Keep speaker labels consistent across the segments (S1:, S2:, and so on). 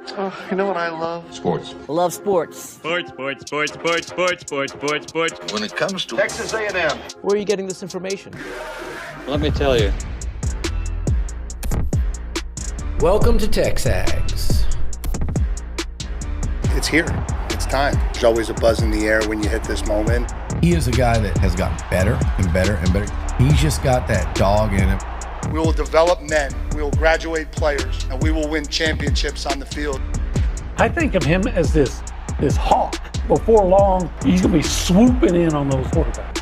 S1: Oh, you know what I love?
S2: Sports.
S3: Love sports.
S4: Sports.
S1: When it comes to Texas A&M.
S3: Where are you getting this information?
S4: Let me tell you.
S5: Welcome to TexAgs.
S6: It's here. It's time. There's always a buzz in the air when you hit this moment.
S5: He is a guy that has gotten better and better and better. He's just got that dog in him.
S6: We will develop men. We will graduate players, and we will win championships on the field.
S7: I think of him as this hawk. Before long, he's going to be swooping in on those quarterbacks.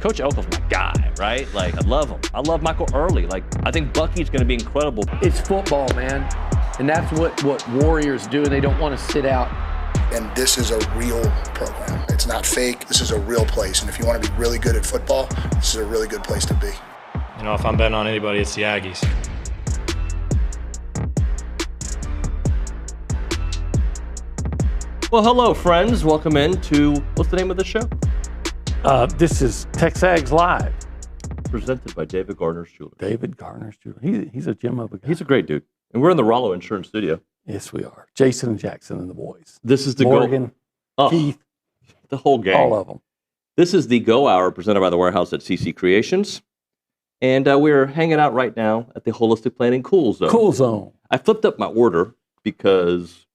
S8: Coach Elko's my guy, right? Like, I love him. I love Michael Early. Like, I think Bucky's going to be incredible.
S9: It's football, man. And that's what Warriors do. They don't want to sit out.
S6: And this is a real program. It's not fake. This is a real place. And if you want to be really good at football, this is a really good place to be.
S10: You know, if I'm betting on anybody, it's the Aggies.
S8: Well, hello, friends. Welcome in to, what's the name of the show?
S7: This is TexAgs Live.
S8: Presented by David Garner's Jewelry.
S7: David Garner's Jewelry. He's a gem of a guy.
S8: He's a great dude. And we're in the Rollo Insurance Studio.
S7: Yes, we are. Jason and Jackson and the boys.
S8: This is the
S7: Morgan, Keith,
S8: the whole gang.
S7: all of them.
S8: This is the Go Hour presented by the Warehouse at CC Creations. And we're hanging out right now at the Holistic Planning Cool Zone.
S7: Cool Zone.
S8: I flipped up my order because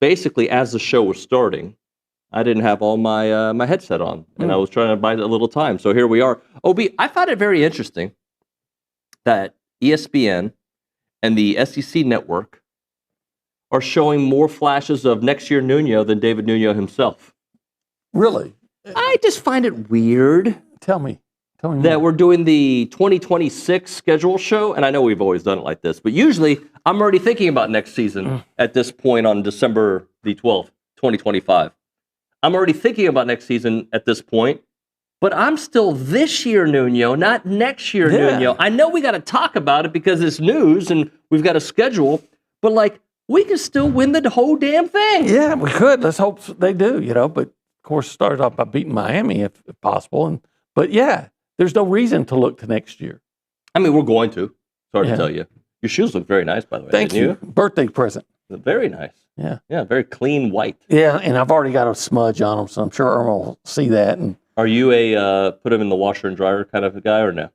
S8: basically as the show was starting, I didn't have all my my headset on. And I was trying to buy a little time. So here we are. OB, I found it very interesting that ESPN and the SEC network are showing more flashes of next year Nuño than David Nuño himself.
S7: Really?
S8: I just find it weird.
S7: Tell me
S8: That
S7: more.
S8: we're doing the 2026 schedule show, and I know we've always done it like this, but usually I'm already thinking about next season at this point on December the 12th, 2025. I'm already thinking about next season at this point, but I'm still this year Nuño, not next year Nuño. I know we got to talk about it because it's news and we've got a schedule, but like we can still win the whole damn thing.
S7: Yeah, we could. Let's hope they do, But of course, start off by beating Miami if possible. But yeah, there's no reason to look to next year.
S8: I mean, we're going to. Sorry to tell you. Your shoes look very nice, by the way.
S7: Thank you. Birthday present.
S8: Very nice.
S7: Yeah.
S8: Yeah, very clean white.
S7: Yeah, and I've already got a smudge on them, so I'm sure Irma will see that. And
S8: are you a put them in the washer and dryer kind of a guy or no?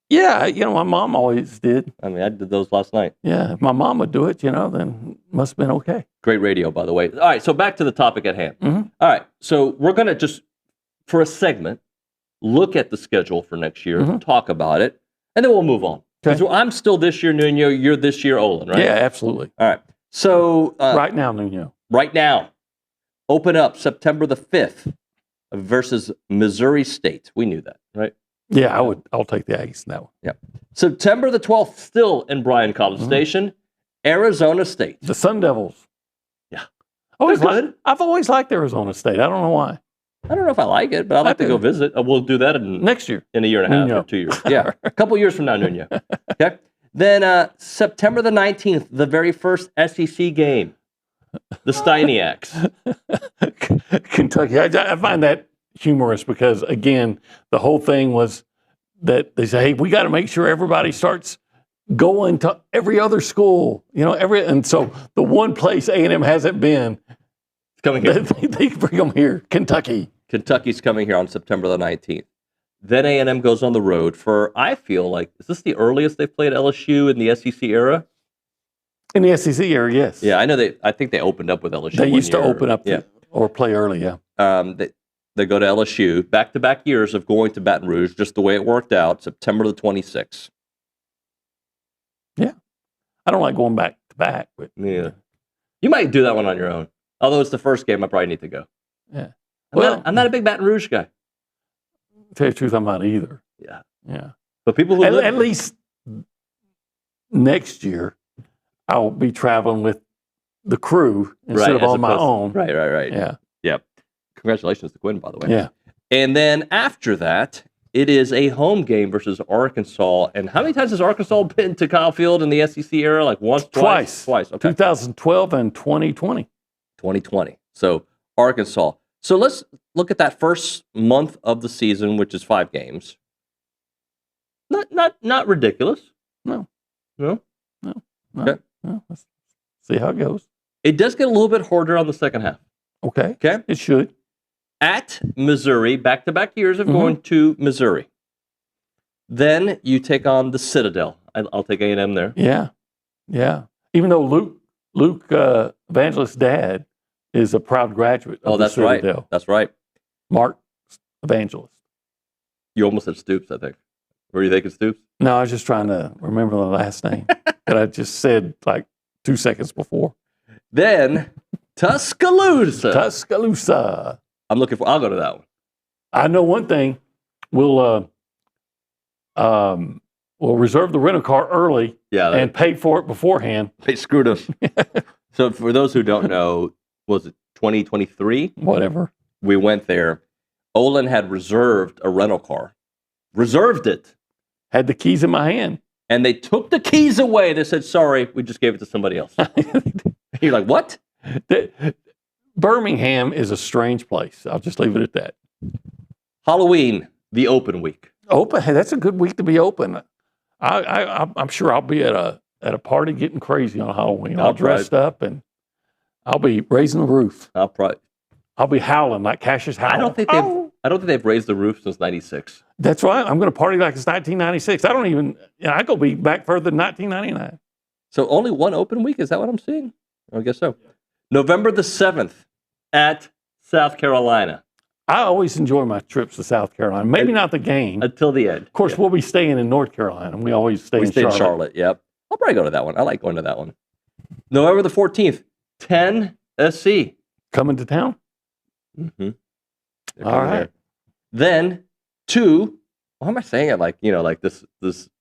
S7: yeah, my mom always did.
S8: I mean, I did those last night.
S7: Yeah, if my mom would do it, then must have been okay.
S8: Great radio, by the way. All right, so back to the topic at hand.
S7: Mm-hmm.
S8: All right, so we're going to just, for a segment, look at the schedule for next year, talk about it, and then we'll move on. Because I'm still this year Nuño, you're this year Olin, right?
S7: Yeah, absolutely.
S8: All right, so...
S7: right now, Nuño.
S8: Right now, open up September the 5th versus Missouri State. We knew that, right?
S7: Yeah, I'll take the Aggies in that one.
S8: Yeah. September the 12th, still in Bryan College Station, Arizona State.
S7: The Sun Devils.
S8: Yeah.
S7: I've always liked Arizona State. I don't know why.
S8: I don't know if I like it, but I'd like to go visit. We'll do that
S7: next year.
S8: In a year and a half or 2 years. Yeah, a couple years from now, Nuño. Okay. Then September the 19th, the very first SEC game, the Steiniacs.
S7: Kentucky. I find that humorous because, again, the whole thing was that they say, hey, we got to make sure everybody starts going to every other school, and so the one place A&M hasn't been,
S8: coming here.
S7: They bring them here, Kentucky.
S8: Kentucky's coming here on September the 19th. Then A&M goes on the road for, I feel like, is this the earliest they've played LSU in the SEC era?
S7: In the SEC era, yes.
S8: Yeah, I think they opened up with LSU.
S7: They used to open up or play early, yeah.
S8: They go to LSU, back-to-back years of going to Baton Rouge, just the way it worked out, September the 26th.
S7: Yeah. I don't like going back-to-back. But
S8: yeah. You might do that one on your own. Although it's the first game, I probably need to go.
S7: Yeah.
S8: I'm not a big Baton Rouge guy.
S7: To tell you the truth, I'm not either.
S8: Yeah.
S7: Yeah.
S8: But people who
S7: at least next year, I'll be traveling with the crew instead of on my own.
S8: Right.
S7: Yeah.
S8: Yep. Congratulations to Quinn, by the way.
S7: Yeah.
S8: And then after that, it is a home game versus Arkansas. And how many times has Arkansas been to Kyle Field in the SEC era? Like once, twice? Twice. Okay.
S7: 2012 and 2020.
S8: 2020. So Arkansas. So let's look at that first month of the season, which is 5 games. Not ridiculous.
S7: No. No.
S8: Okay.
S7: No, let's see how it goes.
S8: It does get a little bit harder on the second half.
S7: Okay.
S8: Okay.
S7: It should.
S8: At Missouri, back-to-back years of going to Missouri. Then you take on the Citadel. I'll take A&M there.
S7: Yeah. Yeah. Even though Luke Evangelist's dad is a proud graduate of the Citadel.
S8: Right. That's right.
S7: Mark Evangelist.
S8: You almost said Stoops, I think. Were you thinking Stoops?
S7: No, I was just trying to remember the last name that I just said like 2 seconds before.
S8: Then Tuscaloosa.
S7: Tuscaloosa.
S8: I'll go to that one.
S7: I know one thing. We'll reserve the rental car early and pay for it beforehand.
S8: They screwed us. So for those who don't know, was it 2023?
S7: Whatever.
S8: We went there. Olin had reserved a rental car. Reserved it.
S7: Had the keys in my hand.
S8: And they took the keys away. They said, sorry, we just gave it to somebody else. You're like, what?
S7: Birmingham is a strange place. I'll just leave it at that.
S8: Halloween, the open week.
S7: Open? Hey, that's a good week to be open. I'm sure I'll be at a party getting crazy on Halloween. I'll dressed up and I'll be raising the roof. I'll be howling like Cassius howling.
S8: I don't think they've raised the roof since '96.
S7: That's right. I'm going to party like it's 1996. I don't even. I go be back further than 1999.
S8: So only one open week? Is that what I'm seeing? I guess so. November the 7th at South Carolina.
S7: I always enjoy my trips to South Carolina. Maybe not the game.
S8: Until the end.
S7: Of course, we'll be staying in North Carolina. We always stay in Charlotte.
S8: Yep. I'll probably go to that one. I like going to that one. November the 14th, Tennessee.
S7: Coming to town?
S8: Mm-hmm.
S7: All right.
S8: There. Then why am I saying it like this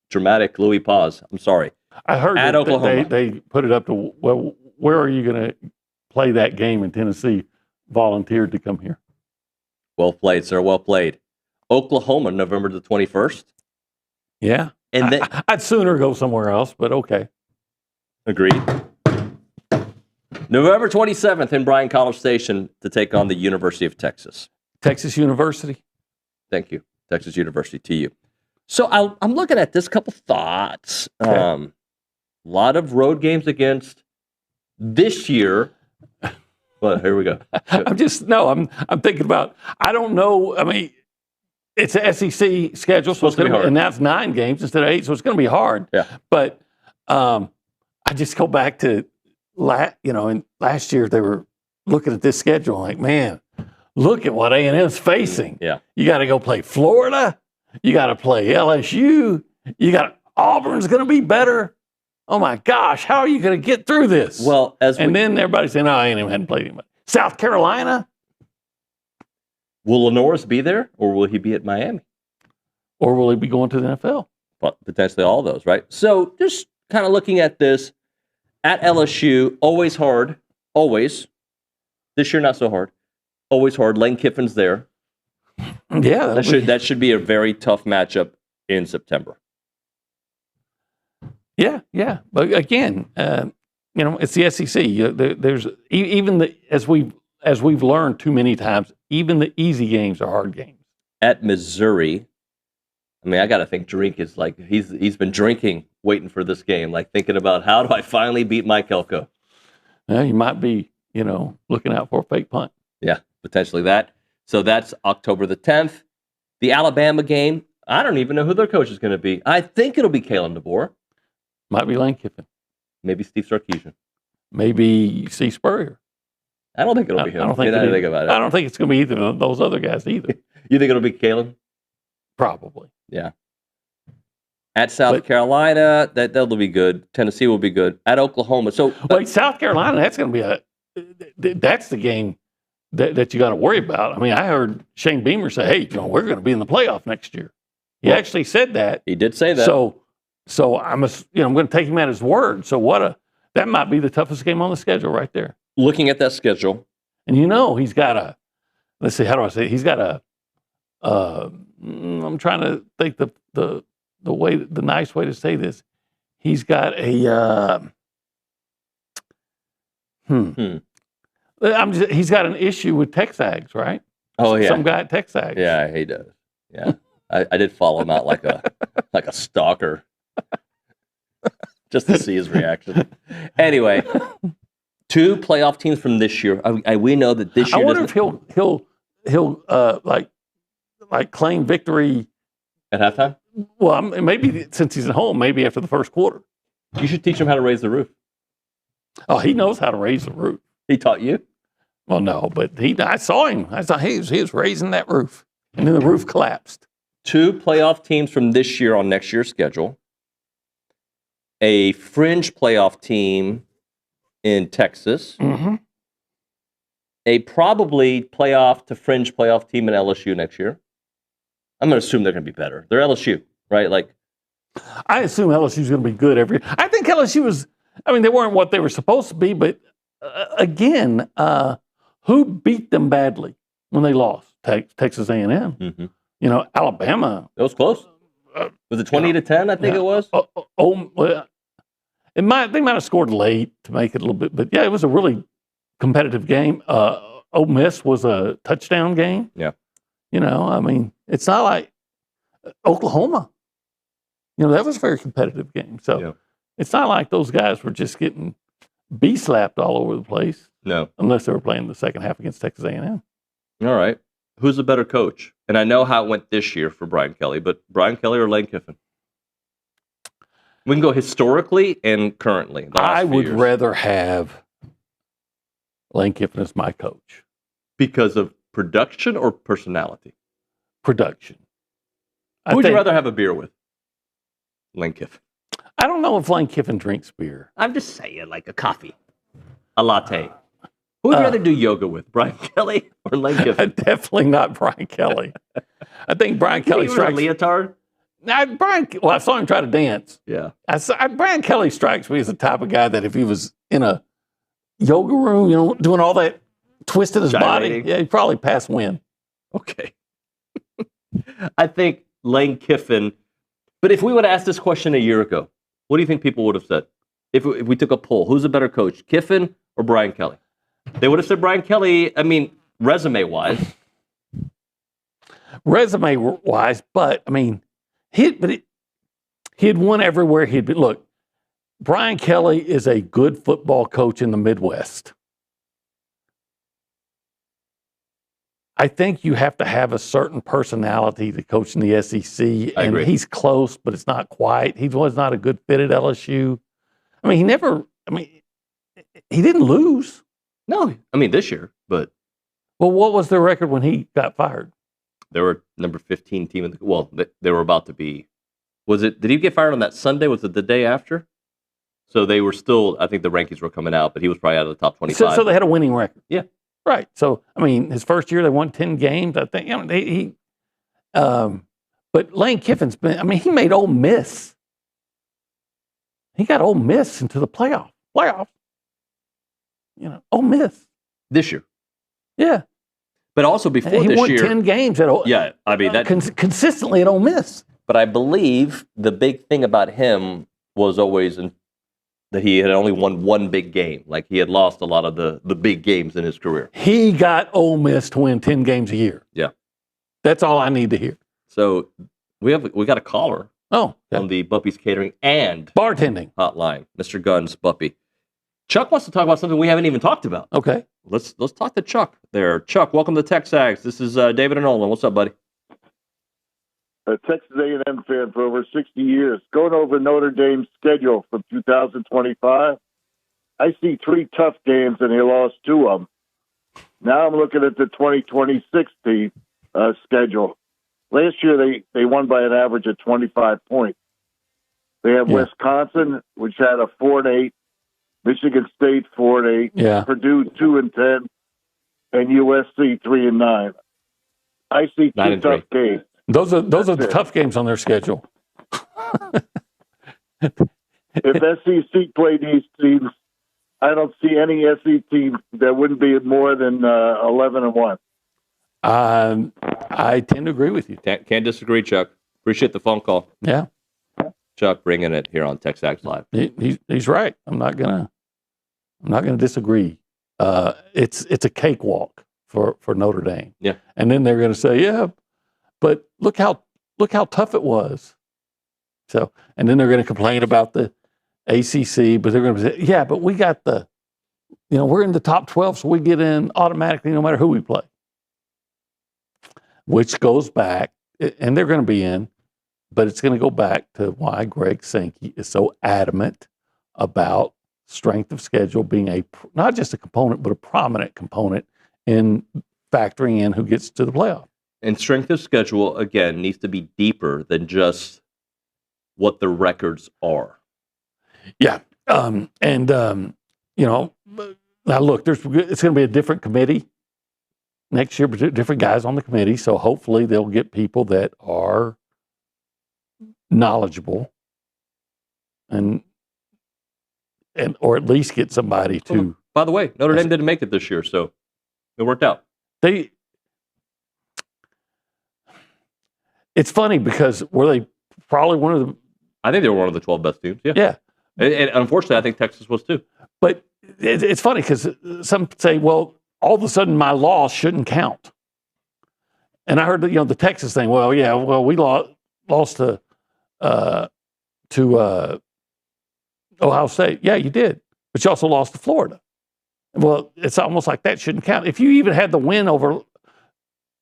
S8: dramatic Louis pause? I'm sorry.
S7: I heard
S8: at Oklahoma.
S7: They put it up to, well, where are you going to play that game in Tennessee? Volunteered to come here.
S8: Well played, sir. Well played. Oklahoma, November the 21st.
S7: Yeah.
S8: And then
S7: I'd sooner go somewhere else, but okay.
S8: Agreed. November 27th in Bryan College Station to take on the University of Texas.
S7: Texas University.
S8: Thank you. Texas University to you. So I'm looking at this, couple thoughts.
S7: Okay.
S8: A lot of road games against this year. Well, here we go.
S7: I'm thinking about, I don't know. I mean, it's an SEC schedule, so it's going to be hard. And now it's 9 games instead of 8, so it's going to be hard.
S8: Yeah.
S7: But I just go back to, last year they were looking at this schedule like, man, look at what A&M's facing.
S8: Yeah.
S7: You got to go play Florida. You got to play LSU. Auburn's going to be better. Oh my gosh, how are you going to get through this?
S8: Well,
S7: then everybody's saying, "Oh, A&M hadn't played anybody." South Carolina.
S8: Will Lenoris be there, or will he be at Miami,
S7: or will he be going to the NFL?
S8: Well, potentially all those, right? So, just kind of looking at this at LSU, always hard, always. This year, not so hard. Always hard. Lane Kiffin's there.
S7: Yeah,
S8: that should be a very tough matchup in September.
S7: Yeah. But again, it's the SEC. There's even as we've learned too many times, even the easy games are hard games.
S8: At Missouri, I mean, I got to think Drink is like he's been drinking, waiting for this game, like thinking about how do I finally beat Mike Elko.
S7: You might be, looking out for a fake punt.
S8: Yeah, potentially that. So that's October the 10th. The Alabama game, I don't even know who their coach is going to be. I think it'll be Kalen DeBoer.
S7: Might be Lane Kiffin.
S8: Maybe Steve Sarkisian.
S7: Maybe C. Spurrier.
S8: I don't think it'll be him.
S7: I don't think it's going to be either of those other guys either.
S8: You think it'll be Kalen?
S7: Probably.
S8: Yeah. At South Carolina, that'll be good. Tennessee will be good. At Oklahoma. So
S7: wait, South Carolina, that's going to be that's the game that you got to worry about. I mean, I heard Shane Beamer say, "Hey, we're going to be in the playoff next year." He actually said that.
S8: He did say that.
S7: So I'm going to take him at his word. So that might be the toughest game on the schedule right there.
S8: Looking at that schedule,
S7: and he's got let's see, how do I say it? He's got I'm trying to think the nice way to say this. He's got he's got an issue with TexAgs, right?
S8: Oh yeah,
S7: some guy at TexAgs.
S8: Yeah, he does. Yeah, I did follow him out like a stalker. just to see his reaction. Anyway, 2 playoff teams from this year. We know that this year.
S7: I wonder if he'll like claim victory
S8: at halftime.
S7: Well, maybe since he's at home, maybe after the first quarter.
S8: You should teach him how to raise the roof.
S7: Oh, he knows how to raise the roof.
S8: He taught you?
S7: Well, no, but I saw him. I saw he was raising that roof, and then the roof collapsed.
S8: 2 playoff teams from this year on next year's schedule. A fringe playoff team in Texas.
S7: Mm-hmm.
S8: A probably playoff to fringe playoff team in LSU next year. I'm going to assume they're going to be better. They're LSU, right?
S7: I assume LSU's going to be good every year. I think LSU was. They weren't what they were supposed to be, but again, who beat them badly when they lost? Texas A&M.
S8: Mm-hmm.
S7: Alabama.
S8: It was close. Was it 20-10? I think it was.
S7: They might have scored late to make it a little bit, but yeah, it was a really competitive game. Ole Miss was a touchdown game.
S8: Yeah.
S7: It's not like Oklahoma. That was a very competitive game. So
S8: yeah.
S7: It's not like those guys were just getting slapped all over the place.
S8: No.
S7: Unless they were playing the second half against Texas A&M.
S8: All right. Who's the better coach? And I know how it went this year for Brian Kelly, but Brian Kelly or Lane Kiffin? We can go historically and currently.
S7: I would rather have Lane Kiffin as my coach.
S8: Because of production or personality?
S7: Production.
S8: Who would you rather have a beer with? Lane Kiffin.
S7: I don't know if Lane Kiffin drinks beer.
S8: I'm just saying, like a coffee, a latte. Who would you rather do yoga with, Brian Kelly or Lane Kiffin?
S7: Definitely not Brian Kelly. I think Brian Kelly strikes.
S8: A leotard?
S7: I saw him try to dance.
S8: Yeah.
S7: Brian Kelly strikes me as the type of guy that if he was in a yoga room, doing all that twisting his body, he'd probably pass win.
S8: Okay. I think Lane Kiffin. But if we would have asked this question a year ago, what do you think people would have said? If we took a poll, who's a better coach, Kiffin or Brian Kelly? They would have said Brian Kelly, resume-wise.
S7: Resume-wise, but, he had won everywhere he'd been. Look, Brian Kelly is a good football coach in the Midwest. I think you have to have a certain personality to coach in the SEC.
S8: I agree.
S7: He's close, but it's not quite. He was not a good fit at LSU. He didn't lose.
S8: No, this year, but.
S7: Well, what was their record when he got fired?
S8: They were number 15 team. They were about to be. Did he get fired on that Sunday? Was it the day after? So they were still, I think the rankings were coming out, but he was probably out of the top 25.
S7: So they had a winning record.
S8: Yeah.
S7: Right. So, his first year they won 10 games. I think, but Lane Kiffin's been, he made Ole Miss. He got Ole Miss into the playoffs. Ole Miss.
S8: This year.
S7: Yeah.
S8: But also before this year.
S7: He won 10 games at Ole Miss.
S8: Yeah. That
S7: consistently at Ole Miss.
S8: But I believe the big thing about him was always that he had only won one big game. Like he had lost a lot of the big games in his career.
S7: He got Ole Miss to win 10 games a year.
S8: Yeah.
S7: That's all I need to hear.
S8: So we got a caller on the Buppy's Catering and
S7: Bartending
S8: hotline. Mr. Guns, Buppy. Chuck wants to talk about something we haven't even talked about.
S7: Okay.
S8: Let's talk to Chuck there. Chuck, welcome to TexAgs. This is David and Olin. What's up, buddy?
S2: A Texas A&M fan for over 60 years. Going over Notre Dame's schedule for 2025, I see 3 tough games, and they lost 2 of them. Now I'm looking at the 2026 team schedule. Last year, they won by an average of 25 points. They have Wisconsin, which had a 4-8, Michigan State 4-8, Purdue 2-10, and USC 3-9. I see 2 tough games.
S7: Those are the tough games on their schedule.
S2: If SEC play these teams, I don't see any SEC team that wouldn't be more than 11-1.
S7: I tend to agree with you.
S8: Can't disagree, Chuck. Appreciate the phone call.
S7: Yeah,
S8: Chuck bringing it here on TexAgs Live.
S7: He's right. I'm not gonna disagree. It's a cakewalk for Notre Dame.
S8: Yeah,
S7: and then they're gonna say, but look how tough it was. So, and then they're going to complain about the ACC, but they're going to say, yeah, but we got we're in the top 12, so we get in automatically no matter who we play. Which goes back, and they're going to be in, but it's going to go back to why Greg Sankey is so adamant about strength of schedule being not just a component, but a prominent component in factoring in who gets to the playoff.
S8: And strength of schedule, again, needs to be deeper than just what the records are.
S7: Yeah. Now look, it's going to be a different committee next year, but different guys on the committee. So hopefully they'll get people that are knowledgeable and or at least get somebody to.
S8: By the way, Notre Dame didn't make it this year, so it worked out.
S7: It's funny because were they probably one of the?
S8: I think they were one of the 12 best teams. Yeah.
S7: Yeah.
S8: And unfortunately, I think Texas was too.
S7: But it's funny because some say, well, all of a sudden my loss shouldn't count. And I heard the Texas thing. Well, yeah, we lost to Ohio State. Yeah, you did, but you also lost to Florida. Well, it's almost like that shouldn't count. If you even had the win over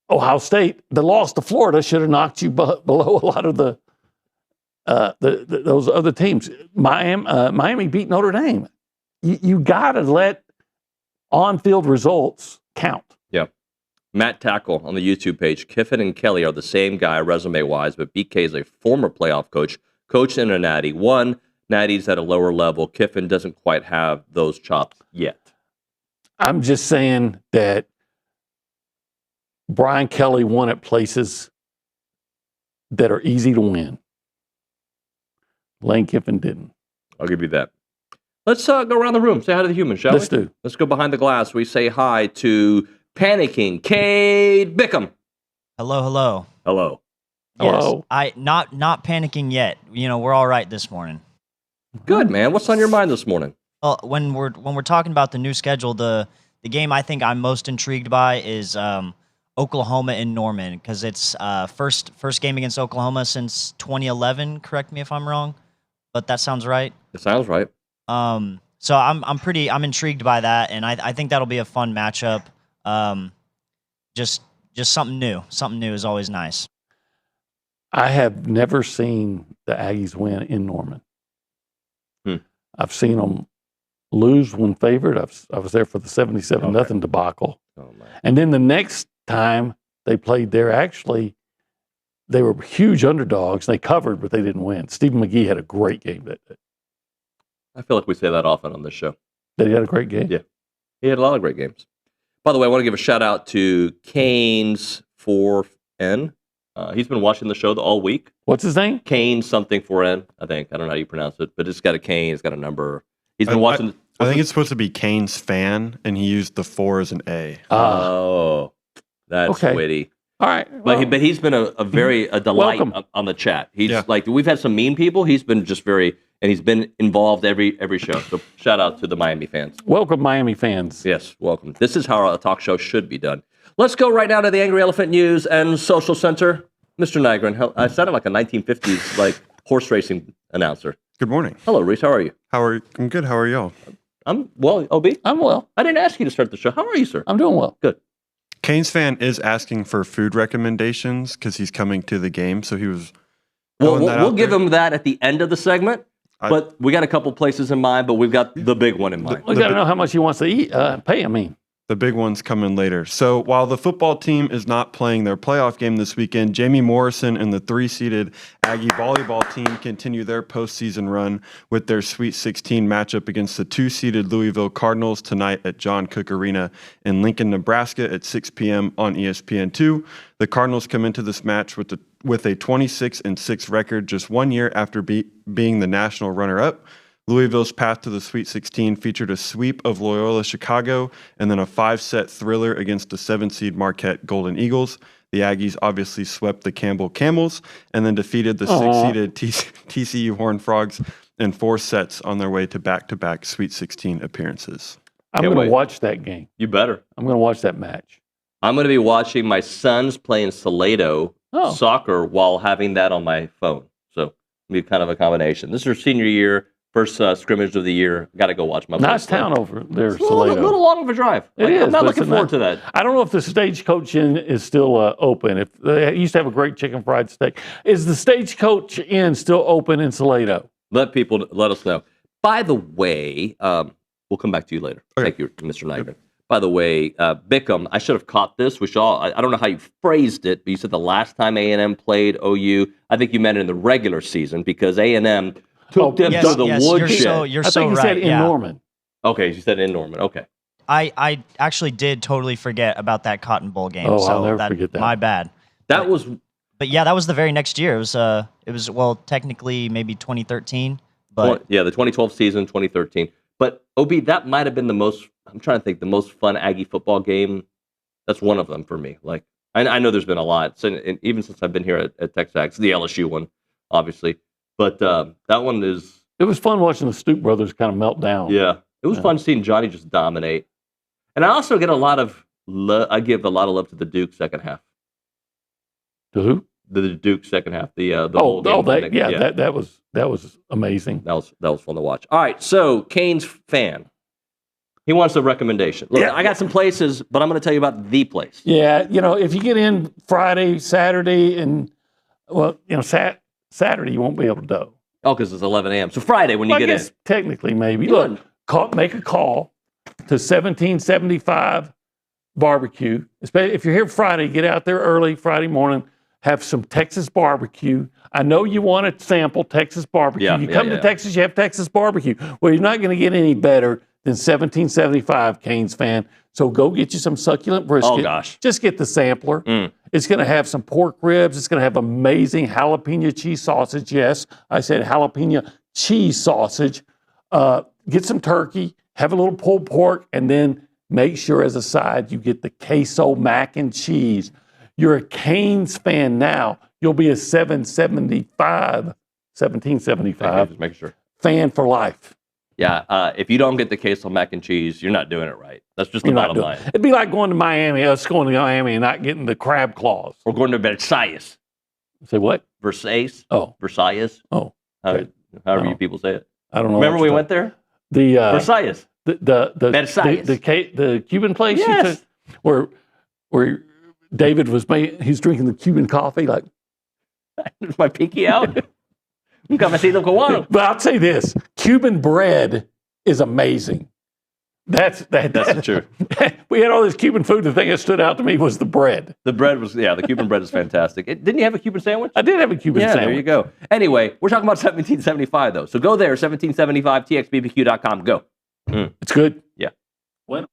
S7: Ohio State, the loss to Florida should have knocked you below a lot of those other teams. Miami beat Notre Dame. You got to let on-field results count.
S8: Yeah. Matt Tackle on the YouTube page. Kiffin and Kelly are the same guy resume-wise, but BK is a former playoff coach in a natty. One, natty's at a lower level. Kiffin doesn't quite have those chops yet.
S7: I'm just saying that Brian Kelly won at places that are easy to win. Lane Kiffin didn't.
S8: I'll give you that. Let's go around the room. Say hi to the humans, shall we?
S7: Let's do.
S8: Let's go behind the glass. We say hi to Panicking Cade Bickham.
S11: Hello, hello.
S8: Hello.
S11: Yes,
S7: Hello.
S11: not panicking yet. We're all right this morning.
S8: Good, man. What's on your mind this morning?
S11: Well, when we're talking about the new schedule, the game I think I'm most intrigued by is Oklahoma and Norman, because it's first game against Oklahoma since 2011. Correct me if I'm wrong, but that sounds right.
S8: It sounds right.
S11: So I'm intrigued by that, and I think that'll be a fun matchup. Just something new. Something new is always nice.
S7: I have never seen the Aggies win in Norman. I've seen them lose when favored. I was there for the 77-0 debacle.
S8: Oh, man.
S7: And then the next time they played there, actually, they were huge underdogs. They covered, but they didn't win. Stephen McGee had a great game that day.
S8: I feel like we say that often on this show.
S7: That he had a great game?
S8: Yeah. He had a lot of great games. By the way, I want to give a shout out to Canes 4N. He's been watching the show all week.
S7: What's his name?
S8: Kane something 4N, I think. I don't know how you pronounce it, but it's got a Kane. It's got a number. He's been watching.
S12: I think it's supposed to be Kane's fan, and he used the 4 as an A.
S8: Oh, that's witty.
S7: All right.
S8: Well, but he's been a delight on the chat. He's like, we've had some mean people. He's been just and he's been involved every show. So shout out to the Miami fans.
S7: Welcome, Miami fans.
S8: Yes, welcome. This is how a talk show should be done. Let's go right now to the Angry Elephant News and Social Center. Mr. Nygren, I sounded like a 1950s horse racing announcer.
S12: Good morning.
S8: Hello, Reese. How are you?
S12: I'm good. How are y'all?
S8: I'm well. OB?
S7: I'm well.
S8: I didn't ask you to start the show. How are you, sir?
S7: I'm doing well.
S8: Good.
S12: Canes fan is asking for food recommendations because he's coming to the game, so he was.
S8: We'll give him that at the end of the segment. But we got a couple places in mind, but we've got the big one in mind.
S7: We got to know how much he wants to eat. Pay.
S12: The big one's coming later. So while the football team is not playing their playoff game this weekend, Jamie Morrison and the 3-seeded Aggie volleyball team continue their postseason run with their Sweet 16 matchup against the 2-seeded Louisville Cardinals tonight at John Cook Arena in Lincoln, Nebraska at 6 p.m. on ESPN2. The Cardinals come into this match with a 26-6 record just 1 year after being the national runner-up. Louisville's path to the Sweet 16 featured a sweep of Loyola Chicago and then a 5-set thriller against the 7-seed Marquette Golden Eagles. The Aggies obviously swept the Campbell Camels and then defeated the 6-seeded TCU Horned Frogs in 4 sets on their way to back-to-back Sweet 16 appearances.
S7: I'm going to watch that game.
S8: You better.
S7: I'm going to watch that match.
S8: I'm going to be watching my sons playing Salado soccer while having that on my phone. So it'll be kind of a combination. This is her senior year. First scrimmage of the year. Got to go watch my.
S7: Nice town over there,
S8: It's a little long of a drive.
S7: It is.
S8: I'm not looking forward to that.
S7: I don't know if the Stagecoach Inn is still open. If they used to have a great chicken fried steak, is the Stagecoach Inn still open in Salado?
S8: Let us know. By the way, we'll come back to you later.
S12: Okay.
S8: Thank you, Mr. Nygren. By the way, Bickham, I should have caught this. I don't know how you phrased it, but you said the last time A&M played OU, I think you meant in the regular season because A&M took them to the woodshed.
S11: You're
S7: I
S11: so
S7: think you
S11: right.
S7: said in Norman.
S8: Okay, you said in Norman. Okay.
S11: I actually did totally forget about that Cotton Bowl game.
S7: Oh,
S11: so
S7: I'll never forget that.
S11: My bad.
S8: That was.
S11: But yeah, that was the very next year. It was well, technically maybe 2013. But
S8: the 2012 season, 2013. But OB, that might have been the most. I'm trying to think the most fun Aggie football game. That's one of them for me. Like I know there's been a lot, and even since I've been here at TexAgs, the LSU one, obviously. But that one is.
S7: It was fun watching the Stoop brothers kind of melt down.
S8: Yeah, it was fun seeing Johnny just dominate. And I also get a lot of I give a lot of love to the Duke second half.
S7: To who?
S8: The Duke second half. That
S7: was amazing.
S8: That was fun to watch. All right, so Canes fan, he wants a recommendation. Look, I got some places, but I'm going to tell you about the place.
S7: Yeah, if you get in Friday, Saturday, and Saturday you won't be able to go.
S8: Oh, because it's 11 a.m. So Friday when you get in.
S7: Technically, maybe. Look, make a call to 1775 Barbecue. If you're here Friday, get out there early Friday morning. Have some Texas barbecue. I know you want to sample Texas barbecue. You come to Texas, you have Texas barbecue. Well, you're not going to get any better than 1775, Canes fan. So go get you some succulent brisket.
S8: Oh, gosh.
S7: Just get the sampler. It's going to have some pork ribs. It's going to have amazing jalapeno cheese sausage. Yes, I said jalapeno cheese sausage. Get some turkey. Have a little pulled pork. And then make sure as a side you get the queso mac and cheese. You're a Canes fan now. You'll be a 1775
S8: Just making sure.
S7: fan for life.
S8: Yeah, if you don't get the queso mac and cheese, you're not doing it right. That's just the bottom line.
S7: It'd be like going to Miami, us going to Miami and not getting the crab claws.
S8: Or going to Versailles.
S7: Say what?
S8: Versailles?
S7: Oh.
S8: Versailles?
S7: Oh. Okay.
S8: However you people say it.
S7: I don't know.
S8: Remember we went there? Versailles.
S7: The Cuban place?
S8: Yes.
S7: Where David he's drinking the Cuban coffee like.
S8: My pinky out.
S7: But I'll say this: Cuban bread is amazing. That's
S8: true.
S7: We had all this Cuban food. The thing that stood out to me was the bread.
S8: The bread was the Cuban bread is fantastic. Didn't you have a Cuban sandwich?
S7: I did have a Cuban sandwich.
S8: There you go. Anyway, we're talking about 1775 though. So go there, 1775txbbq.com. Go.
S7: It's good.
S8: Yeah.
S7: When?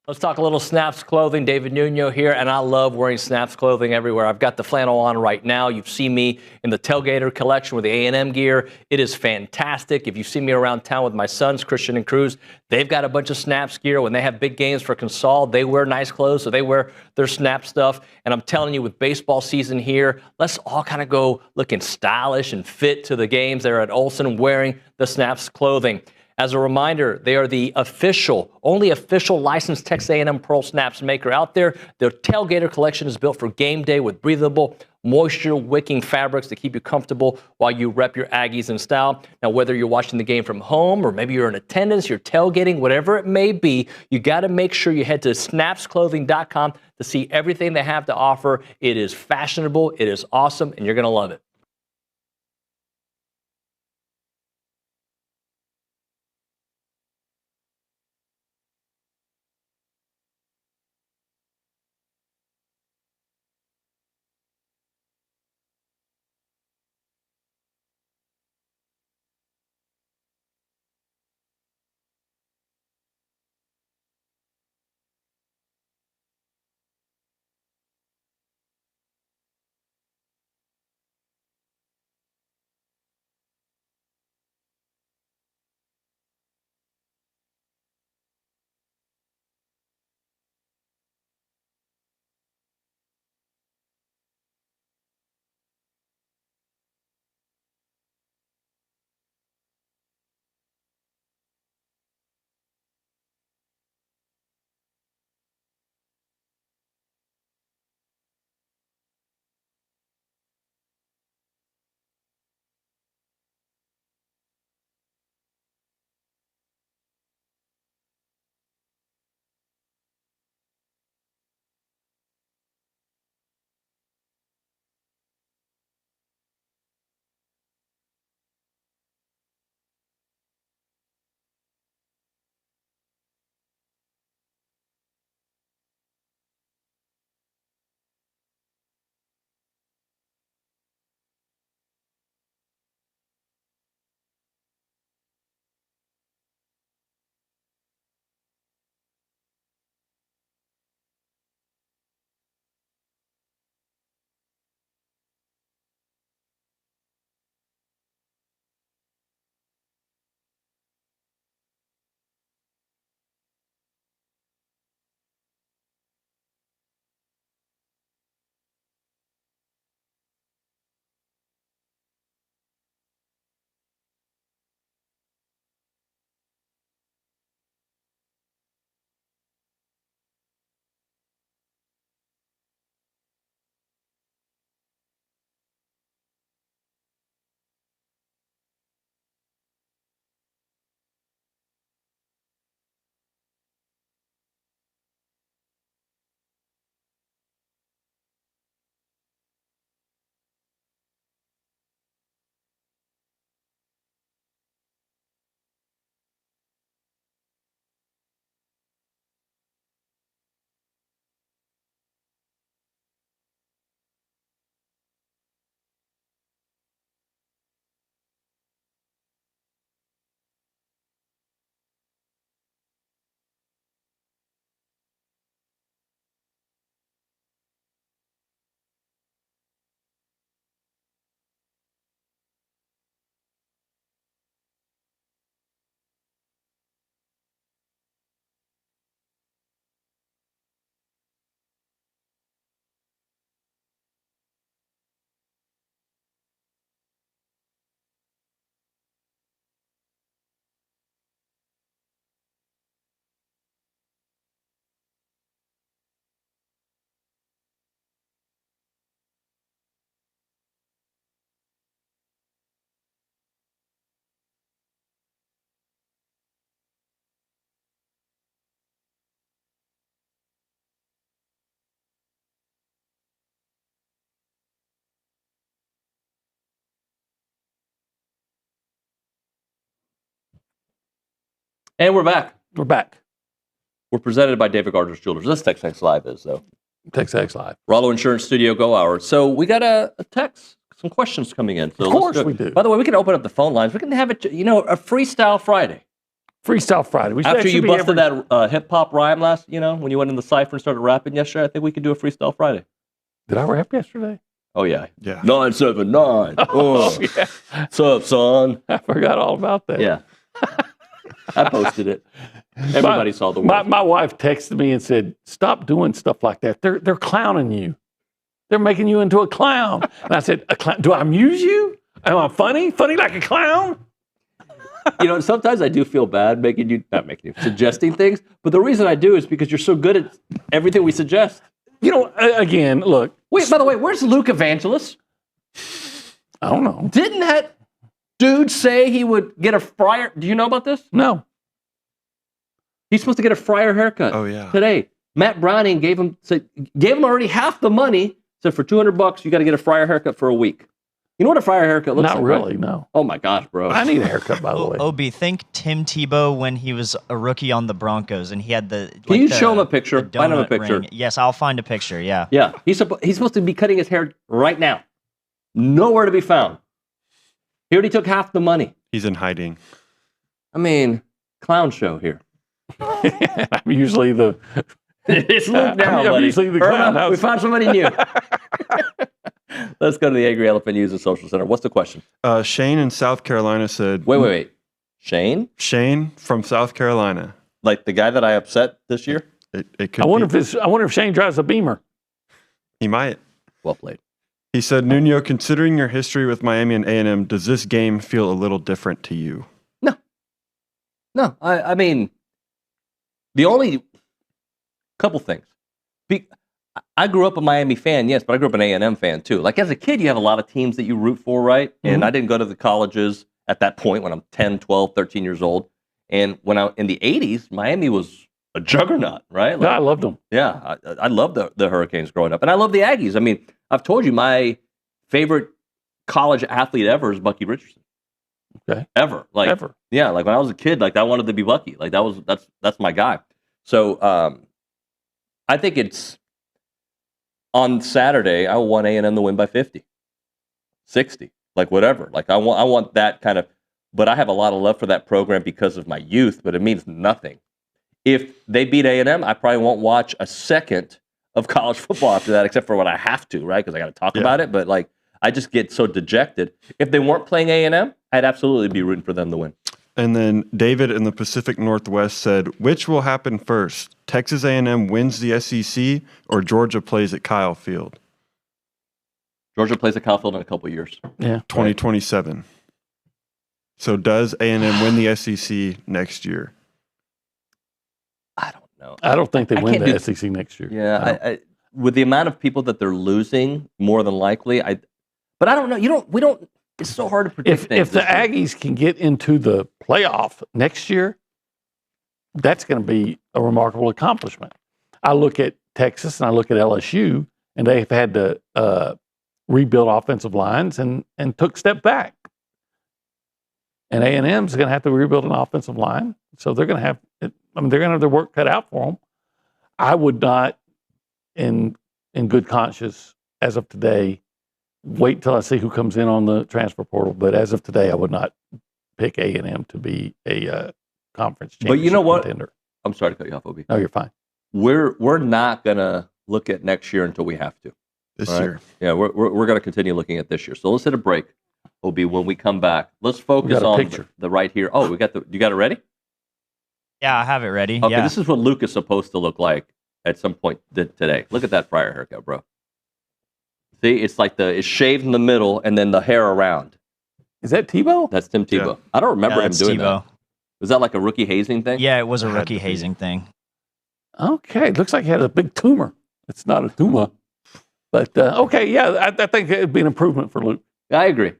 S3: Let's talk a little Snaps clothing. David Nuño here, and I love wearing Snaps clothing everywhere. I've got the flannel on right now. You've seen me in the Tailgater collection with the A&M gear. It is fantastic. If you see me around town with my sons, Christian and Cruz, they've got a bunch of Snaps gear. When they have big games for Consol, they wear nice clothes, so they wear their Snap stuff. And I'm telling you, with baseball season here, let's all kind of go looking stylish and fit to the games. They're at Olsen wearing the Snaps clothing. As a reminder, they are the only official licensed Texas A&M Pearl Snaps maker out there. Their Tailgater collection is built for game day with breathable, moisture-wicking fabrics to keep you comfortable while you rep your Aggies in style. Now, whether you're watching the game from home or maybe you're in attendance, you're tailgating, whatever it may be, you got to make sure you head to snapsclothing.com to see everything they have to offer. It is fashionable, it is awesome, and you're going to love it.
S8: And we're back.
S7: We're back.
S8: We're presented by David Gardner's Jewelers. This TexAgs Live is, though.
S7: TexAgs Live.
S8: Rollo Insurance Studio Go Hour. So we got a text, some questions coming in. So
S7: of course we do.
S8: By the way, we can open up the phone lines. We can have it, a Freestyle Friday.
S7: Freestyle Friday.
S8: After you busted that hip-hop rhyme when you went in the cypher and started rapping yesterday, I think we could do a Freestyle Friday.
S7: Did I rap yesterday?
S8: Oh, yeah.
S12: Yeah.
S8: 979.
S7: Oh, yeah.
S8: What's up, son?
S7: I forgot all about that.
S8: Yeah. I posted it. Everybody saw the word.
S7: My wife texted me and said, "Stop doing stuff like that. They're clowning you. They're making you into a clown." And I said, "A clown? Do I amuse you? Am I funny? Funny like a clown?"
S8: Sometimes I do feel bad suggesting things, but the reason I do is because you're so good at everything we suggest.
S7: Again, look.
S8: Wait, by the way, where's Luke Evangelist?
S7: I don't know.
S8: Didn't that dude say he would get a fryer? Do you know about this?
S7: No.
S8: He's supposed to get a fryer haircut.
S12: Oh, yeah.
S8: Today. Matt Browning gave him already half the money. Said for $200, you got to get a fryer haircut for a week. You know what a fryer haircut looks like?
S7: Not really,
S8: right?
S7: no.
S8: Oh my gosh, bro.
S7: I need a haircut, by the way.
S11: OB, think Tim Tebow when he was a rookie on the Broncos and he had the.
S8: Can you show him a picture? Find him a picture.
S11: Ring. Yes, I'll find a picture. Yeah.
S8: Yeah, he's supposed to be cutting his hair right now. Nowhere to be found. He already took half the money.
S12: He's in hiding.
S8: I mean, clown show here.
S7: I'm usually the.
S8: It's Luke now, buddy.
S7: I'm usually the clown.
S8: We found somebody new. Let's go to the Angry Elephant User Social Center. What's the question?
S12: Shane in South Carolina said...
S8: Wait. Shane?
S12: Shane from South Carolina.
S8: Like the guy that I upset this year?
S12: It could
S7: I wonder if Shane drives a Beamer.
S12: He might.
S8: Well played.
S12: He said, Nuño, considering your history with Miami and A&M, does this game feel a little different to you?
S8: No. I mean, the only couple things. I grew up a Miami fan, yes, but I grew up an A&M fan too. Like as a kid, you have a lot of teams that you root for, right? Mm-hmm. And I didn't go to the colleges at that point when I'm 10, 12, 13 years old. And when in the 80s, Miami was a juggernaut, right?
S7: I loved them.
S8: Yeah, I loved the Hurricanes growing up. And I love the Aggies. I mean, I've told you my favorite college athlete ever is Bucky Richardson.
S7: Okay.
S8: Ever. Yeah, like when I was a kid, like I wanted to be Bucky. Like that's my guy. So I think it's on Saturday, I want A&M to win by 50, 60, like whatever. Like I want that kind of, but I have a lot of love for that program because of my youth, but it means nothing. If they beat A&M, I probably won't watch a second of college football after that, except for when I have to, right? Because I got to talk about it. But like, I just get so dejected. If they weren't playing A&M, I'd absolutely be rooting for them to win.
S12: And then David in the Pacific Northwest said, which will happen first? Texas A&M wins the SEC or Georgia plays at Kyle Field?
S8: Georgia plays at Kyle Field in a couple of years.
S7: Yeah.
S12: 2027. Right. So does A&M win the SEC next year?
S8: I don't know.
S7: I don't think they win the SEC next year.
S8: Yeah. I, with the amount of people that they're losing, more than likely, but I don't know. It's so hard to predict things.
S7: If the Aggies can get into the playoff next year, that's going to be a remarkable accomplishment. I look at Texas and I look at LSU, and they've had to rebuild offensive lines and took a step back. And A&M is going to have to rebuild an offensive line, so they're going to have. They're going to have their work cut out for them. I would not, in good conscience, as of today, wait till I see who comes in on the transfer portal. But as of today, I would not pick A&M to be a conference championship
S8: But you know what?
S7: contender.
S8: I'm sorry to cut you off, Obi.
S7: No, you're fine.
S8: We're not gonna look at next year until we have to.
S12: This
S8: right?
S12: year.
S8: Yeah, we're gonna continue looking at this year. So let's hit a break, Obi. When we come back, let's focus on the right here. Oh, you got it ready?
S11: Yeah, I have it ready.
S8: Okay,
S11: yeah.
S8: This is what Luke is supposed to look like at some point today. Look at that fryer haircut, bro. See, it's like it's shaved in the middle and then the hair around.
S7: Is that Tebow?
S8: That's Tim Tebow. Yeah. I don't remember him doing
S11: Tebow.
S8: that. Was that like a rookie hazing thing?
S11: Yeah, it was a rookie hazing thing.
S7: Okay, it looks like he had a big tumor. It's not a tumor. But, okay, yeah, I think it would be an improvement for Luke.
S8: I agree.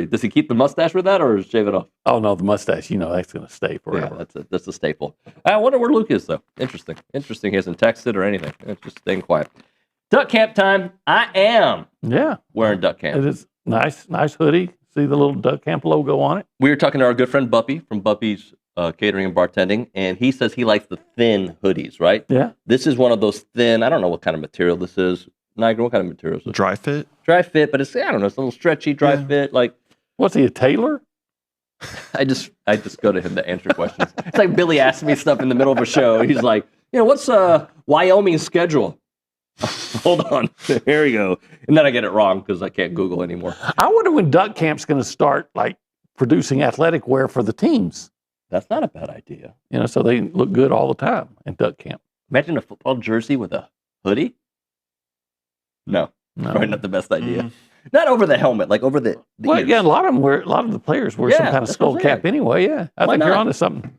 S8: Does he keep the mustache with that or shave it off?
S7: Oh, no, the mustache, that's going to stay forever.
S8: Yeah, that's a staple. I wonder where Luke is, though. Interesting. He hasn't texted or anything. It's just staying quiet. Duck camp time. I am wearing duck camp.
S7: It is nice hoodie. See the little duck camp logo on it?
S8: We were talking to our good friend Buppy from Buppy's catering and bartending, and he says he likes the thin hoodies, right?
S7: Yeah.
S8: This is one of those thin, I don't know what kind of material this is. Niagara, what kind of material is it?
S12: Dry fit?
S8: Dry fit, but it's, I don't know, it's a little stretchy, dry fit. Like,
S7: what's he, a tailor?
S8: I just go to him to answer questions. It's like Billy asked me stuff in the middle of a show. He's like, what's Wyoming's schedule? Hold on. Here we go. And then I get it wrong because I can't Google anymore.
S7: I wonder when Duck Camp's going to start, like, producing athletic wear for the teams.
S8: That's not a bad idea.
S7: So they look good all the time in Duck Camp.
S8: Imagine a football jersey with a hoodie. No. Probably not the best idea. Not over the helmet, like over the
S7: well,
S8: ears.
S7: yeah, a lot of the players wear some kind of skull cap anyway. Yeah, I think you're onto something.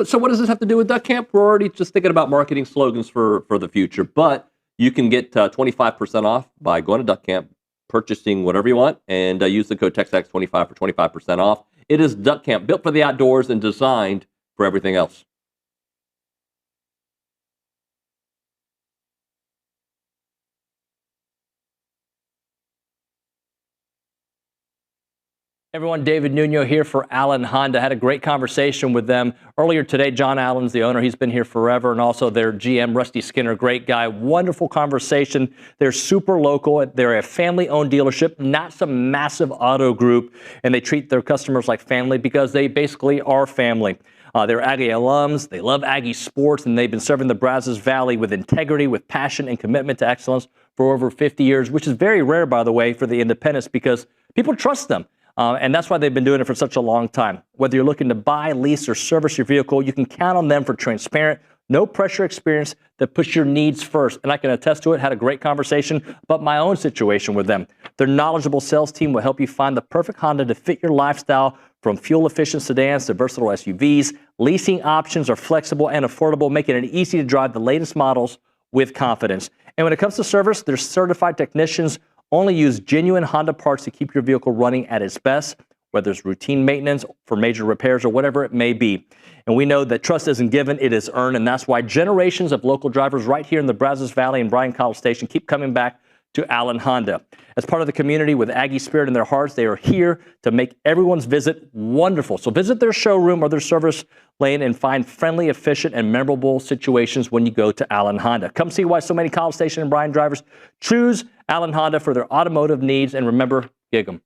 S8: So what does this have to do with Duck Camp? We're already just thinking about marketing slogans for the future, but you can get 25% off by going to Duck Camp, purchasing whatever you want, and use the code TexAgs25 for 25% off. It is Duck Camp, built for the outdoors and designed for everything else.
S3: Everyone, David Nuño here for Allen Honda. Had a great conversation with them earlier today. John Allen's the owner. He's been here forever. And also their GM, Rusty Skinner, great guy. Wonderful conversation. They're super local. They're a family-owned dealership, not some massive auto group. And they treat their customers like family because they basically are family. They're Aggie alums. They love Aggie sports, and they've been serving the Brazos Valley with integrity, with passion, and commitment to excellence for over 50 years, which is very rare, by the way, for the independents because people trust them. And that's why they've been doing it for such a long time. Whether you're looking to buy, lease, or service your vehicle, you can count on them for transparent, no pressure experience that puts your needs first. And I can attest to it. Had a great conversation about my own situation with them. Their knowledgeable sales team will help you find the perfect Honda to fit your lifestyle, from fuel-efficient sedans to versatile SUVs. Leasing options are flexible and affordable, making it easy to drive the latest models with confidence. And when it comes to service, their certified technicians only use genuine Honda parts to keep your vehicle running at its best, whether it's routine maintenance for major repairs or whatever it may be. And we know that trust isn't given, it is earned, and that's why generations of local drivers right here in the Brazos Valley and Bryan College Station keep coming back to Allen Honda. As part of the community with Aggie spirit in their hearts, they are here to make everyone's visit wonderful. So visit their showroom or their service lane and find friendly, efficient, and memorable situations when you go to Allen Honda. Come see why so many College Station and Bryan drivers choose Allen Honda for their automotive needs, and remember, gig 'em.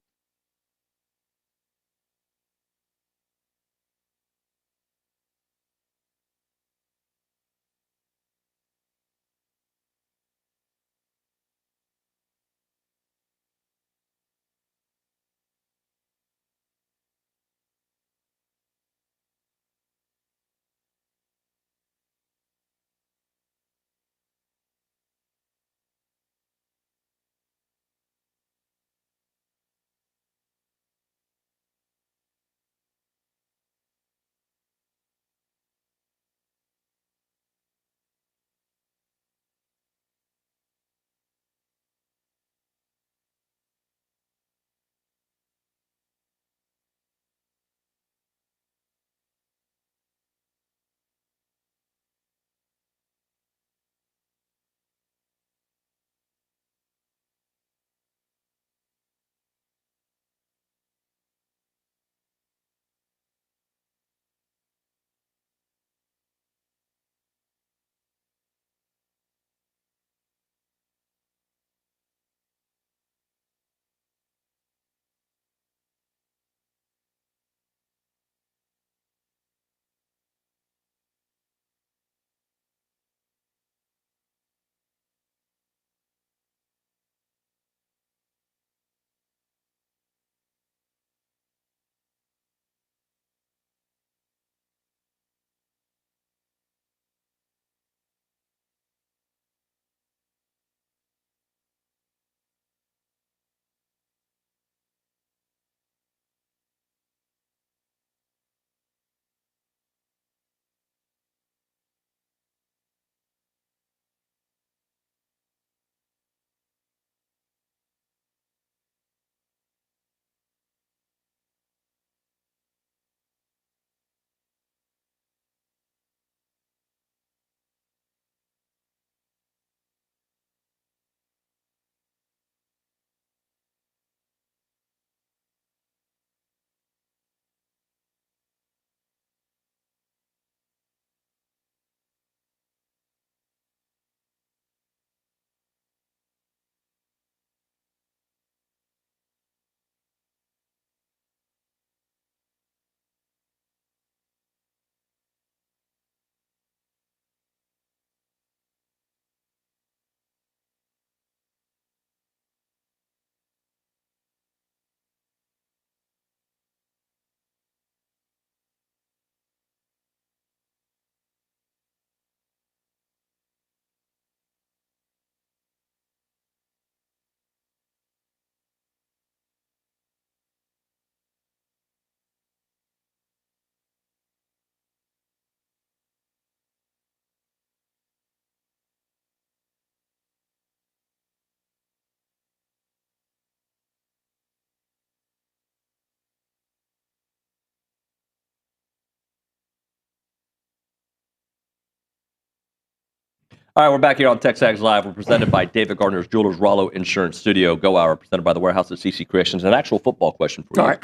S8: All right, we're back here on TexAgs Live. We're presented by David Gardner's Jewelers Rollo Insurance Studio. Go Hour, presented by the Warehouse at CC Creations. An actual football question for you.
S7: All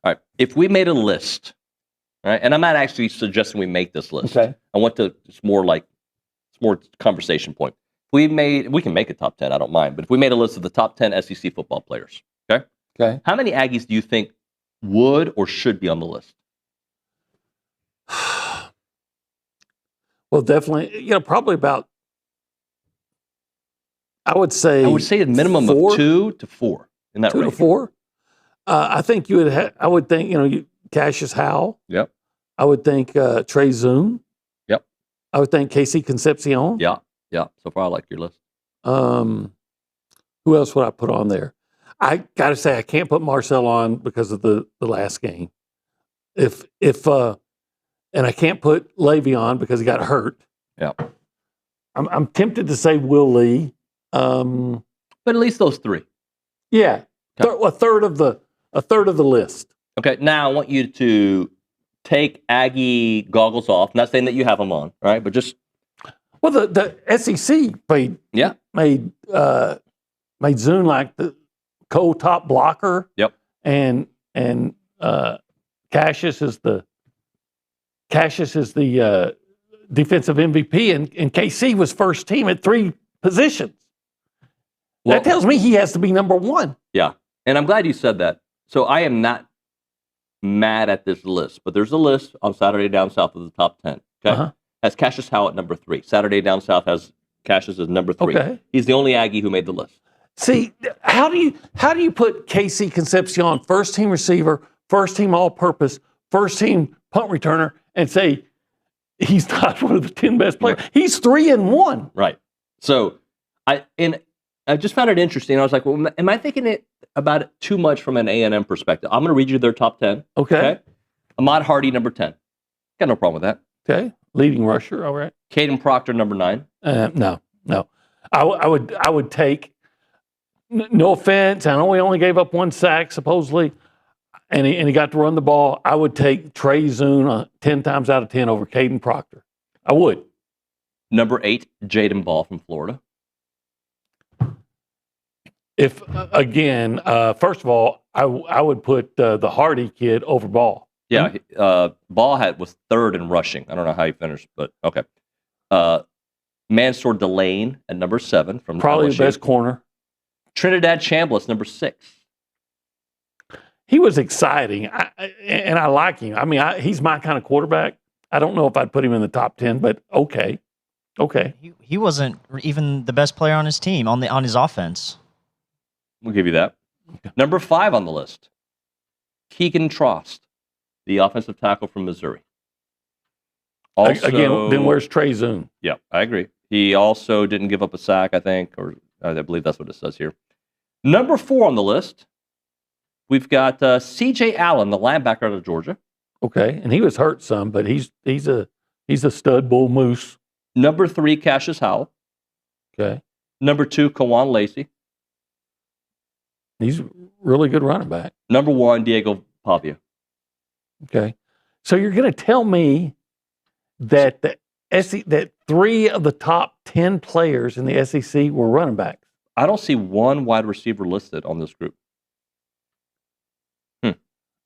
S8: right. If we made a list, right, and I'm not actually suggesting we make this list.
S7: Okay.
S8: I want to. It's more conversation point. We can make a top 10. I don't mind. But if we made a list of the top 10 SEC football players, okay.
S7: Okay.
S8: How many Aggies do you think would or should be on the list?
S7: Well, definitely. Probably about. I would say
S8: a minimum
S7: 4,
S8: of 2 to 4 in that
S7: 2
S8: range.
S7: to 4. I think you would. I would think Cassius Howell.
S8: Yep.
S7: I would think Trey Zoom.
S8: Yep.
S7: I would think Casey Concepcion.
S8: Yeah. So far, I like your list.
S7: Who else would I put on there? I got to say I can't put Marcel on because of the last game. And I can't put Le'Veon on because he got hurt.
S8: Yeah.
S7: I'm tempted to say Will Lee.
S8: But at least those 3.
S7: Yeah.
S8: Okay.
S7: A third of the list.
S8: Okay. Now I want you to take Aggie goggles off. Not saying that you have them on, right? But just
S7: the SEC made Zune like the co-top blocker.
S8: Yep.
S7: And Cassius is the defensive MVP, and KC was first team at 3 positions. Well, that tells me he has to be number 1.
S8: Yeah, and I'm glad you said that. So I am not mad at this list, but there's a list on Saturday Down South of the top 10. Okay, has Cassius Howell at number 3. Saturday Down South has Cassius as number 3.
S7: Okay.
S8: He's the only Aggie who made the list.
S7: See, how do you put Casey Concepcion, first team receiver, first team all-purpose, first team punt returner, and say he's not one of the 10 best players? Right. He's 3-1.
S8: Right. So I just found it interesting. I was like, well, am I thinking about it too much from an A&M perspective? I'm going to read you their top 10.
S7: Okay.
S8: Ahmad Hardy, number 10. Got no problem with that.
S7: Okay. Leading rusher, all right.
S8: Caden Proctor, number 9.
S7: No. I would take, no offense, I know we only gave up 1 sack, supposedly, and he got to run the ball. I would take Trey Zune 10 times out of 10 over Caden Proctor. I would.
S8: Number 8, Jaden Ball from Florida.
S7: If, again, first of all, I would put the Hardy kid over Ball.
S8: Yeah, Ball was 3rd in rushing. I don't know how he finished, but okay. Mansour Delane at number 7 from
S7: probably
S8: LSU.
S7: The best corner.
S8: Trinidad Chambliss, number 6.
S7: He was exciting, and I like him. I mean, he's my kind of quarterback. I don't know if I'd put him in the top 10, but okay.
S11: He wasn't even the best player on his team, on his offense.
S8: We'll give you that. Number 5 on the list, Keegan Trost, the offensive tackle from Missouri. Also,
S7: again, then where's Trey Zune?
S8: Yeah, I agree. He also didn't give up a sack, I think, or I believe that's what it says here. Number 4 on the list, we've got C.J. Allen, the linebacker out of Georgia.
S7: Okay, and he was hurt some, but he's a stud bull moose.
S8: Number 3, Cassius Howell.
S7: Okay.
S8: Number 2, Kawan Lacey.
S7: He's a really good running back.
S8: Number 1, Diego Pavia.
S7: Okay, so you're going to tell me that that 3 of the top 10 players in the SEC were running backs?
S8: I don't see 1 wide receiver listed on this group.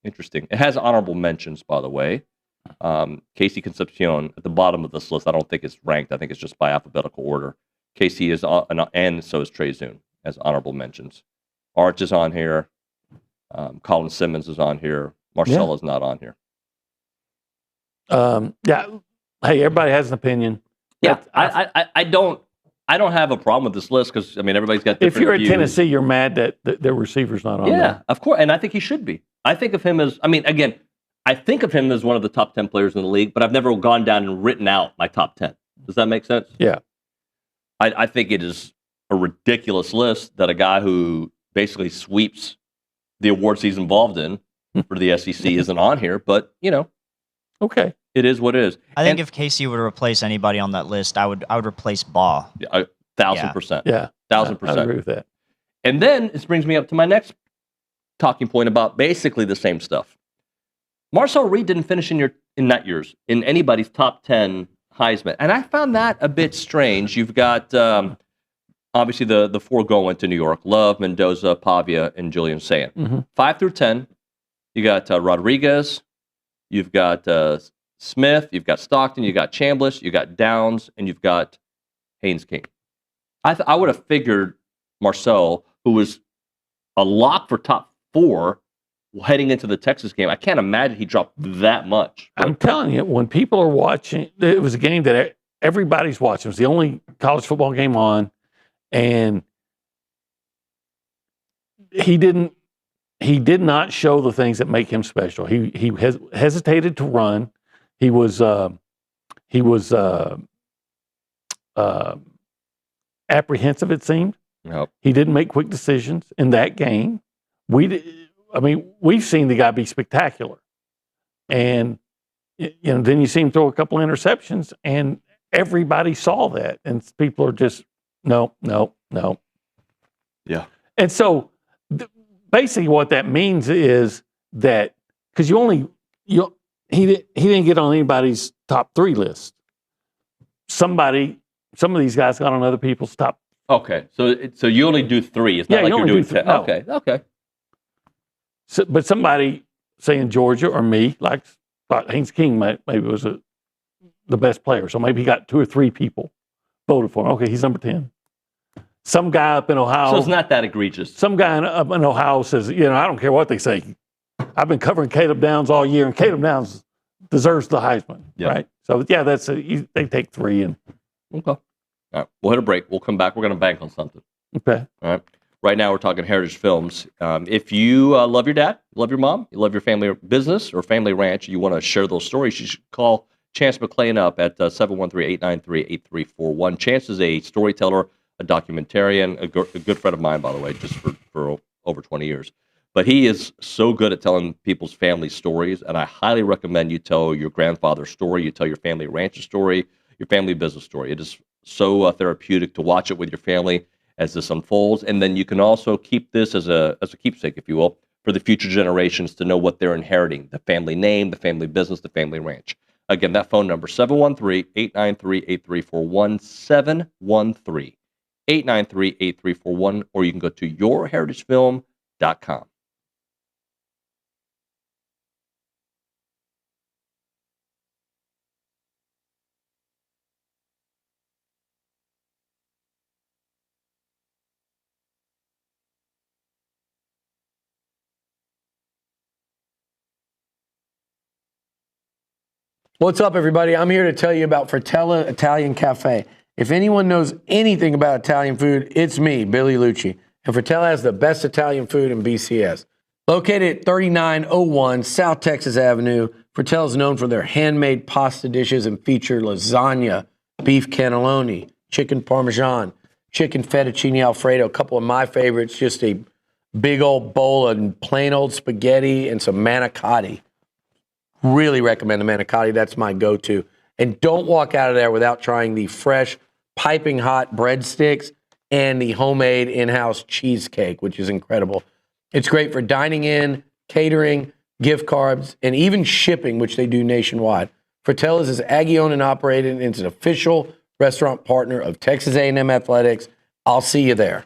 S8: Interesting. It has honorable mentions, by the way. Casey Concepcion at the bottom of this list. I don't think it's ranked. I think it's just by alphabetical order. Casey is on, and so is Trey Zune as honorable mentions. Arch is on here. Colin Simmons is on here. Marcella is not on here.
S7: Hey, everybody has an opinion.
S8: Yeah, I don't have a problem with this list because everybody's got different
S7: If you're
S8: views.
S7: at Tennessee, you're mad that their receiver's not on there.
S8: Yeah, of course, and I think he should be. I think of him as, I think of him as one of the top 10 players in the league, but I've never gone down and written out my top 10. Does that make sense?
S7: Yeah.
S8: I think it is a ridiculous list that a guy who basically sweeps the awards he's involved in for the SEC isn't on here, but,
S7: okay.
S8: It is what it is.
S11: I think if Casey would replace anybody on that list, I would replace Ball.
S8: 1,000%.
S7: Yeah.
S8: 1,000%.
S7: I agree with that.
S8: And then this brings me up to my next talking point about basically the same stuff. Marcel Reed didn't finish in anybody's top 10 Heisman. And I found that a bit strange. You've got obviously the four going to New York: Love, Mendoza, Pavia, and Julian Sand.
S7: Mm-hmm.
S8: 5 through 10, you got Rodriguez, you've got Smith, you've got Stockton, you've got Chambliss, you've got Downs, and you've got Haynes King. I would have figured Marcel, who was a lock for top 4 heading into the Texas game, I can't imagine he dropped that much.
S7: I'm telling you, when people are watching, it was a game that everybody's watching. It was the only college football game on, and he did not show the things that make him special. He hesitated to run. He was apprehensive, it seemed.
S8: Yep.
S7: He didn't make quick decisions in that game. We've seen the guy be spectacular, and then you see him throw a couple interceptions, and everybody saw that, and people are just no.
S8: Yeah.
S7: And so, basically, what that means is that because he didn't get on anybody's top 3 list. Some of these guys got on other people's top.
S8: Okay, so you only do 3. It's not like you're doing 10.
S7: No.
S8: Okay.
S7: So, but somebody, say in Georgia or me, thought Haynes King maybe was the best player. So maybe he got 2 or 3 people voted for him. Okay, he's number 10. Some guy up in Ohio.
S8: So it's not that egregious.
S7: Some guy up in Ohio says, I don't care what they say. I've been covering Caleb Downs all year, and Caleb Downs deserves the Heisman, right? So, yeah, they take 3. And
S8: okay. All right, we'll hit a break. We'll come back. We're going to bank on something.
S7: Okay.
S8: All right. Right now, we're talking Heritage Films. If you love your dad, love your mom, you love your family business or family ranch, you want to share those stories, you should call Chance McClain up at 713-893-8341. Chance is a storyteller, a documentarian, a good friend of mine, by the way, just for over 20 years. But he is so good at telling people's family stories, and I highly recommend you tell your grandfather's story, you tell your family ranch's story, your family business story. It is so therapeutic to watch it with your family as this unfolds, and then you can also keep this as a keepsake, if you will, for the future generations to know what they're inheriting, the family name, the family business, the family ranch. Again, that phone number, 713-893-8341, 713-893-8341, or you can go to yourheritagefilm.com.
S9: What's up, everybody? I'm here to tell you about Fratella Italian Cafe. If anyone knows anything about Italian food, it's me, Billy Liucci. And Fratella has the best Italian food in BCS. Located at 3901 South Texas Avenue, Fratella is known for their handmade pasta dishes and feature lasagna, beef cannelloni, chicken parmesan, chicken fettuccine alfredo, a couple of my favorites, just a big old bowl of plain old spaghetti and some manicotti. Really recommend the manicotti. That's my go-to. And don't walk out of there without trying the fresh, piping hot breadsticks and the homemade in-house cheesecake, which is incredible. It's great for dining in, catering, gift cards, and even shipping, which they do nationwide. Fratella's is Aggie-owned and operated, and it's an official restaurant partner of Texas A&M Athletics. I'll see you there.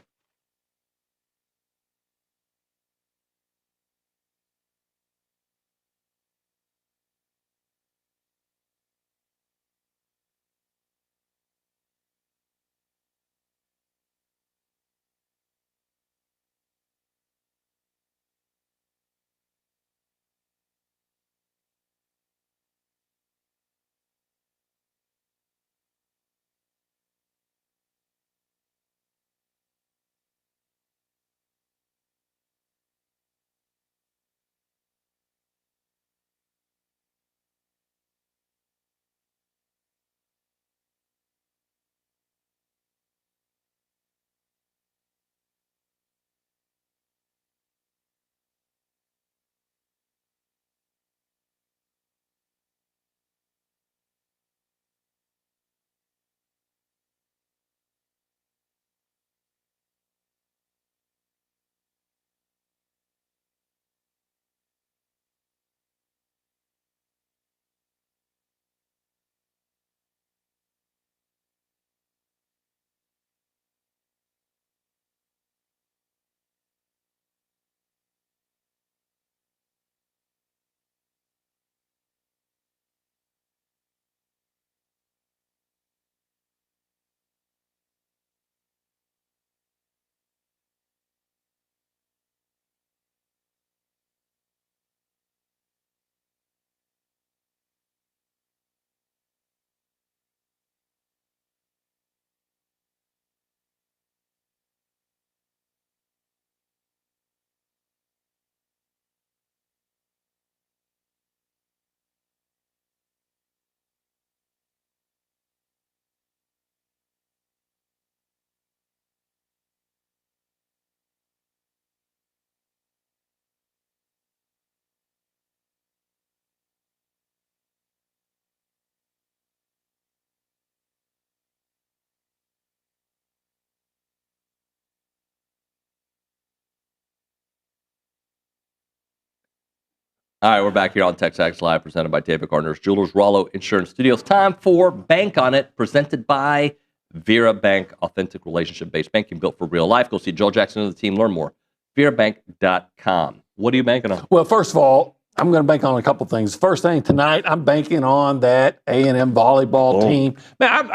S8: All right, we're back here on TexAgs Live, presented by David Gardner's Jewelers, Rollo Insurance Studios. Time for Bank on It, presented by Vera Bank, authentic relationship-based banking built for real life. Go see Joe Jackson and the team. Learn more. VeraBank.com. What are you banking on?
S7: Well, first of all, I'm going to bank on a couple things. First thing, tonight, I'm banking on that A&M volleyball team. Man,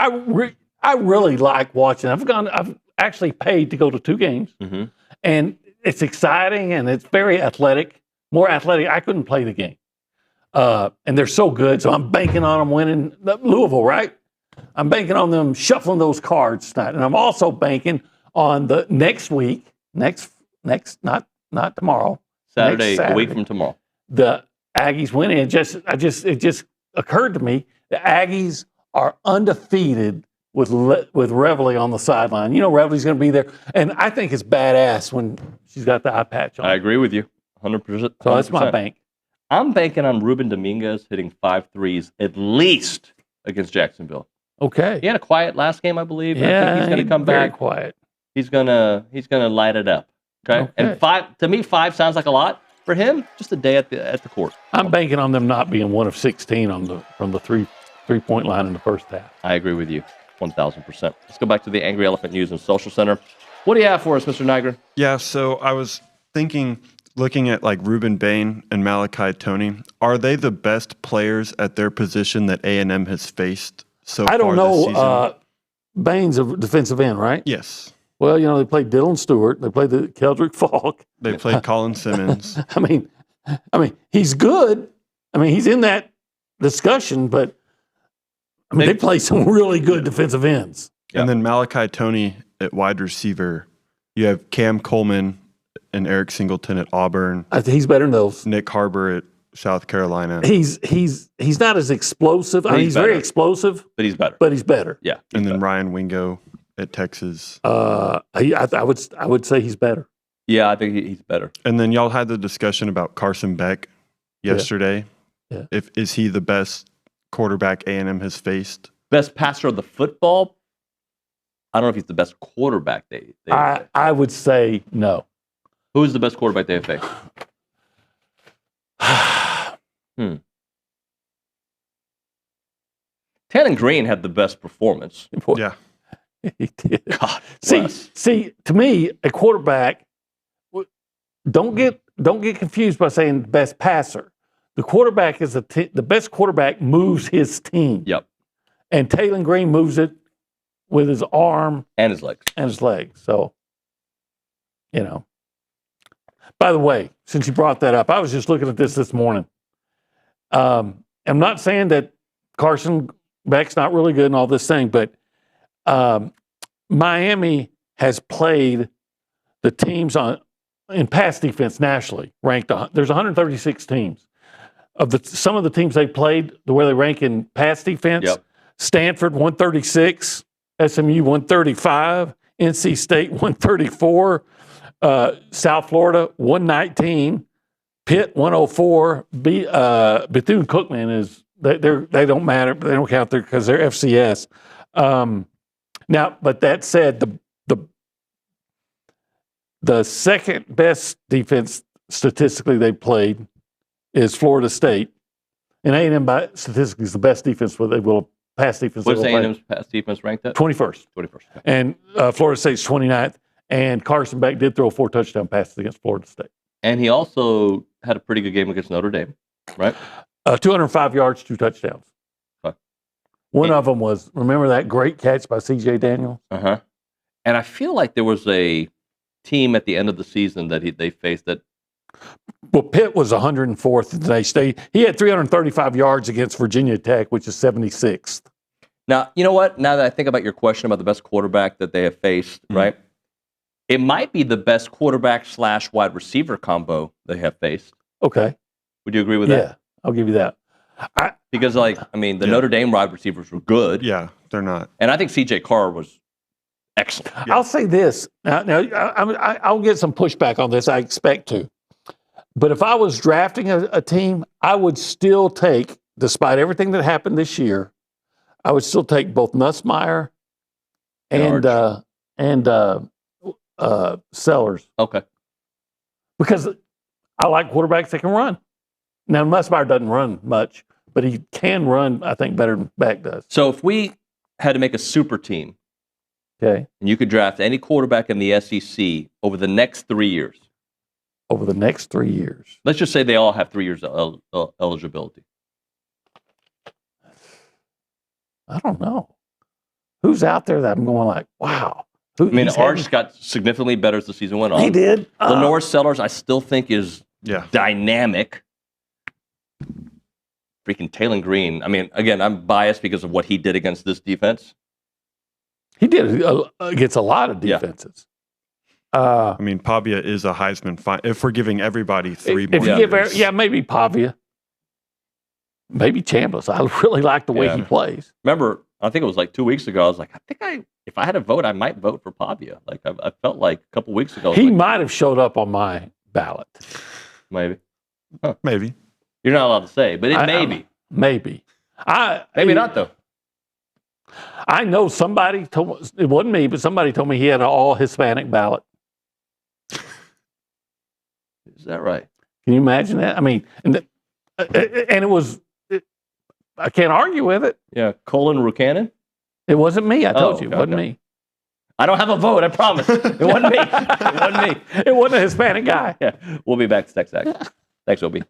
S7: I really like watching. I've actually paid to go to 2 games, and it's exciting and it's very athletic. More athletic. I couldn't play the game, and they're so good. So I'm banking on them winning Louisville. Right? I'm banking on them shuffling those cards tonight, and I'm also banking on the next week. Next, not tomorrow.
S8: Saturday, a week from tomorrow.
S7: The Aggies winning. It just occurred to me the Aggies are undefeated with Reveille on the sideline. You know Revelle's going to be there, and I think it's badass when she's got the eye patch on.
S8: I agree with you, 100%.
S7: So that's my bank.
S8: I'm banking on Ruben Dominguez hitting 5 threes at least against Jacksonville.
S7: Okay.
S8: He had a quiet last game, I believe.
S7: Yeah,
S8: I think he's going to come
S7: very
S8: back.
S7: Quiet.
S8: He's gonna light it up. Okay. And 5 to me, 5 sounds like a lot for him. Just a day at the court.
S7: I'm banking on them not being 1 of 16 from the three-point line in the first half.
S8: I agree with you, 1,000%. Let's go back to the Angry Elephant News and Social Center. What do you have for us, Mr. Niger?
S12: Yeah, so I was thinking, looking at like Ruben Bain and Malachi Toney, are they the best players at their position that A&M has faced so far
S7: I don't
S12: this season?
S7: know. Bain's a defensive end, right?
S12: Yes.
S7: Well, they played Dylan Stewart. They played the Keldrick Falk.
S12: They played Colin Simmons.
S7: I mean, he's good. I mean, he's in that discussion, but they play some really good defensive ends.
S12: And then Malachi Toney at wide receiver. You have Cam Coleman and Eric Singleton at Auburn.
S7: I think he's better than those.
S12: Nick Harbor at South Carolina.
S7: He's not as explosive. I mean, he's very explosive,
S8: but he's better.
S7: But he's better.
S8: Yeah.
S12: And then Ryan Wingo at Texas.
S7: I would say he's better.
S8: Yeah, I think he's better.
S12: And then y'all had the discussion about Carson Beck yesterday.
S7: Yeah.
S12: Is he the best quarterback A&M has faced?
S8: Best passer of the football? I don't know if he's the best quarterback they
S7: I would say no.
S8: Who's the best quarterback they have faced? Tannen Green had the best performance.
S12: Yeah.
S7: He did.
S8: God,
S7: see, to me, a quarterback, don't get confused by saying best passer. The quarterback is the best quarterback moves his team.
S8: Yep.
S7: And Taylor Green moves it with his arm
S8: and his legs.
S7: So, By the way, since you brought that up, I was just looking at this morning. I'm not saying that Carson Beck's not really good and all this thing, but Miami has played the teams in pass defense nationally ranked. There's 136 teams. Some of the teams they played, the way they rank in pass defense, Stanford 136, SMU 135, NC State 134, South Florida 119, Pitt 104. Bethune-Cookman is they don't matter. They don't count there because they're FCS. Now, but that said, the second best defense statistically they played is Florida State, and A&M by statistically is the best defense where they will pass defense.
S8: What's A&M's pass defense ranked at?
S7: 21st.
S8: 21st. Okay.
S7: And Florida State's 29th. And Carson Beck did throw 4 touchdown passes against Florida State.
S8: And he also had a pretty good game against Notre Dame, right?
S7: 205 yards, 2 touchdowns.
S8: Okay.
S7: One of them was, remember that great catch by C.J. Daniels?
S8: Uh-huh. And I feel like there was a team at the end of the season that they faced that.
S7: Well, Pitt was 104th in the state. He had 335 yards against Virginia Tech, which is 76th.
S8: Now, you know what? Now that I think about your question about the best quarterback that they have faced, right? It might be the best quarterback / wide receiver combo they have faced.
S7: Okay.
S8: Would you agree with that?
S7: Yeah, I'll give you that.
S8: Because, the Notre Dame wide receivers were good.
S12: Yeah, they're not.
S8: And I think C.J. Carr was excellent.
S7: Yeah. I'll say this. Now I'll get some pushback on this. I expect to. But if I was drafting a team, I would still take, despite everything that happened this year, I would still take both Nussmeier and Sellers.
S8: Okay.
S7: Because I like quarterbacks that can run. Now, Musmeyer doesn't run much, but he can run, I think, better than Beck does.
S8: So if we had to make a super team,
S7: okay,
S8: and you could draft any quarterback in the SEC over the next 3 years.
S7: Over the next 3 years.
S8: Let's just say they all have 3 years eligibility.
S7: I don't know. Who's out there that I'm going like, wow.
S8: Arch got significantly better as the season went on.
S7: He did.
S8: Lenore Sellers, I still think is dynamic. Freaking Taylor Green. I mean, again, I'm biased because of what he did against this defense.
S7: He did against a lot of defenses.
S12: Pavia is a Heisman. If we're giving everybody 3 more years.
S7: Maybe Pavia. Maybe Chambliss. I really like the way he plays.
S8: Remember, I think it was like 2 weeks ago. I was like, if I had a vote, I might vote for Pavia. Like I felt like a couple weeks ago.
S7: He might have showed up on my ballot.
S8: Maybe.
S12: Huh. Maybe.
S8: You're not allowed to say, but maybe.
S7: Maybe.
S8: Maybe not though.
S7: I know somebody told it wasn't me, but somebody told me he had an all Hispanic ballot.
S8: Is that right?
S7: Can you imagine that? I mean, and it was. I can't argue with it.
S8: Yeah, Olin Buchanan.
S7: It wasn't me. I told you, it wasn't me.
S8: I don't have a vote. I promise. It wasn't me. It wasn't me.
S7: It wasn't a Hispanic guy.
S8: Yeah, we'll be back to TexAgs. Thanks, Obi.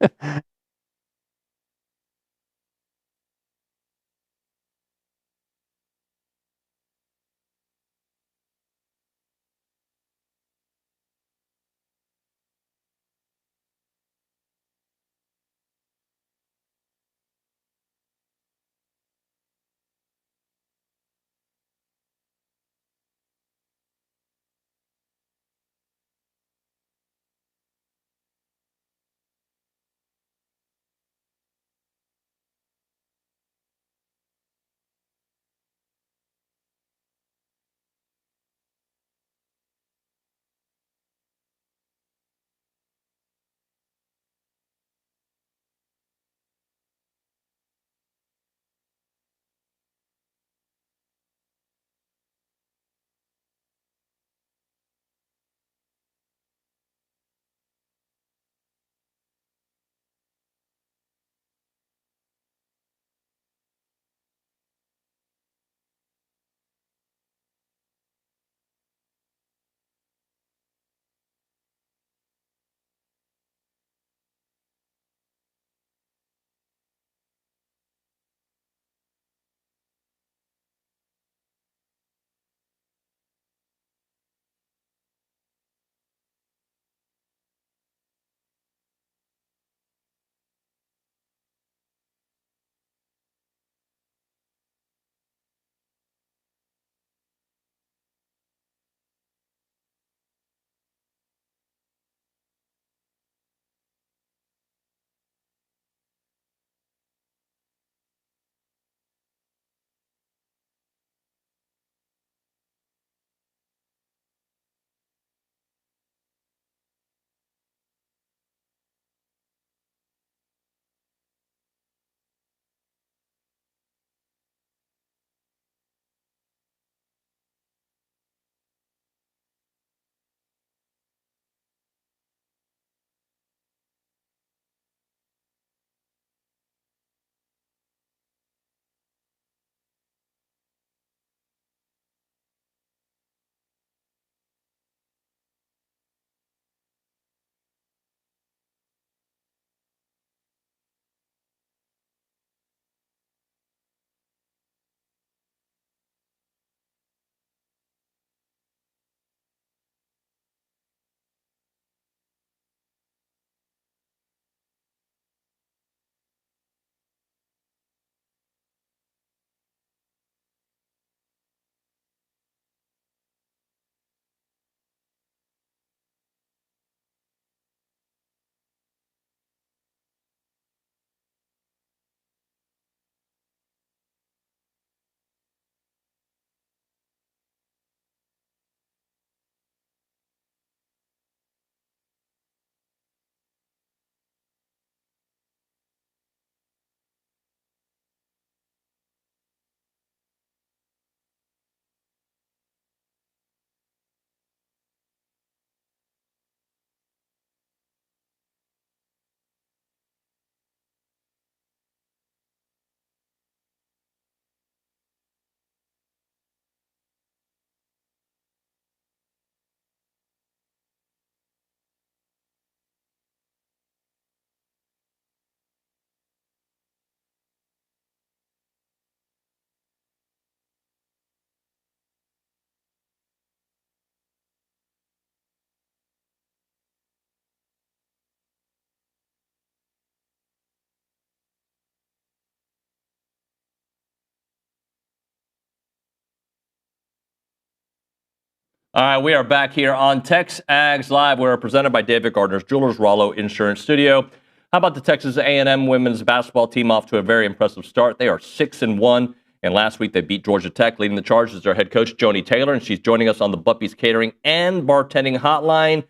S3: All right, we are back here on TexAgs Live. We're presented by David Gardner's Jewelers, Rollo Insurance Studio. How about the Texas A&M women's basketball team off to a very impressive start? They are 6-1, and last week they beat Georgia Tech. Leading the charge is their head coach, Joni Taylor, and she's joining us on the Buppy's Catering and Bartending Hotline.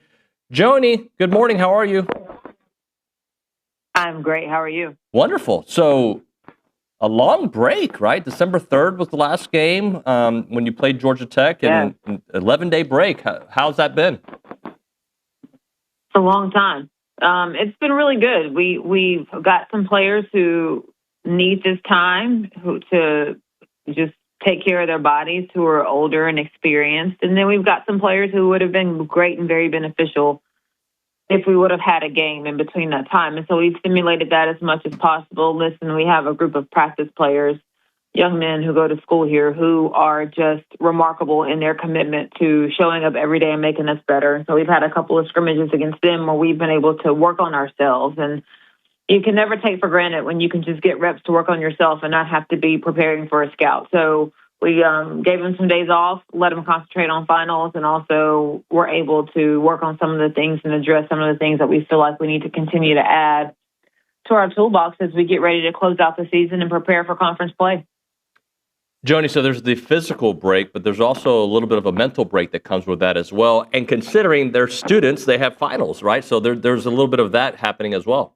S3: Joni, good morning. How are you?
S13: I'm great. How are you?
S3: Wonderful. So, a long break, right? December 3rd was the last game when you played Georgia Tech, and an 11-day break. How's that been?
S13: It's a long time. It's been really good. We've got some players who need this time to just take care of their bodies, who are older and experienced. And then we've got some players who would have been great and very beneficial if we would have had a game in between that time. And so we've simulated that as much as possible. Listen, we have a group of practice players, young men who go to school here, who are just remarkable in their commitment to showing up every day and making us better. So we've had a couple of scrimmages against them where we've been able to work on ourselves. And you can never take for granted when you can just get reps to work on yourself and not have to be preparing for a scout. So we gave them some days off, let them concentrate on finals, and also were able to work on some of the things and address some of the things that we feel like we need to continue to add to our toolbox as we get ready to close out the season and prepare for conference play.
S3: Joni, so there's the physical break, but there's also a little bit of a mental break that comes with that as well. And considering they're students, they have finals, right? So there's a little bit of that happening as well.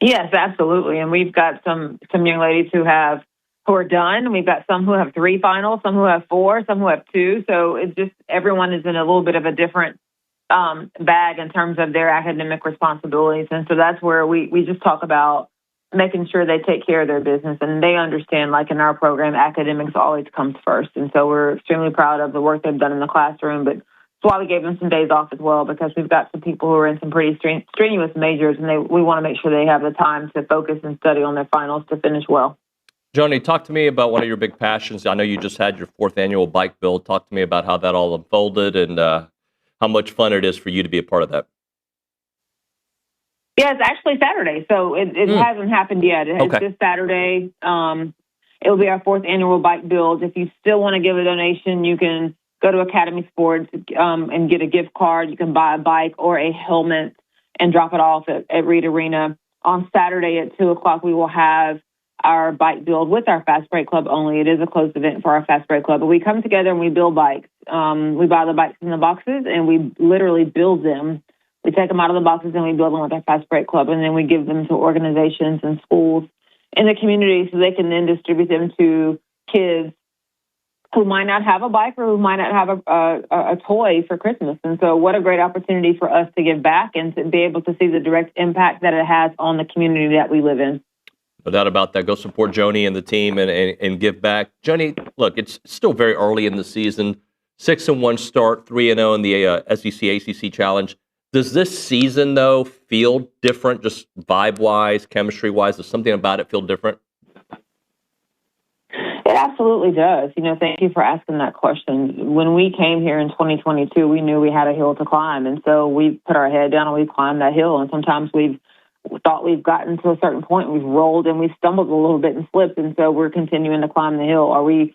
S13: Yes, absolutely. And we've got some young ladies who are done. We've got some who have 3 finals, some who have 4, some who have 2. So it's just everyone is in a little bit of a different bag in terms of their academic responsibilities. And so that's where we just talk about making sure they take care of their business. And they understand, like in our program, academics always comes first. And so we're extremely proud of the work they've done in the classroom. But that's why we gave them some days off as well, because we've got some people who are in some pretty strenuous majors, and we want to make sure they have the time to focus and study on their finals to finish well.
S3: Joni, talk to me about one of your big passions. I know you just had your 4th annual bike build. Talk to me about how that all unfolded and how much fun it is for you to be a part of that.
S13: Yeah, it's actually Saturday, so it hasn't happened yet. It's this Saturday. It'll be our 4th annual bike build. If you still want to give a donation, you can go to Academy Sports and get a gift card. You can buy a bike or a helmet and drop it off at Reed Arena. On Saturday at 2 o'clock, we will have our bike build with our Fast Break Club only. It is a closed event for our Fast Break Club, but we come together and we build bikes. We buy the bikes in the boxes and we literally build them. We take them out of the boxes and we build them with our Fast Break Club, and then we give them to organizations and schools in the community so they can then distribute them to kids who might not have a bike or who might not have a toy for Christmas. And so what a great opportunity for us to give back and to be able to see the direct impact that it has on the community that we live in.
S3: No doubt about that. Go support Joni and the team and give back. Joni, look, it's still very early in the season. 6-1 start, 3-0 in the SEC ACC Challenge. Does this season, though, feel different, just vibe-wise, chemistry-wise? Does something about it feel different?
S13: It absolutely does. Thank you for asking that question. When we came here in 2022, we knew we had a hill to climb. And so we put our head down and we climbed that hill. And sometimes we've thought we've gotten to a certain point, we've rolled and we've stumbled a little bit and slipped. And so we're continuing to climb the hill. Are we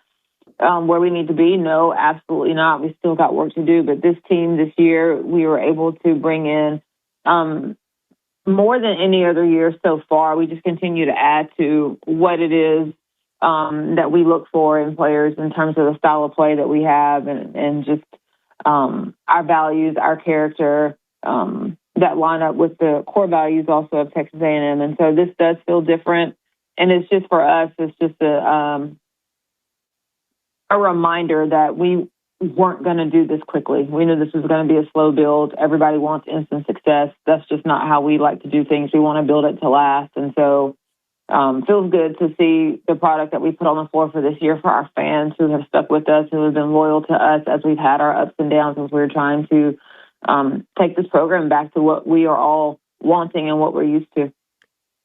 S13: where we need to be? No, absolutely not. We still got work to do. But this team this year, we were able to bring in more than any other year so far. We just continue to add to what it is that we look for in players in terms of the style of play that we have and just our values, our character, that line up with the core values also of Texas A&M. And so this does feel different. And it's just for us, it's just a reminder that we weren't going to do this quickly. We knew this was going to be a slow build. Everybody wants instant success. That's just not how we like to do things. We want to build it to last. And so feels good to see the product that we put on the floor for this year for our fans who have stuck with us, who have been loyal to us as we've had our ups and downs as we're trying to take this program back to what we are all wanting and what we're used to.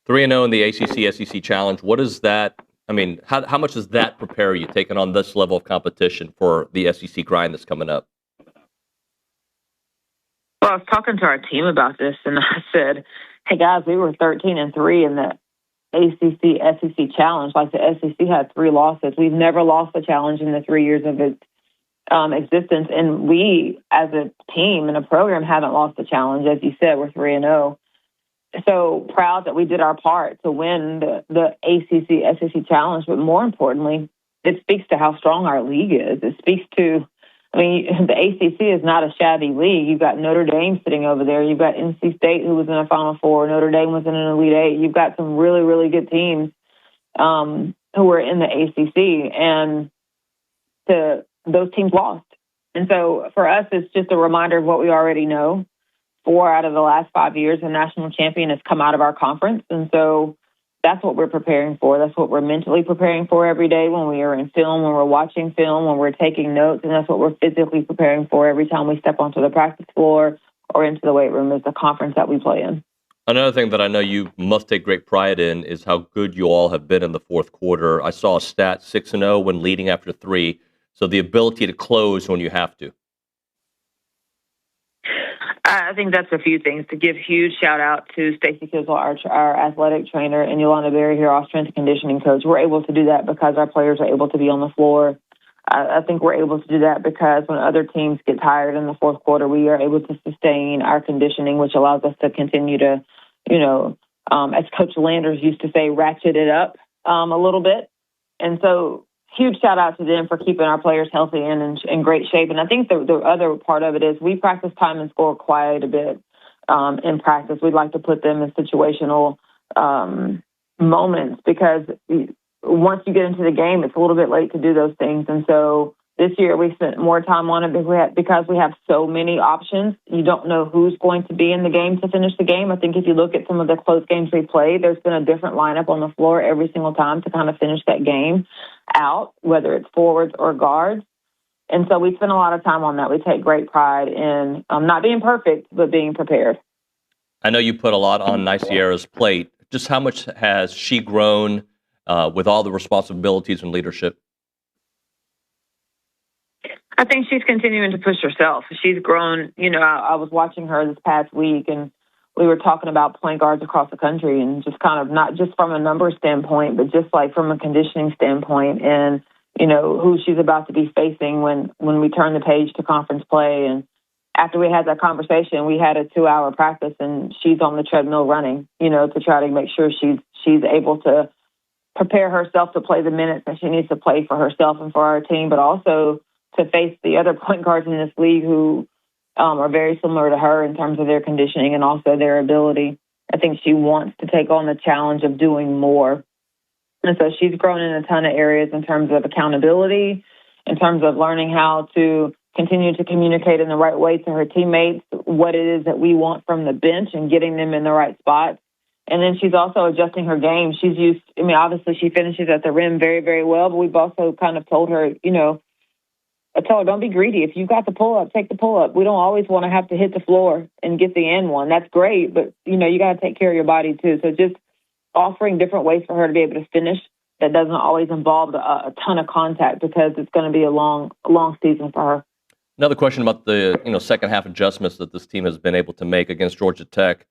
S3: 3-0 in the ACC SEC Challenge. What is that? I mean, how much does that prepare you taking on this level of competition for the SEC grind that's coming up?
S13: Well, I was talking to our team about this, and I said, hey, guys, we were 13-3 in the ACC SEC Challenge. Like, the SEC had 3 losses. We've never lost a challenge in the 3 years of its existence. And we, as a team and a program, haven't lost the challenge. As you said, we're 3-0. So proud that we did our part to win the ACC SEC challenge. But more importantly, it speaks to how strong our league is. It speaks to, I mean, the ACC is not a shabby league. You've got Notre Dame sitting over there. You've got NC State, who was in a Final Four. Notre Dame was in an Elite Eight. You've got some really, really good teams who were in the ACC, and those teams lost. And so for us, it's just a reminder of what we already know. 4 out of the last 5 years, a national champion has come out of our conference. And so that's what we're preparing for. That's what we're mentally preparing for every day when we are in film, when we're watching film, when we're taking notes. And that's what we're physically preparing for every time we step onto the practice floor or into the weight room, is the conference that we play in.
S8: Another thing that I know you must take great pride in is how good you all have been in the fourth quarter. I saw a stat, 6-0 when leading after 3. So the ability to close when you have to.
S13: I think that's a few things. To give huge shout out to Stacy Kizzle, our athletic trainer, and Yolanda Berry here, our strength and conditioning coach. We're able to do that because our players are able to be on the floor. I think we're able to do that because when other teams get tired in the fourth quarter, we are able to sustain our conditioning, which allows us to continue to, as Coach Landers used to say, ratchet it up a little bit. And so huge shout out to them for keeping our players healthy and in great shape. And I think the other part of it is we practice time and score quite a bit in practice. We'd like to put them in situational moments because once you get into the game, it's a little bit late to do those things. And so this year we spent more time on it because we have so many options. You don't know who's going to be in the game to finish the game. I think if you look at some of the close games we played, there's been a different lineup on the floor every single time to kind of finish that game out, whether it's forwards or guards. And so we spend a lot of time on that. We take great pride in not being perfect, but being prepared.
S8: I know you put a lot on Nicierra's plate. Just how much has she grown with all the responsibilities and leadership?
S13: I think she's continuing to push herself. She's grown. I was watching her this past week, and we were talking about point guards across the country, and just kind of not just from a number standpoint, but just like from a conditioning standpoint, and who she's about to be facing when we turn the page to conference play. And after we had that conversation, we had a 2-hour practice, and she's on the treadmill running, to try to make sure she's able to prepare herself to play the minutes that she needs to play for herself and for our team, but also to face the other point guards in this league who are very similar to her in terms of their conditioning and also their ability. I think she wants to take on the challenge of doing more. And so she's grown in a ton of areas in terms of accountability, in terms of learning how to continue to communicate in the right way to her teammates, what it is that we want from the bench and getting them in the right spots. And then she's also adjusting her game. Obviously she finishes at the rim very, very well, but we've also kind of told her, I tell her, don't be greedy. If you've got the pull-up, take the pull-up. We don't always want to have to hit the floor and get the end one. That's great, but, you got to take care of your body, too. So just offering different ways for her to be able to finish that doesn't always involve a ton of contact because it's going to be a long season for her.
S8: Another question about the second half adjustments that this team has been able to make against Georgia Tech.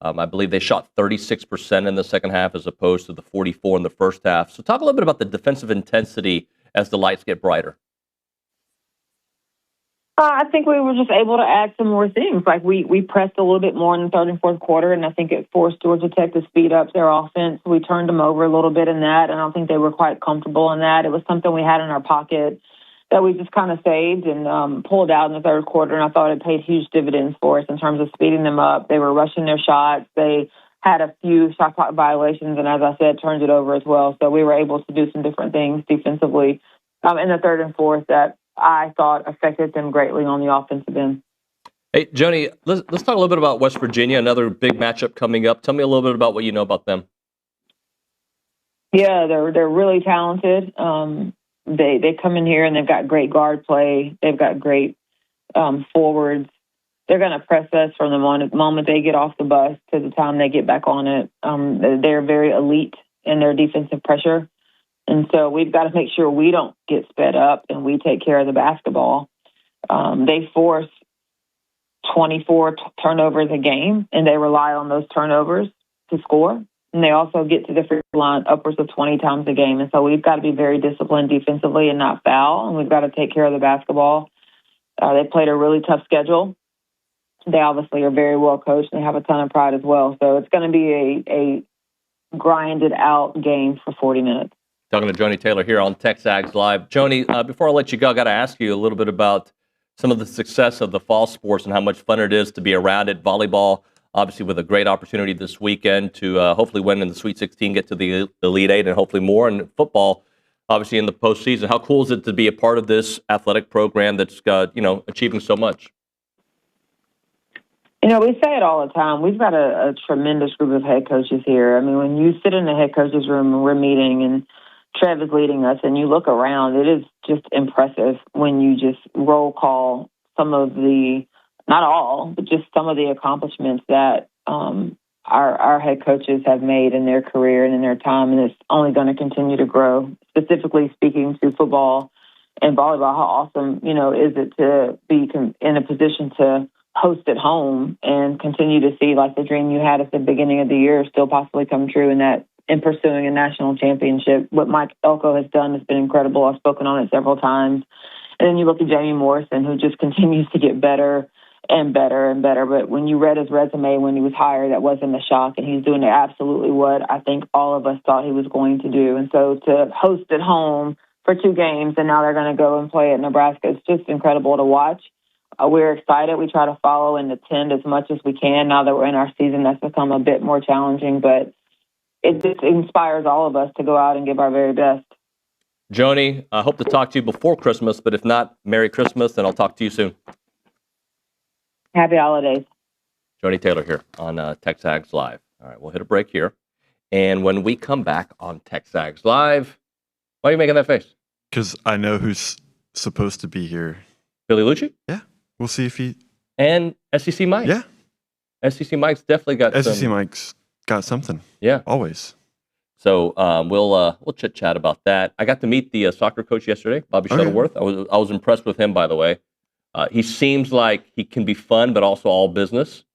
S8: I believe they shot 36% in the second half as opposed to the 44% in the first half. So talk a little bit about the defensive intensity as the lights get brighter.
S13: I think we were just able to add some more things. Like we pressed a little bit more in the third and fourth quarter, and I think it forced Georgia Tech to speed up their offense. We turned them over a little bit in that, and I don't think they were quite comfortable in that. It was something we had in our pocket that we just kind of saved and pulled out in the third quarter, and I thought it paid huge dividends for us in terms of speeding them up. They were rushing their shots. They had a few shot clock violations, and as I said, turned it over as well. So we were able to do some different things defensively in the third and fourth that I thought affected them greatly on the offensive end.
S8: Hey, Joni, let's talk a little bit about West Virginia, another big matchup coming up. Tell me a little bit about what you know about them.
S13: Yeah, they're really talented. They come in here and they've got great guard play. They've got great forwards. They're going to press us from the moment they get off the bus to the time they get back on it. They're very elite in their defensive pressure. And so we've got to make sure we don't get sped up and we take care of the basketball. They force 24 turnovers a game, and they rely on those turnovers to score. and they also get to the free throw line upwards of 20 times a game. And so we've got to be very disciplined defensively and not foul, and we've got to take care of the basketball. They played a really tough schedule. They obviously are very well coached, and they have a ton of pride as well. So it's going to be a grinded out game for 40 minutes.
S3: Talking to Joni Taylor here on TexAgs Live. Joni, before I let you go, I got to ask you a little bit about some of the success of the fall sports and how much fun it is to be around it. Volleyball, obviously, with a great opportunity this weekend to hopefully win in the Sweet 16, get to the Elite Eight, and hopefully more. And football, obviously, in the postseason. How cool is it to be a part of this athletic program that's achieving so much?
S13: We say it all the time. We've got a tremendous group of head coaches here. I mean, when you sit in the head coaches room and we're meeting and Trev is leading us and you look around, it is just impressive when you just roll call some of the, not all, but just some of the accomplishments that our head coaches have made in their career and in their time, and it's only going to continue to grow. Specifically speaking to football and volleyball, how awesome, is it to be in a position to host at home and continue to see like the dream you had at the beginning of the year still possibly come true in pursuing a national championship. What Mike Elko has done has been incredible. I've spoken on it several times. And then you look at Jamie Morrison, who just continues to get better and better and better. But when you read his resume when he was hired, that wasn't a shock. And he's doing absolutely what I think all of us thought he was going to do. And so to host at home for 2 games and now they're going to go and play at Nebraska, it's just incredible to watch. We're excited. We try to follow and attend as much as we can. Now that we're in our season, that's become a bit more challenging, but it just inspires all of us to go out and give our very best.
S3: Joni, I hope to talk to you before Christmas, but if not, Merry Christmas, and I'll talk to you soon.
S13: Happy holidays.
S3: Joni Taylor here on TexAgs Live. All right, we'll hit a break here. And when we come back on TexAgs Live, why are you making that face?
S12: Because I know who's supposed to be here.
S3: Billy Liucci?
S12: Yeah. We'll see if he...
S3: And SEC Mike.
S12: Yeah.
S3: SEC Mike's definitely got
S12: SEC Mike's got something.
S3: Yeah.
S12: Always.
S3: So we'll chit-chat about that. I got to meet the soccer coach yesterday, Bobby Shuttleworth. I was impressed with him, by the way. He seems like he can be fun, but also all business.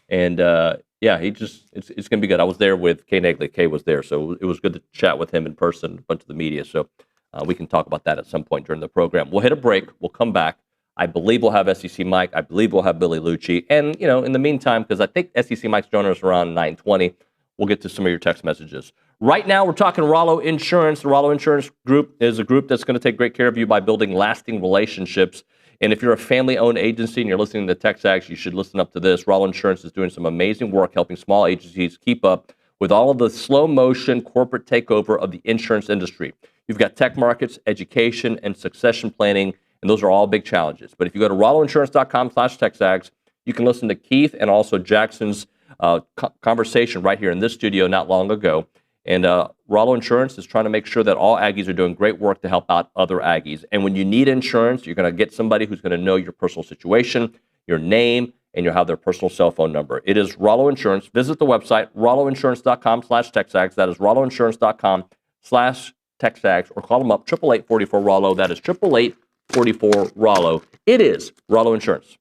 S3: And it's going to be good. I was there with Kay Nagley. Kay was there, so it was good to chat with him in person, a bunch of the media. So we can talk about that at some point during the program. We'll hit a break. We'll come back. I believe we'll have SEC Mike. I believe we'll have Billy Liucci. And, in the meantime, because I think SEC Mike's joining us around 9:20, we'll get to some of your text messages. Right now, we're talking Rollo Insurance. The Rollo Insurance Group is a group that's going to take great care of you by building lasting relationships. And if you're a family-owned agency and you're listening to TexAgs, you should listen up to this. Rollo Insurance is doing some amazing work helping small agencies keep up with all of the slow-motion corporate takeover of the insurance industry. You've got tech markets, education, and succession planning, and those are all big challenges. But if you go to rolloinsurance.com/TexAgs, you can listen to Keith and also Jackson's conversation right here in this studio not long ago. And Rollo Insurance is trying to make sure that all Aggies are doing great work to help out other Aggies. And when you need insurance, you're going to get somebody who's going to know your personal situation, your name, and you'll have their personal cell phone number. It is Rollo Insurance. Visit the website, rolloinsurance.com/TexAgs. That is rolloinsurance.com/TexAgs, or call them up, 888-44-ROLLO. That is 888-44-ROLLO. It is Rollo Insurance.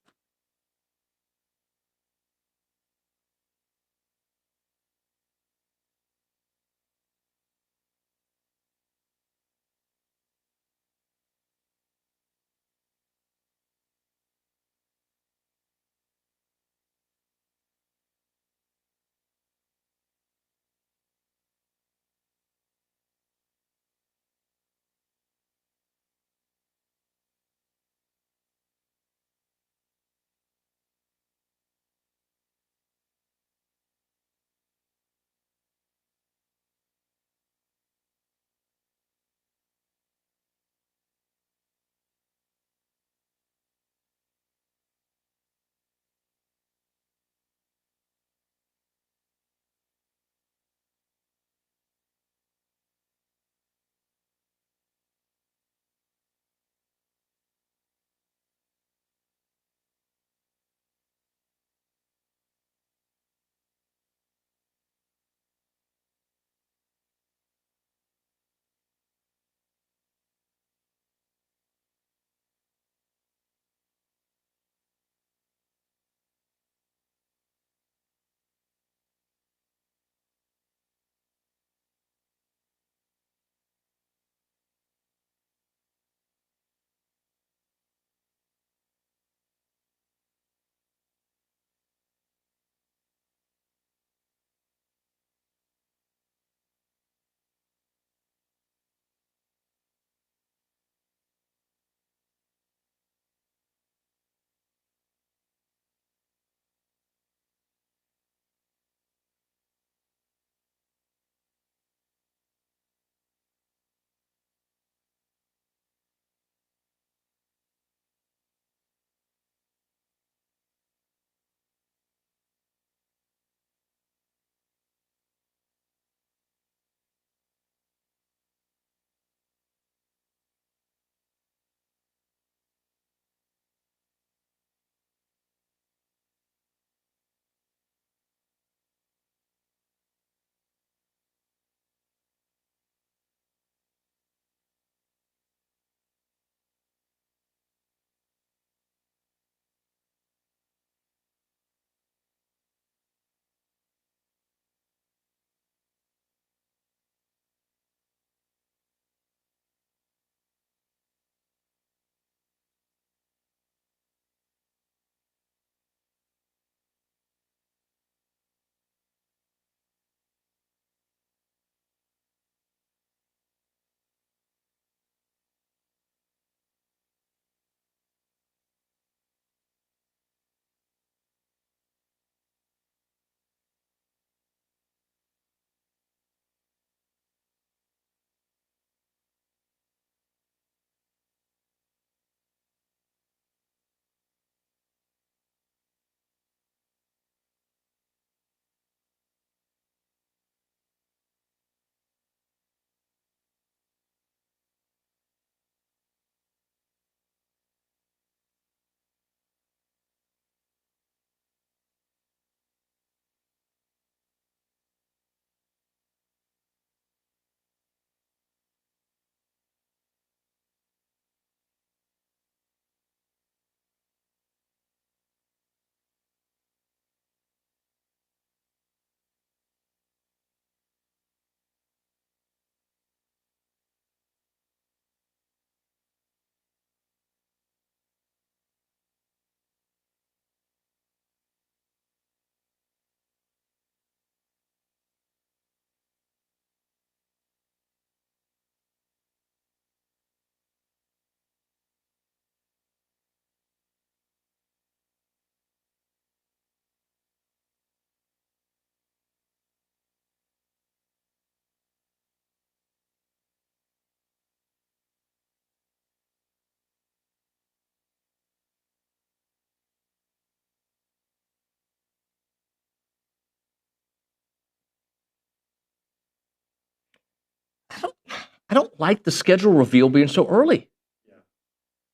S3: I don't like the schedule reveal being so early.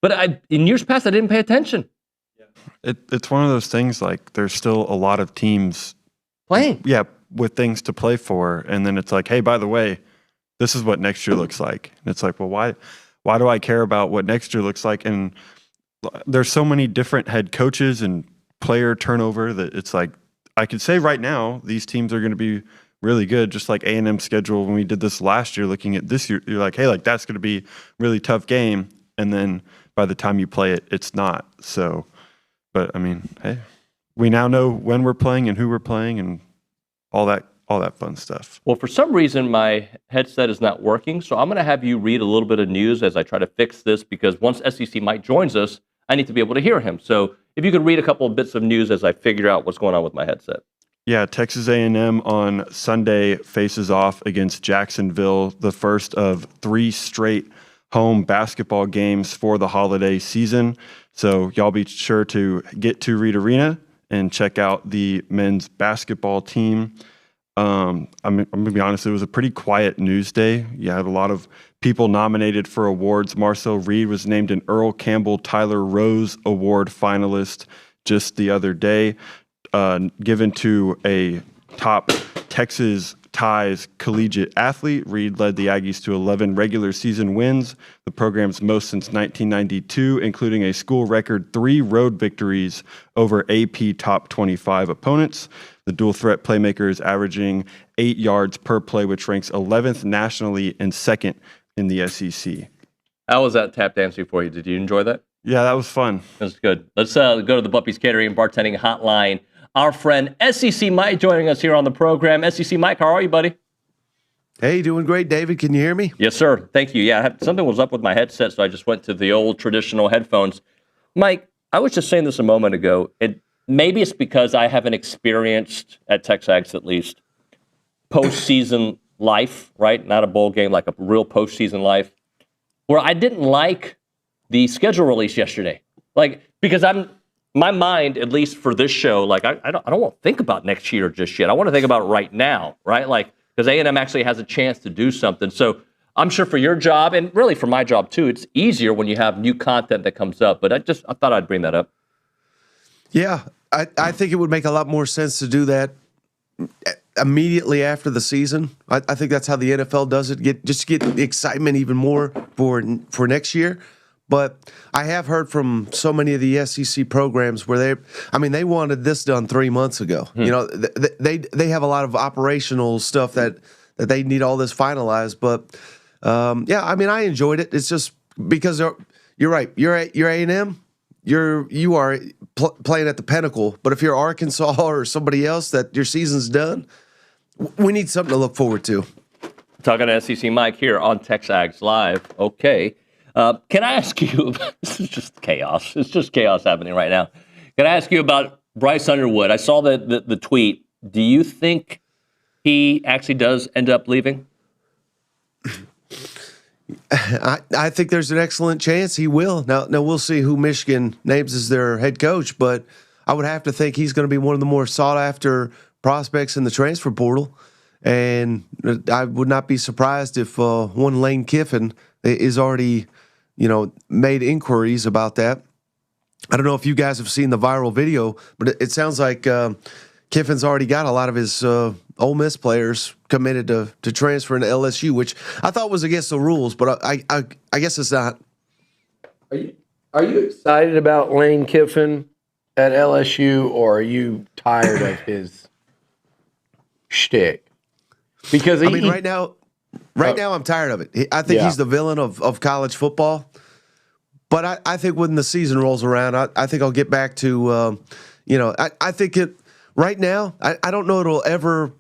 S3: But in years past, I didn't pay attention.
S12: It's one of those things, like, there's still a lot of teams
S3: playing.
S12: Yeah, with things to play for. And then it's like, hey, by the way, this is what next year looks like. And it's like, well, why do I care about what next year looks like? And there's so many different head coaches and player turnover that it's like, I could say right now, these teams are going to be really good, just like A&M schedule when we did this last year. Looking at this year, you're like, hey, like that's going to be a really tough game. And then by the time you play it, it's not. So, but I mean, hey, we now know when we're playing and who we're playing and all that fun stuff.
S3: Well, for some reason, my headset is not working, so I'm going to have you read a little bit of news as I try to fix this, because once SEC Mike joins us, I need to be able to hear him. So if you could read a couple of bits of news as I figure out what's going on with my headset.
S12: Yeah, Texas A&M on Sunday faces off against Jacksonville, the first of 3 straight home basketball games for the holiday season. So y'all be sure to get to Reed Arena and check out the men's basketball team. I'm going to be honest, it was a pretty quiet news day. You had a lot of people nominated for awards. Marcel Reed was named an Earl Campbell Tyler Rose Award finalist just the other day, given to a top Texas ties collegiate athlete. Reed led the Aggies to 11 regular season wins, the program's most since 1992, including a school record 3 road victories over AP top 25 opponents. The dual threat playmaker is averaging 8 yards per play, which ranks 11th nationally and 2nd in the SEC.
S3: How was that tap dancing for you? Did you enjoy that?
S12: Yeah, that was fun.
S3: That was good. Let's go to the Buppy's Catering and Bartending Hotline. Our friend SEC Mike joining us here on the program. SEC Mike, how are you, buddy?
S14: Hey, doing great, David. Can you hear me?
S3: Yes, sir. Thank you. Yeah, something was up with my headset, so I just went to the old traditional headphones. Mike, I was just saying this a moment ago. Maybe it's because I haven't experienced, at TexAgs at least, postseason life, right? Not a bowl game, like a real postseason life, where I didn't like the schedule release yesterday. Like, because my mind, at least for this show, like I don't want to think about next year just yet. I want to think about right now, right? Like, because A&M actually has a chance to do something. So I'm sure for your job, and really for my job too, it's easier when you have new content that comes up. But I thought I'd bring that up.
S14: Yeah, I think it would make a lot more sense to do that immediately after the season. I think that's how the NFL does it. Get the excitement even more for next year. But I have heard from so many of the SEC programs where they wanted this done 3 months ago. You know, they have a lot of operational stuff that they need all this finalized. But yeah, I mean, I enjoyed it. It's just because you're right. You're A&M. You are playing at the pinnacle. But if you're Arkansas or somebody else that your season's done, we need something to look forward to.
S3: Talking to SEC Mike here on TexAgs Live. Okay. Can I ask you, this is just chaos. It's just chaos happening right now. Can I ask you about Bryce Underwood? I saw the tweet. Do you think he actually does end up leaving?
S14: I think there's an excellent chance he will. Now we'll see who Michigan names as their head coach, but I would have to think he's going to be one of the more sought-after prospects in the transfer portal. And I would not be surprised if one Lane Kiffin is already, made inquiries about that. I don't know if you guys have seen the viral video, but it sounds like Kiffin's already got a lot of his Ole Miss players committed to transfer into LSU, which I thought was against the rules, but I guess it's not.
S9: Are you excited about Lane Kiffin at LSU, or are you tired of his shtick? Because
S14: right now I'm tired of it. I think he's the villain of college football. But I think when the season rolls around, I think I'll get back to, I think it right now. I don't know it'll ever.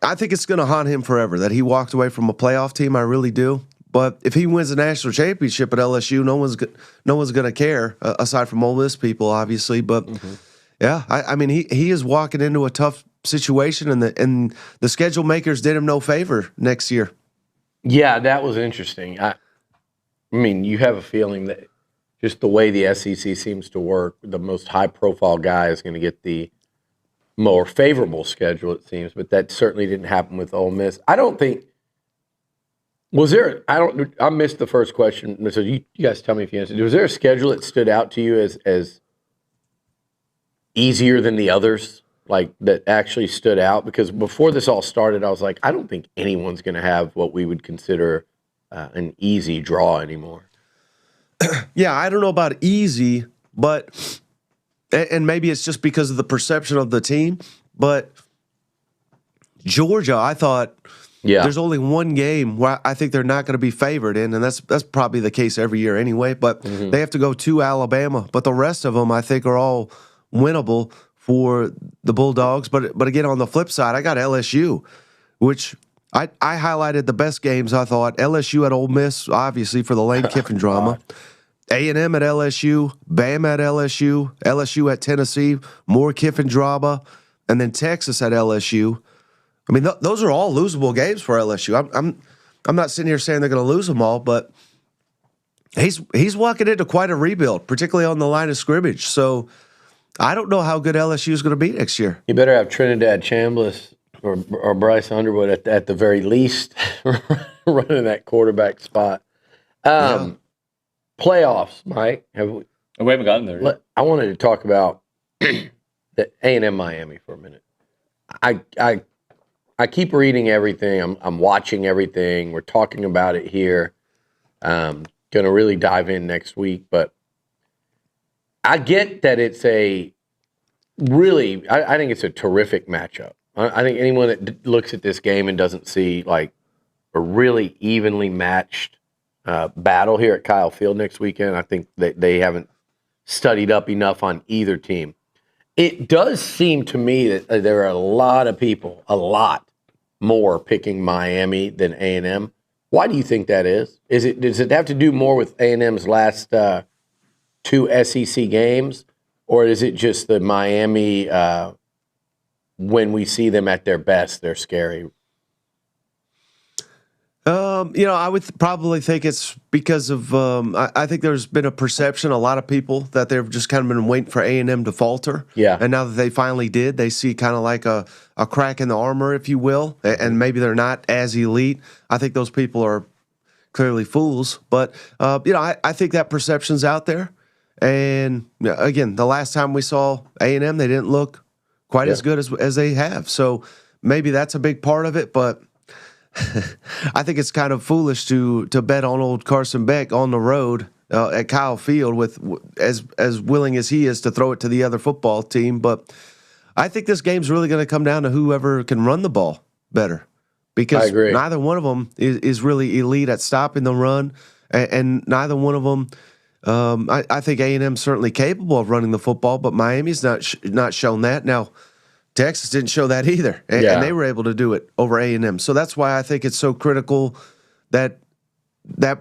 S14: I think it's going to haunt him forever that he walked away from a playoff team. I really do. But if he wins the national championship at LSU, no one's going to care aside from Ole Miss people, obviously. But yeah, I mean he is walking into a tough situation, and the schedule makers did him no favor next year.
S9: Yeah, that was interesting. I mean, you have a feeling that just the way the SEC seems to work, the most high-profile guy is going to get the more favorable schedule, it seems, but that certainly didn't happen with Ole Miss. I don't think Was there? I missed the first question. So you guys tell me if you answered. Was there a schedule that stood out to you as easier than the others? Like that actually stood out? Because before this all started, I was like, I don't think anyone's going to have what we would consider an easy draw anymore.
S14: Yeah, I don't know about easy, but and maybe it's just because of the perception of the team, but Georgia, I thought there's only one game where I think they're not going to be favored in, and that's probably the case every year anyway, but they have to go to Alabama. But the rest of them, I think, are all winnable for the Bulldogs. But again, on the flip side, I got LSU, which I highlighted the best games, I thought. LSU at Ole Miss, obviously, for the Lane Kiffin drama. A&M at LSU, Bama at LSU, LSU at Tennessee, more Kiffin drama, and then Texas at LSU. I mean, those are all losable games for LSU. I'm not sitting here saying they're going to lose them all, but he's walking into quite a rebuild, particularly on the line of scrimmage. So I don't know how good LSU is going to be next year.
S9: You better have Trinidad Chambliss or Bryce Underwood at the very least running that quarterback spot. Playoffs, Mike.
S8: We haven't gotten there yet.
S9: I wanted to talk about the A&M Miami for a minute. I keep reading everything. I'm watching everything. We're talking about it here. Going to really dive in next week, but I get that it's I think it's a terrific matchup. I think anyone that looks at this game and doesn't see like a really evenly matched battle here at Kyle Field next weekend, I think that they haven't studied up enough on either team. It does seem to me that there are a lot of people, a lot more picking Miami than A&M. Why do you think that is? Does it have to do more with A&M's last two SEC games, or is it just the Miami, when we see them at their best, they're scary?
S14: I would probably think it's because of I think there's been a perception, a lot of people, that they've just kind of been waiting for A&M to falter.
S9: Yeah.
S14: And now that they finally did, they see kind of like a crack in the armor, if you will, and maybe they're not as elite. I think those people are clearly fools. But, I think that perception's out there. And, again, the last time we saw A&M, they didn't look quite as good as they have. So maybe that's a big part of it, but I think it's kind of foolish to bet on old Carson Beck on the road at Kyle Field with as willing as he is to throw it to the other football team. But I think this game's really going to come down to whoever can run the ball better, because neither one of them is really elite at stopping the run, and neither one of them. I think A&M's certainly capable of running the football, but Miami's not shown that. Now, Texas didn't show that either, and they were able to do it over A&M. So that's why I think it's so critical that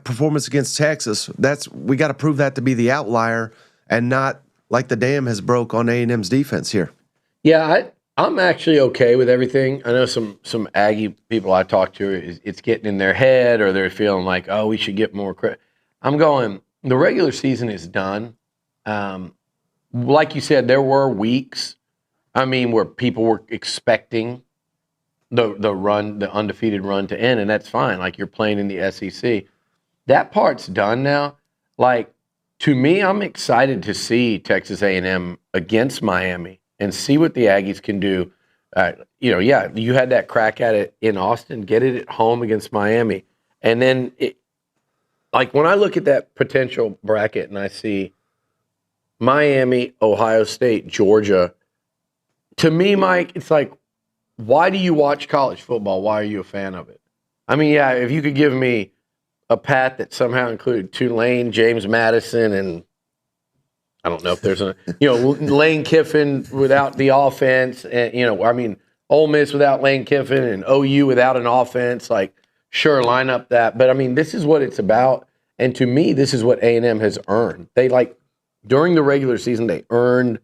S14: performance against Texas, we got to prove that to be the outlier and not like the dam has broke on A&M's defense here.
S9: Yeah, I'm actually okay with everything. I know some Aggie people I talk to, it's getting in their head, or they're feeling like, oh, we should get more credit. I'm going, the regular season is done. Like you said, there were weeks, where people were expecting the undefeated run to end, and that's fine. Like, you're playing in the SEC. That part's done now. Like, to me, I'm excited to see Texas A&M against Miami and see what the Aggies can do. You had that crack at it in Austin. Get it at home against Miami. And then, when I look at that potential bracket and I see Miami, Ohio State, Georgia, to me, Mike, it's like, why do you watch college football? Why are you a fan of it? If you could give me a path that somehow included Tulane, James Madison, and I don't know if there's Lane Kiffin without the offense, and Ole Miss without Lane Kiffin, and OU without an offense. Like, sure, line up that, but this is what it's about. And to me, this is what A&M has earned. They during the regular season, they earned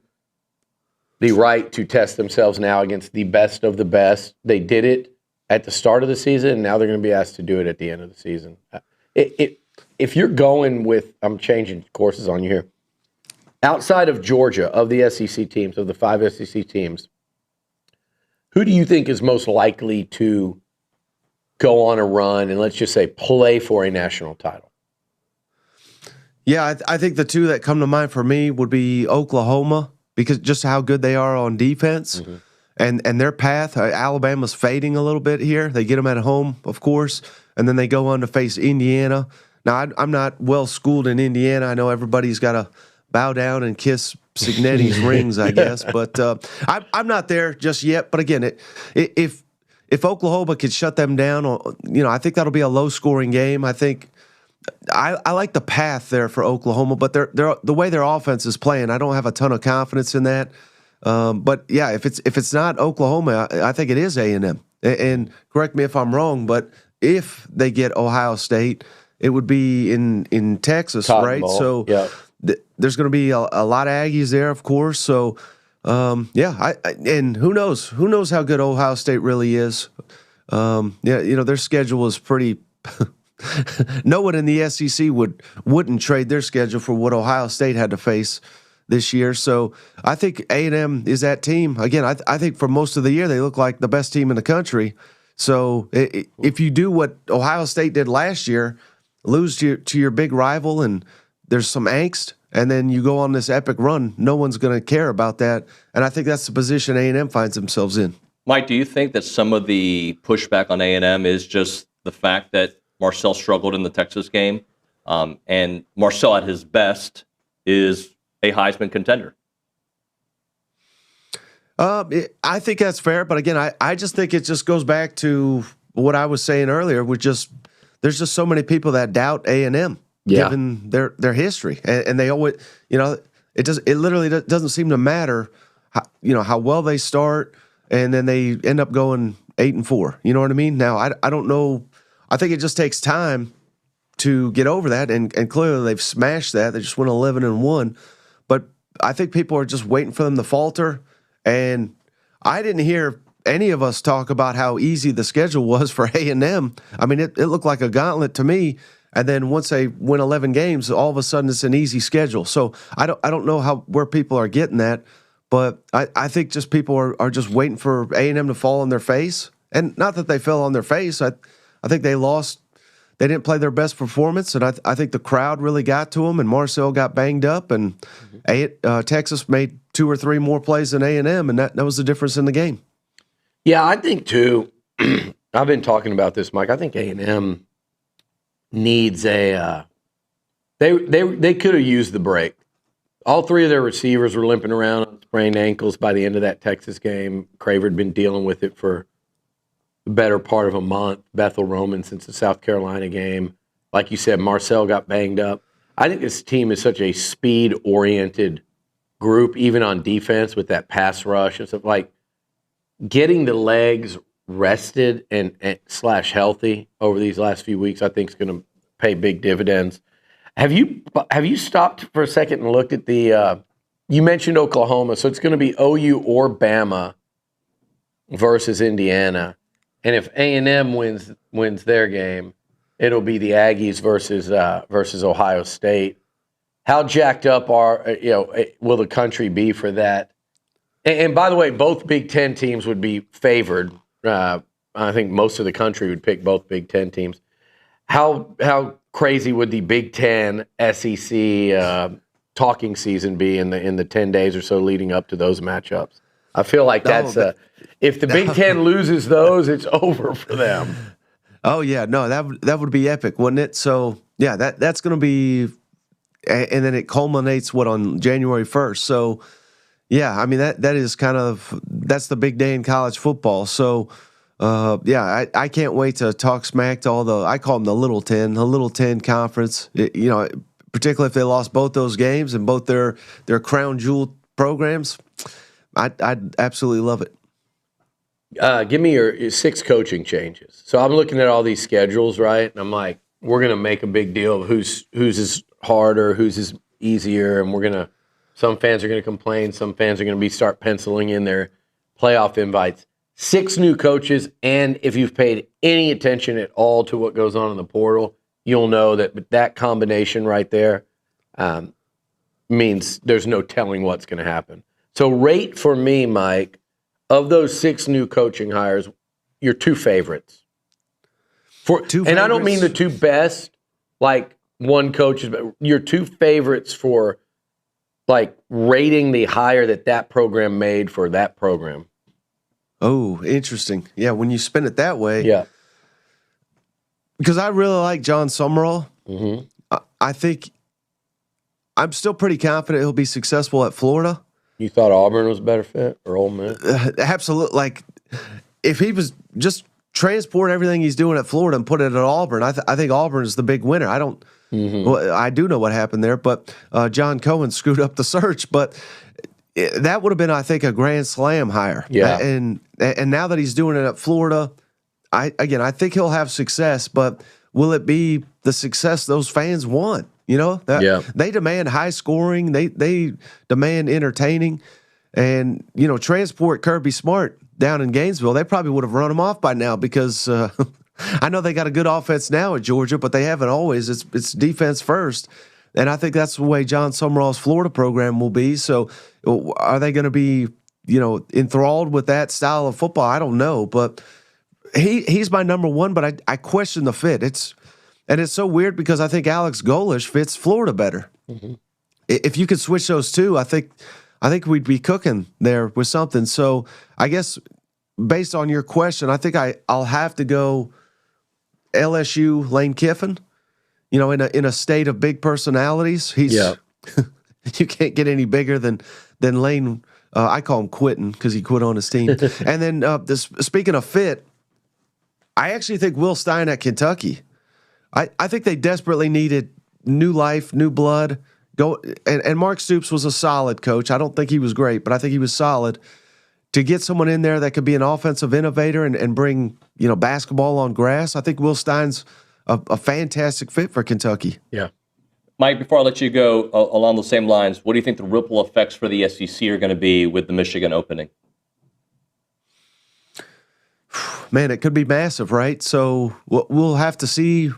S9: the right to test themselves now against the best of the best. They did it at the start of the season, and now they're going to be asked to do it at the end of the season. If you're going with, I'm changing courses on you here, outside of Georgia, of the SEC teams, of the 5 SEC teams, who do you think is most likely to go on a run and let's just say play for a national title?
S14: Yeah, I think the two that come to mind for me would be Oklahoma, because just how good they are on defense.
S9: Mm-hmm.
S14: And their path, Alabama's fading a little bit here. They get them at home, of course, and then they go on to face Indiana. Now, I'm not well schooled in Indiana. I know everybody's got to bow down and kiss Signetti's rings, I guess. But I'm not there just yet. But again, if Oklahoma could shut them down, I think that'll be a low-scoring game. I think I like the path there for Oklahoma, but the way their offense is playing, I don't have a ton of confidence in that. But yeah, if it's not Oklahoma, I think it is A&M. And correct me if I'm wrong, but if they get Ohio State, it would be in Texas,
S9: Cotton
S14: right?
S9: Bowl.
S14: So there's going to be a lot of Aggies there, of course. So and who knows how good Ohio State really is. Their schedule is pretty. No one in the SEC wouldn't trade their schedule for what Ohio State had to face this year. So I think A&M is that team. Again, I think for most of the year they look like the best team in the country. So if you do what Ohio State did last year, lose to your big rival and there's some angst, and then you go on this epic run, no one's going to care about that. And I think that's the position A&M finds themselves in.
S8: Mike, do you think that some of the pushback on A&M is just the fact that Marcel struggled in the Texas game, and Marcel at his best is a Heisman contender?
S14: I think that's fair, but again, I just think it just goes back to what I was saying earlier. There's just so many people that doubt A&M given their history, and they always, it literally doesn't seem to matter, how well they start, and then they end up going 8-4. You know what I mean? Now I don't know. I think it just takes time to get over that, and clearly they've smashed that. They just went 11-1, but I think people are just waiting for them to falter. And I didn't hear any of us talk about how easy the schedule was for A&M. I mean, it looked like a gauntlet to me. And then once they win 11 games, all of a sudden it's an easy schedule. So I don't know where people are getting that, but I think just people are just waiting for A&M to fall on their face. And not that they fell on their face. I think they lost. They didn't play their best performance, and I think the crowd really got to them, and Marcel got banged up, and Texas made 2 or 3 more plays than A&M, and that was the difference in the game.
S9: Yeah, I think, too, I've been talking about this, Mike. I think A&M needs they could have used the break. All 3 of their receivers were limping around on sprained ankles by the end of that Texas game. Craver had been dealing with it for the better part of a month. Bethel Roman since the South Carolina game. Like you said, Marcel got banged up. I think this team is such a speed-oriented group, even on defense with that pass rush and stuff. Like, getting the legs rested and / healthy over these last few weeks, I think is going to pay big dividends. Have you stopped for a second and looked at the you mentioned Oklahoma, so it's going to be OU or Bama versus Indiana. And if A&M wins their game, it'll be the Aggies versus Ohio State. How jacked up will the country be for that? And by the way, both Big Ten teams would be favored. I think most of the country would pick both Big Ten teams. How crazy would the Big Ten SEC talking season be in the 10 days or so leading up to those matchups? I feel like if the Big Ten loses those, it's over for them.
S14: Oh yeah, no, that would be epic, wouldn't it? So yeah, that's going to be, and then it culminates on January 1st. So yeah, I mean that is that's the big day in college football. So I can't wait to talk smack to I call them the Little 10 conference. Particularly if they lost both those games and both their crown jewel programs. I'd absolutely love it.
S9: Give me your 6 coaching changes. So I'm looking at all these schedules, right? And I'm like, we're going to make a big deal of who's is harder, who's is easier, and some fans are going to complain, some fans are going to start penciling in their playoff invites. 6 new coaches, and if you've paid any attention at all to what goes on in the portal, you'll know that combination right there means there's no telling what's going to happen. So rate for me, Mike, of those 6 new coaching hires, your 2 favorites. And I don't mean the two best, like one coach's, but your two favorites for like rating the hire that program made for that program.
S14: Oh, interesting. Yeah, when you spin it that way.
S9: Yeah.
S14: Because I really like John Summerall.
S9: Mm-hmm.
S14: I think I'm still pretty confident he'll be successful at Florida.
S9: You thought Auburn was a better fit or Ole Miss?
S14: Absolutely. Like, if he was just transport everything he's doing at Florida and put it at Auburn, I think Auburn is the big winner. I don't. Well, I do know what happened there, but John Cohen screwed up the search. But that would have been, I think, a grand slam hire.
S9: Yeah.
S14: And now that he's doing it at Florida, I think he'll have success. But will it be the success those fans want? You know, they demand high scoring. They demand entertaining, and transport Kirby Smart down in Gainesville. They probably would have run him off by now because I know they got a good offense now at Georgia, but they haven't always. It's defense first, and I think that's the way John Summerall's Florida program will be. So, are they going to be enthralled with that style of football? I don't know, but he's my number one. But I question the fit. And it's so weird because I think Alex Golish fits Florida better. Mm-hmm. If you could switch those two, I think we'd be cooking there with something. So I guess based on your question, I think I'll have to go LSU Lane Kiffin. In a state of big personalities, he's you can't get any bigger than Lane. I call him quitting because he quit on his team. And then speaking of fit, I actually think Will Stein at Kentucky. I think they desperately needed new life, new blood. And Mark Stoops was a solid coach. I don't think he was great, but I think he was solid. To get someone in there that could be an offensive innovator and bring basketball on grass, I think Will Stein's a fantastic fit for Kentucky.
S9: Yeah.
S8: Mike, before I let you go along the same lines, what do you think the ripple effects for the SEC are going to be with the Michigan opening?
S14: Man, it could be massive, right? So we'll have to see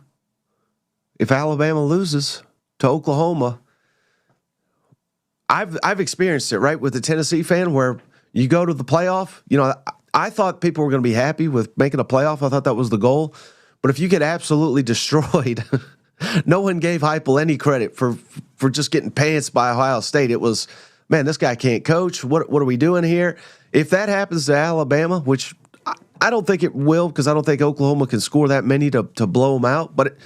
S14: if Alabama loses to Oklahoma. I've experienced it, right, with the Tennessee fan where you go to the playoff. I thought people were going to be happy with making a playoff. I thought that was the goal. But if you get absolutely destroyed, no one gave Heupel any credit for just getting pantsed by Ohio State. It was, man, this guy can't coach. What are we doing here? If that happens to Alabama, which I don't think it will because I don't think Oklahoma can score that many to blow them out. But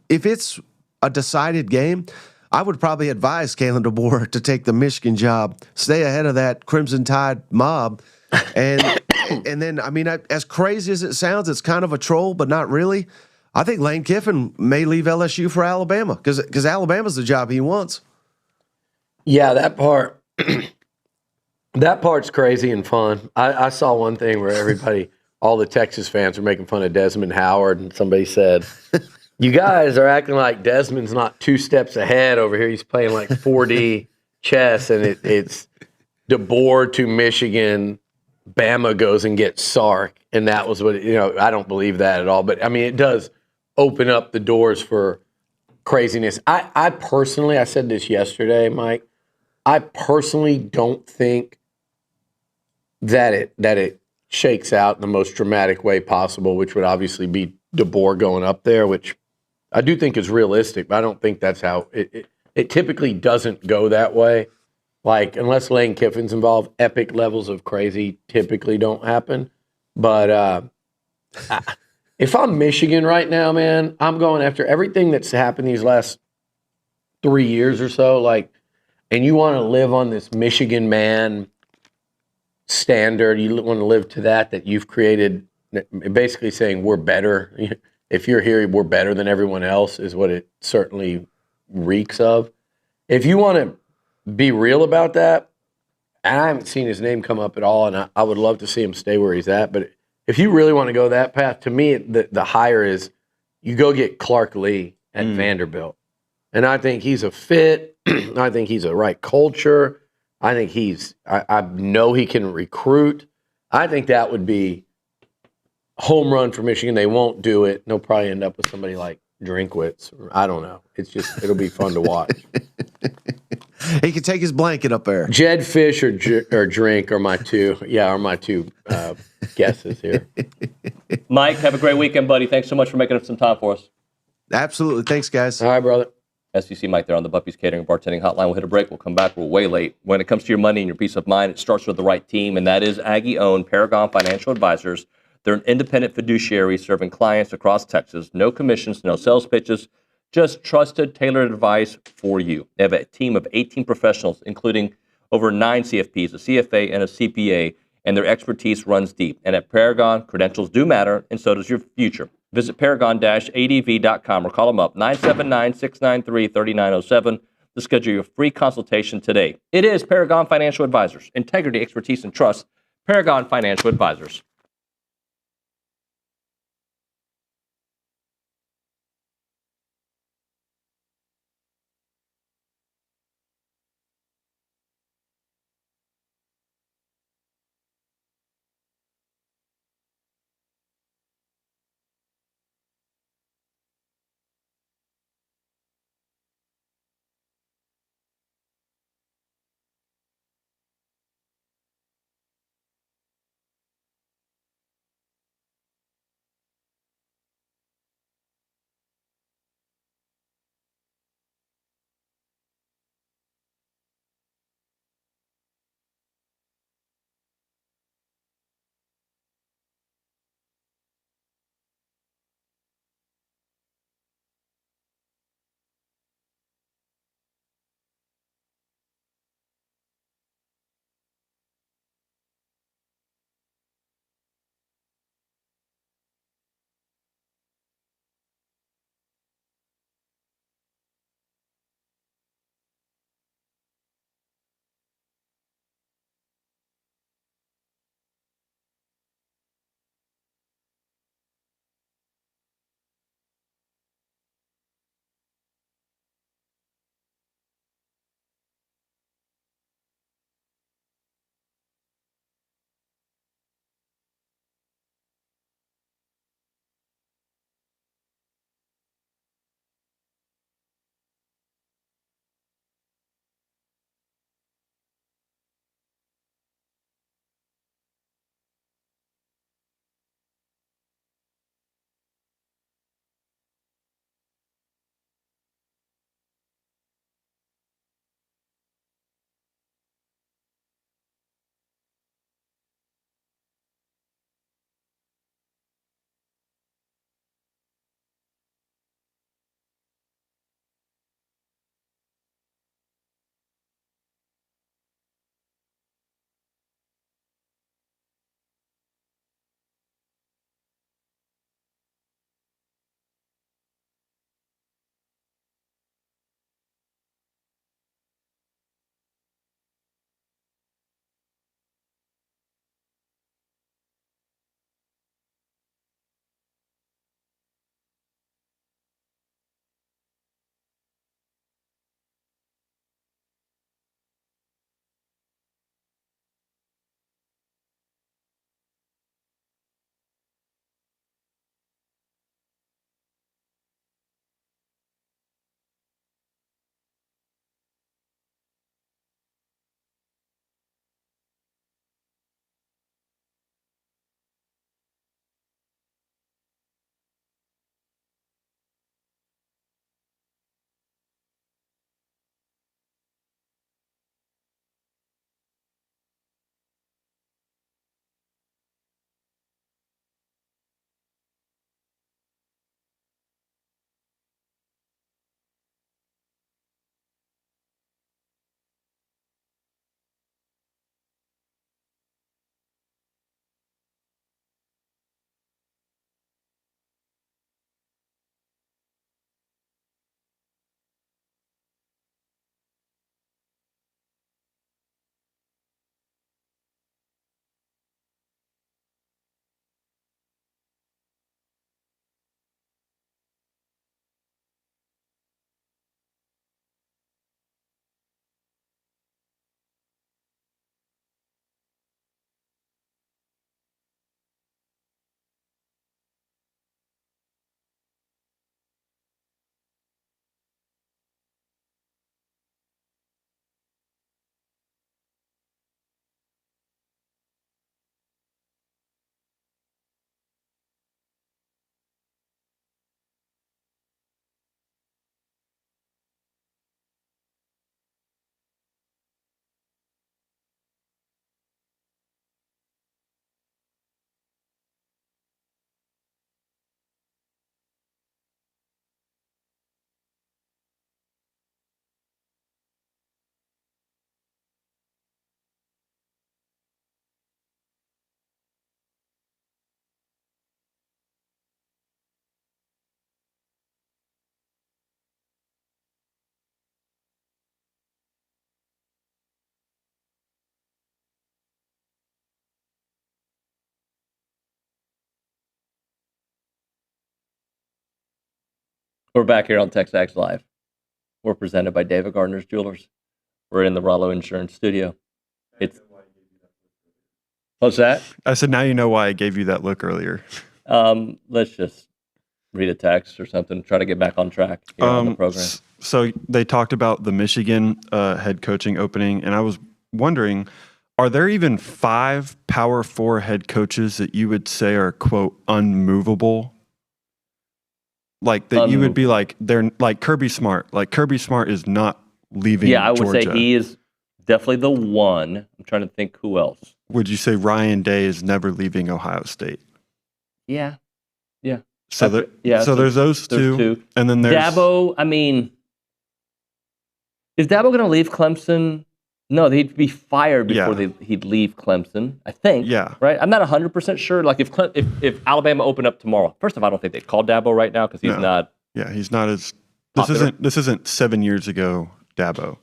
S14: if it's a decided game, I would probably advise Kalen DeBoer to take the Michigan job, stay ahead of that Crimson Tide mob, and then as crazy as it sounds, it's kind of a troll, but not really. I think Lane Kiffin may leave LSU for Alabama because Alabama's the job he wants.
S9: Yeah, that part's crazy and fun. I saw one thing where all the Texas fans were making fun of Desmond Howard, and somebody said, you guys are acting like Desmond's not 2 steps ahead over here. He's playing like 4D chess, and it's DeBoer to Michigan. Bama goes and gets Sark, and that was what I don't believe that at all. But it does open up the doors for craziness. I personally, I said this yesterday, Mike. I personally don't think that it shakes out in the most dramatic way possible, which would obviously be DeBoer going up there, which I do think is realistic, but I don't think that's how it typically doesn't go that way. Like, unless Lane Kiffin's involved, epic levels of crazy typically don't happen. But if I'm Michigan right now, man, I'm going after everything that's happened these last 3 years or so. Like, and you want to live on this Michigan man standard. You want to live to that you've created, basically saying we're better. If you're here, we're better than everyone else is what it certainly reeks of. If you want to be real about that, and I haven't seen his name come up at all, and I would love to see him stay where he's at. But if you really want to go that path, to me, the hire is you go get Clark Lee at Vanderbilt. And I think he's a fit. I think he's a right culture. I think I know he can recruit. I think that would be home run for Michigan. They won't do it. They'll probably end up with somebody like Drinkwitz. I don't know. It'll be fun to watch.
S14: He can take his blanket up there.
S9: Jed Fish or Drink are my two. Yeah, are my two guesses here.
S8: Mike, have a great weekend, buddy. Thanks so much for making up some time for us.
S14: Absolutely. Thanks, guys.
S9: All right, brother.
S8: SEC Mike there on the Buffy's Catering and Bartending Hotline. We'll hit a break. We'll come back. We're way late. When it comes to your money and your peace of mind, it starts with the right team, and that is Aggie-owned Paragon Financial Advisors. They're an independent fiduciary serving clients across Texas. No commissions, no sales pitches, just trusted, tailored advice for you. They have a team of 18 professionals, including over 9 CFPs, a CFA, and a CPA, and their expertise runs deep. And at Paragon, credentials do matter, and so does your future. Visit paragon-adv.com or call them up, 979-693-3907, to schedule your free consultation today. It is Paragon Financial Advisors. Integrity, expertise, and trust. Paragon Financial Advisors. We're back here on TexAgs Live. We're presented by David Gardner's Jewelers. We're in the Rollo Insurance Studio. What's that?
S12: I said, now you know why I gave you that look earlier.
S8: Let's just read a text or something. Try to get back on track here on the program.
S12: So they talked about the Michigan head coaching opening, and I was wondering, are there even 5 Power 4 head coaches that you would say are, quote, unmovable? Like that you would be like, they're like Kirby Smart. Like Kirby Smart is not leaving
S8: Yeah, I would
S12: Georgia.
S8: say he is definitely the one. I'm trying to think who else.
S12: Would you say Ryan Day is never leaving Ohio State?
S8: Yeah. Yeah.
S12: So, so there's those two. And then there's
S8: Dabo. I mean, is Dabo going to leave Clemson? No, he'd be fired before he'd leave Clemson, I think.
S12: Yeah.
S8: Right? I'm not 100% sure. Like, if Alabama opened up tomorrow, first of all, I don't think they'd call Dabo right now because he's not.
S12: Yeah, he's not as.
S8: Popular.
S12: This isn't 7 years ago, Dabo.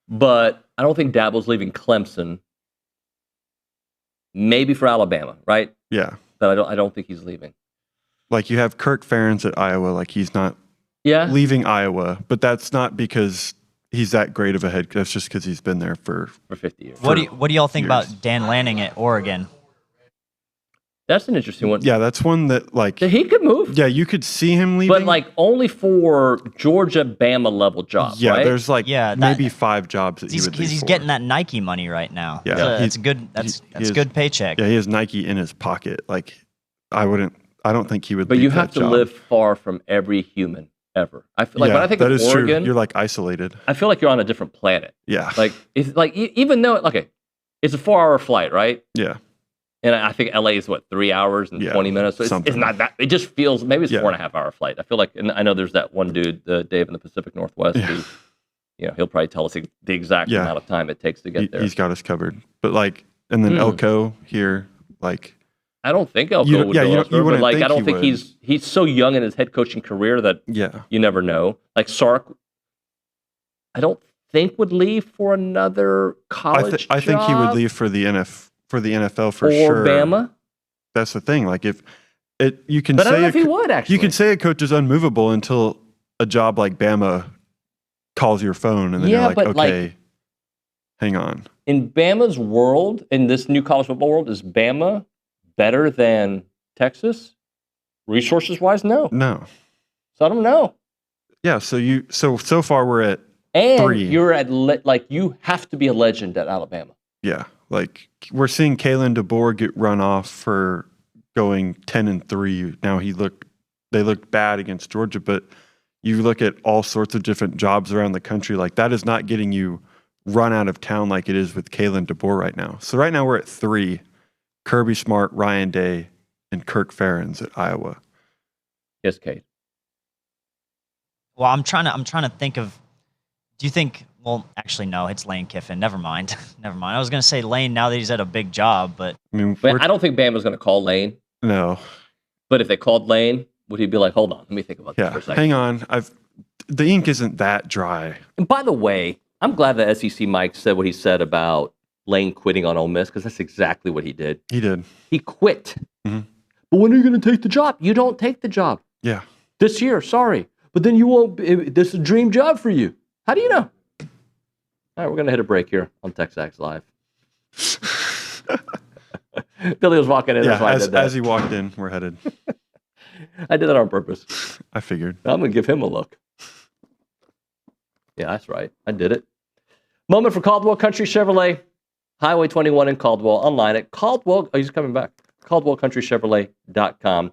S8: But I don't think Dabo's leaving Clemson. Maybe for Alabama, right?
S12: Yeah.
S8: But I don't think he's leaving.
S12: Like you have Kirk Ferentz at Iowa. Like he's not leaving Iowa, but that's not because he's that great of a head. That's just because he's been there for
S8: 50 years.
S11: What do y'all think about Dan Lanning at Oregon?
S8: That's an interesting one.
S12: Yeah, that's one that like
S8: he could move.
S12: Yeah, you could see him leaving,
S8: but like only for Georgia, Bama level jobs.
S12: Yeah,
S8: right?
S12: there's like maybe 5 jobs that
S11: He's getting that Nike money right now.
S12: Yeah,
S11: so that's good. That's good paycheck.
S12: Yeah, he has Nike in his pocket. Like I don't think he would.
S8: But
S12: leave
S8: you have
S12: that
S8: to
S12: job.
S8: live far from every human ever. I feel like when I think
S12: that
S8: of
S12: is
S8: Oregon,
S12: true. You're like isolated.
S8: I feel like you're on a different planet.
S12: Yeah,
S8: like it's like even though it's a 4-hour flight, right?
S12: Yeah.
S8: And I think LA is 3 hours and 20 minutes. So it's not that. It just feels maybe it's 4.5-hour flight. I feel like, and I know there's that one dude, Dave in the Pacific Northwest. Who, he'll probably tell us the exact amount of time it takes to get there.
S12: He's got us covered. But like, and then Elko here, like,
S8: I don't think Elko would go elsewhere, but like I don't think he's so young in his head coaching career that you never know. Like Sark, I don't think would leave for another college.
S12: I think he would leave for the NFL for sure.
S8: Or Bama.
S12: That's the thing. Like you can
S8: But
S12: say
S8: I don't know if he would actually.
S12: You can say a coach is unmovable until a job like Bama calls your phone, and then you're like, okay, hang on.
S8: In Bama's world, in this new college football world, is Bama better than Texas? Resources wise, no.
S12: No.
S8: So I don't know.
S12: Yeah. So far we're at
S8: and
S12: 3.
S8: You're at you have to be a legend at Alabama.
S12: Yeah. Like we're seeing Kalen DeBoer get run off for going 10-3. Now they looked bad against Georgia, but you look at all sorts of different jobs around the country. Like that is not getting you run out of town like it is with Kalen DeBoer right now. So right now we're at 3. Kirby Smart, Ryan Day, and Kirk Ferentz at Iowa.
S8: Yes, Kate.
S11: Well, I'm trying to think of. Do you think? Well, actually, no. It's Lane Kiffin. Never mind. Never mind. I was going to say Lane now that he's at a big job, but
S12: I mean,
S8: I don't think Bama's going to call Lane.
S12: No.
S8: But if they called Lane, would he be like, "Hold on, let me think about this for a second"?
S12: Hang on. The ink isn't that dry.
S8: And by the way, I'm glad that SEC Mike said what he said about Lane quitting on Ole Miss because that's exactly what he did.
S12: He did.
S8: He quit.
S12: Mm-hmm.
S8: But when are you going to take the job? You don't take the job.
S12: Yeah.
S8: This year, sorry. But then you won't. This is a dream job for you. How do you know? All right, we're going to hit a break here on TexAgs Live. Billy was walking in.
S12: Yeah,
S8: that's why I did that.
S12: as he walked in, we're headed.
S8: I did that on purpose.
S12: I figured.
S8: I'm going to give him a look. Yeah, that's right. I did it. Moment for Caldwell Country Chevrolet. Highway 21 in Caldwell. Online at Caldwell. Oh, he's coming back. CaldwellCountryChevrolet.com.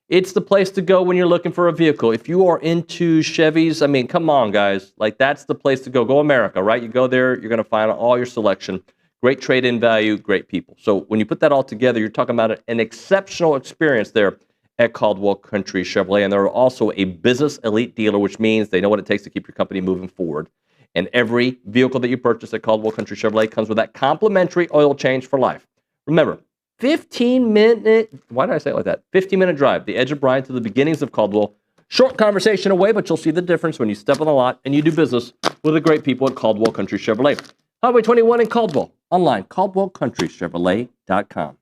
S8: It's the place to go when you're looking for a vehicle. If you are into Chevys, I mean, come on, guys. Like, that's the place to go. Go America, right? You go there, you're going to find all your selection. Great trade-in value, great people. So when you put that all together, you're talking about an exceptional experience there at Caldwell Country Chevrolet. And they're also a business elite dealer, which means they know what it takes to keep your company moving forward. And every vehicle that you purchase at Caldwell Country Chevrolet comes with that complimentary oil change for life. Remember, 15-minute, why did I say it like that? 15-minute drive, the edge of Bryan to the beginnings of Caldwell. Short conversation away, but you'll see the difference when you step on the lot and you do business with the great people at Caldwell Country Chevrolet. Highway 21 in Caldwell. Online, CaldwellCountryChevrolet.com.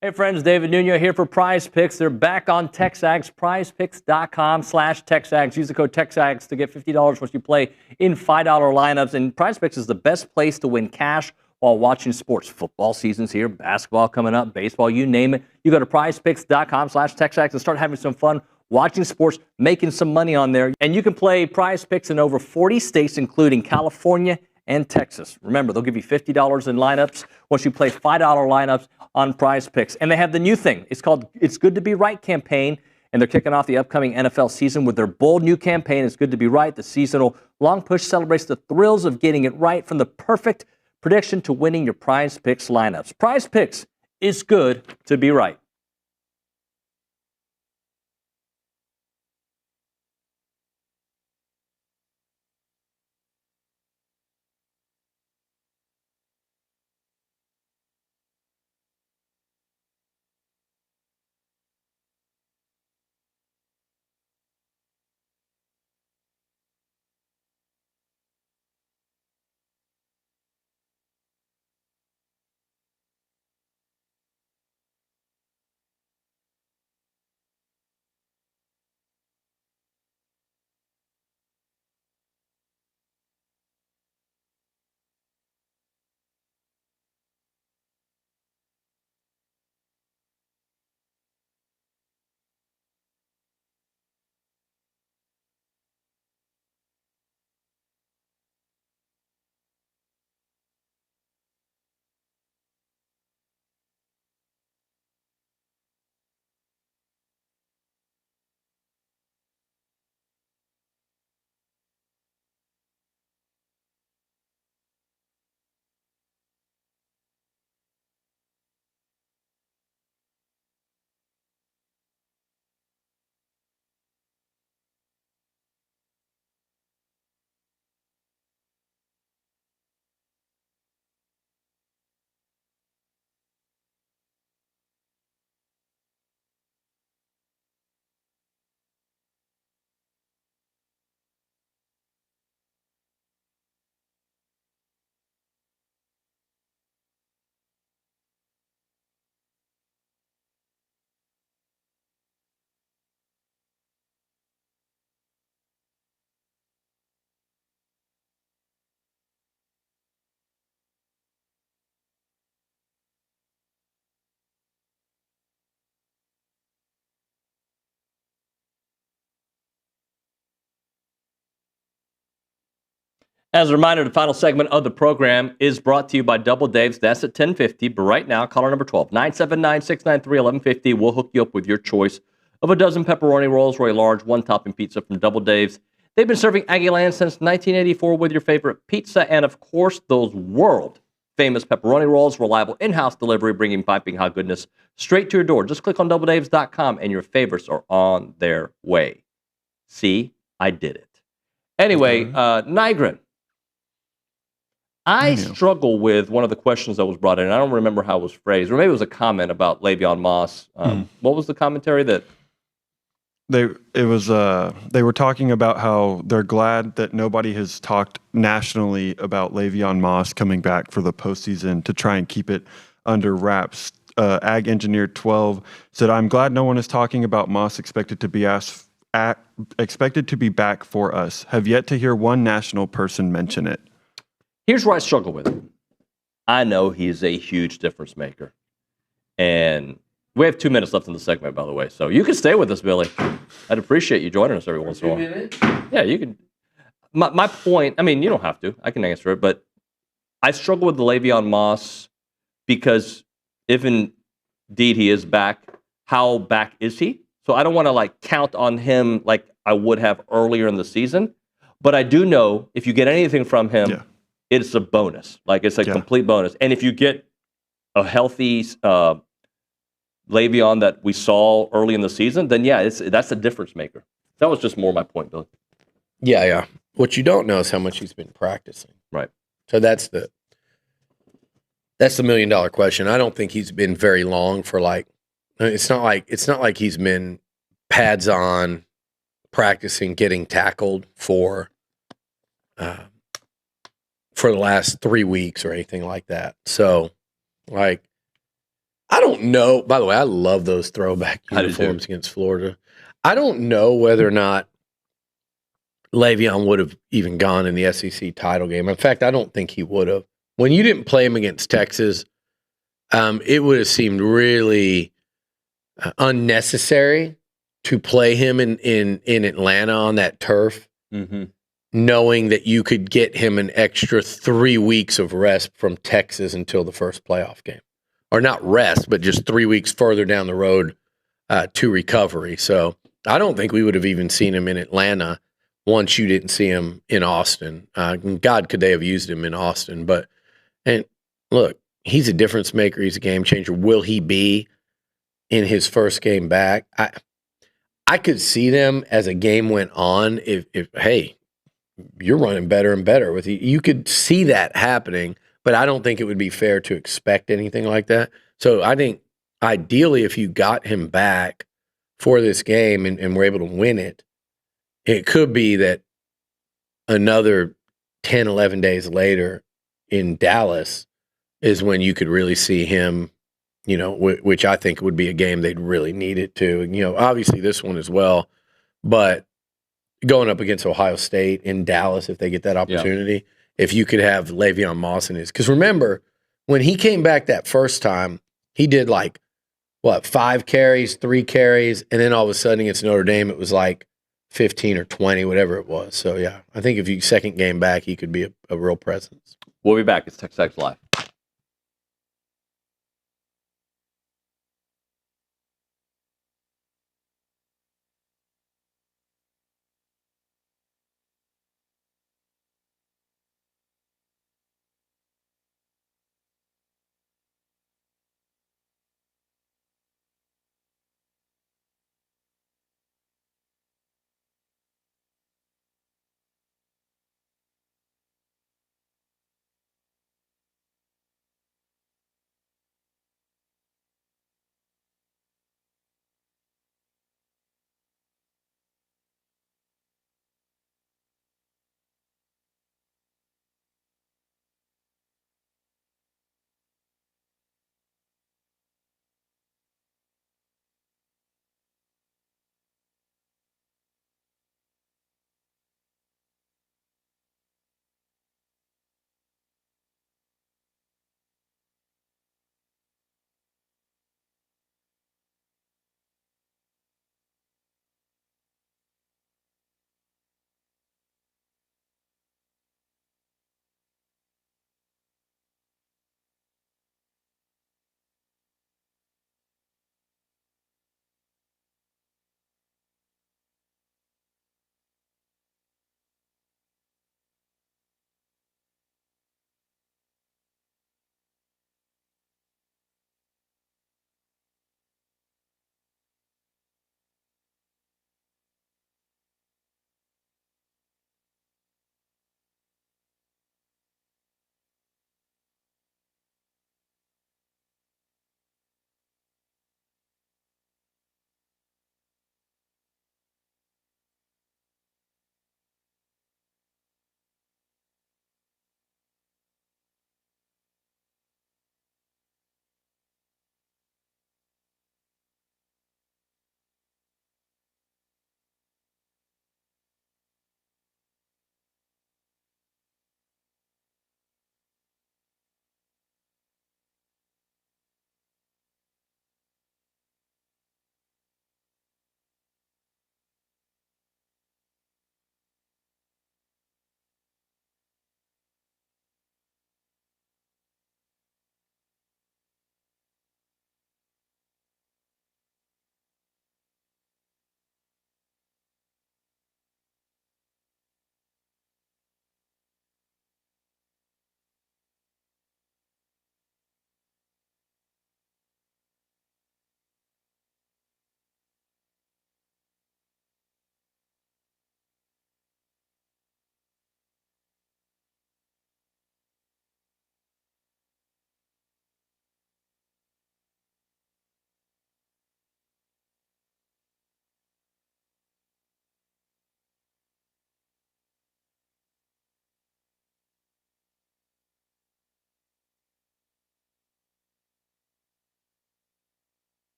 S3: Hey friends, David Nuño here for Prize Picks. They're back on TexAgs, prizepicks.com/TexAgs. Use the code TexAgs to get $50 once you play in $5 lineups. And Prize Picks is the best place to win cash while watching sports. Football season's here, basketball coming up, baseball, you name it. You go to prizepicks.com/TexAgs and start having some fun watching sports, making some money on there. And you can play Prize Picks in over 40 states, including California and Texas. Remember, they'll give you $50 in lineups once you play $5 lineups on Prize Picks. And they have the new thing. It's called It's Good to Be Right campaign, and they're kicking off the upcoming NFL season with their bold new campaign, It's Good to Be Right. The seasonal long push celebrates the thrills of getting it right, from the perfect prediction to winning your Prize Picks lineups. Prize Picks, it's good to be right. As a reminder, the final segment of the program is brought to you by Double Dave's. That's at 10:50. But right now, caller number 12, 979-693-1150. We'll hook you up with your choice of a dozen pepperoni rolls or a large one-topping pizza from Double Dave's. They've been serving Aggie Land since 1984 with your favorite pizza and, of course, those world-famous pepperoni rolls. Reliable in-house delivery, bringing piping hot goodness straight to your door. Just click on doubledaves.com and your favorites are on their way. See, I did it. Anyway, Nygren. I struggle with one of the questions that was brought in. I don't remember how it was phrased, or maybe it was a comment about Le'Veon Moss. What was the commentary that
S12: they were talking about how they're glad that nobody has talked nationally about Le'Veon Moss coming back for the postseason to try and keep it under wraps. Ag Engineer 12 said, "I'm glad no one is talking about Moss expected to be back for us. Have yet to hear one national person mention it."
S3: Here's where I struggle with it. I know he's a huge difference maker. And we have 2 minutes left in the segment, by the way. So you can stay with us, Billy. I'd appreciate you joining us every once in a while. 2 minutes? Yeah, you can. My point, I mean, you don't have to. I can answer it. But I struggle with the Le'Veon Moss because if indeed he is back, how back is he? So I don't want to count on him like I would have earlier in the season. But I do know if you get anything from him, it's a bonus. It's a complete bonus. And if you get a healthy Le'Veon that we saw early in the season, then that's a difference maker. That was just more my point, Billy.
S9: Yeah. What you don't know is how much he's been practicing.
S3: Right.
S9: So that's the $1 million question. I don't think he's been very long for it's not like he's been pads on, practicing, getting tackled for the last 3 weeks or anything like that. So, I don't know. By the way, I love those throwback
S8: I do
S9: uniforms against Florida. I don't know whether or not Le'Veon would have even gone in the SEC title game. In fact, I don't think he would have. When you didn't play him against Texas, it would have seemed really unnecessary to play him in Atlanta on that turf, knowing that you could get him an extra 3 weeks of rest from Texas until the first playoff game. Or not rest, but just 3 weeks further down the road to recovery. So I don't think we would have even seen him in Atlanta once you didn't see him in Austin. God, could they have used him in Austin? And look, he's a difference maker. He's a game changer. Will he be in his first game back? I could see them as a game went on. If hey, you're running better and better with you could see that happening. But I don't think it would be fair to expect anything like that. So I think ideally, if you got him back for this game and were able to win it, it could be that another 10, 11 days later in Dallas is when you could really see him, which I think would be a game they'd really need it to. Obviously this one as well, but going up against Ohio State in Dallas, if they get that opportunity, if you could have Le'Veon Moss in his. Because remember, when he came back that first time, he did 5 carries, 3 carries, and then all of a sudden against Notre Dame, it was 15 or 20, whatever it was. So, yeah, I think if you second game back, he could be a real presence.
S8: We'll be back. It's TexAgs Live.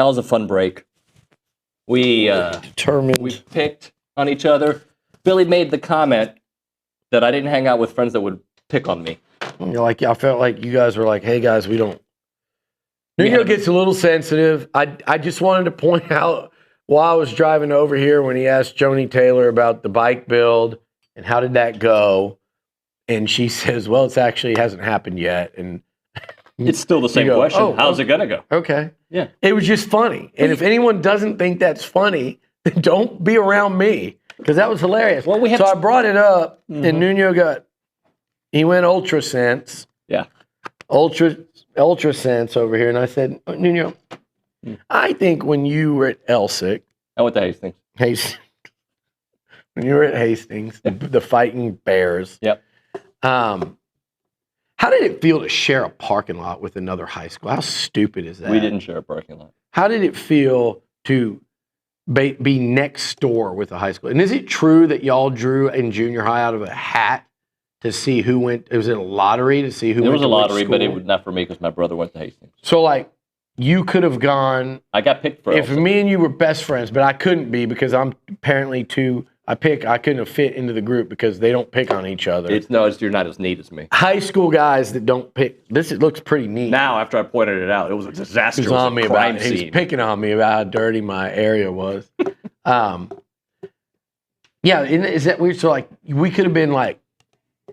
S8: That was a fun break. We picked on each other. Billy made the comment that I didn't hang out with friends that would pick on me.
S9: I felt like you guys were like, hey, guys, we don't. Nuño gets a little sensitive. I just wanted to point out while I was driving over here when he asked Joni Taylor about the bike build and how did that go. And she says, well, it's actually hasn't happened yet. And
S8: it's still the same question. How's it going to go?
S9: Okay.
S8: Yeah.
S9: It was just funny. And if anyone doesn't think that's funny, then don't be around me because that was hilarious. Well, so I brought it up and Nuño he went Ultra Sense.
S8: Yeah.
S9: Ultra Sense over here. And I said, Nuño, I think when you were at Elsick.
S8: I went to Hastings.
S9: When you were at Hastings, the Fighting Bears.
S8: Yep.
S9: How did it feel to share a parking lot with another high school? How stupid is that?
S8: We didn't share a parking lot.
S9: How did it feel to be next door with a high school? And is it true that y'all drew in junior high out of a hat to see who went? Was it a lottery to see who went to which school?
S8: It was a lottery, but it was not for me because my brother went to Hastings.
S9: So, like, you could have gone.
S8: I got picked for
S9: if me and you were best friends, but I couldn't be because I'm apparently too. I couldn't have fit into the group because they don't pick on each other.
S8: You're not as neat as me.
S9: High school guys that don't pick. It looks pretty neat.
S8: Now, after I pointed it out, it was a disaster.
S9: He was picking on me about how dirty my area was. Yeah, is that weird? So, like, we could have been like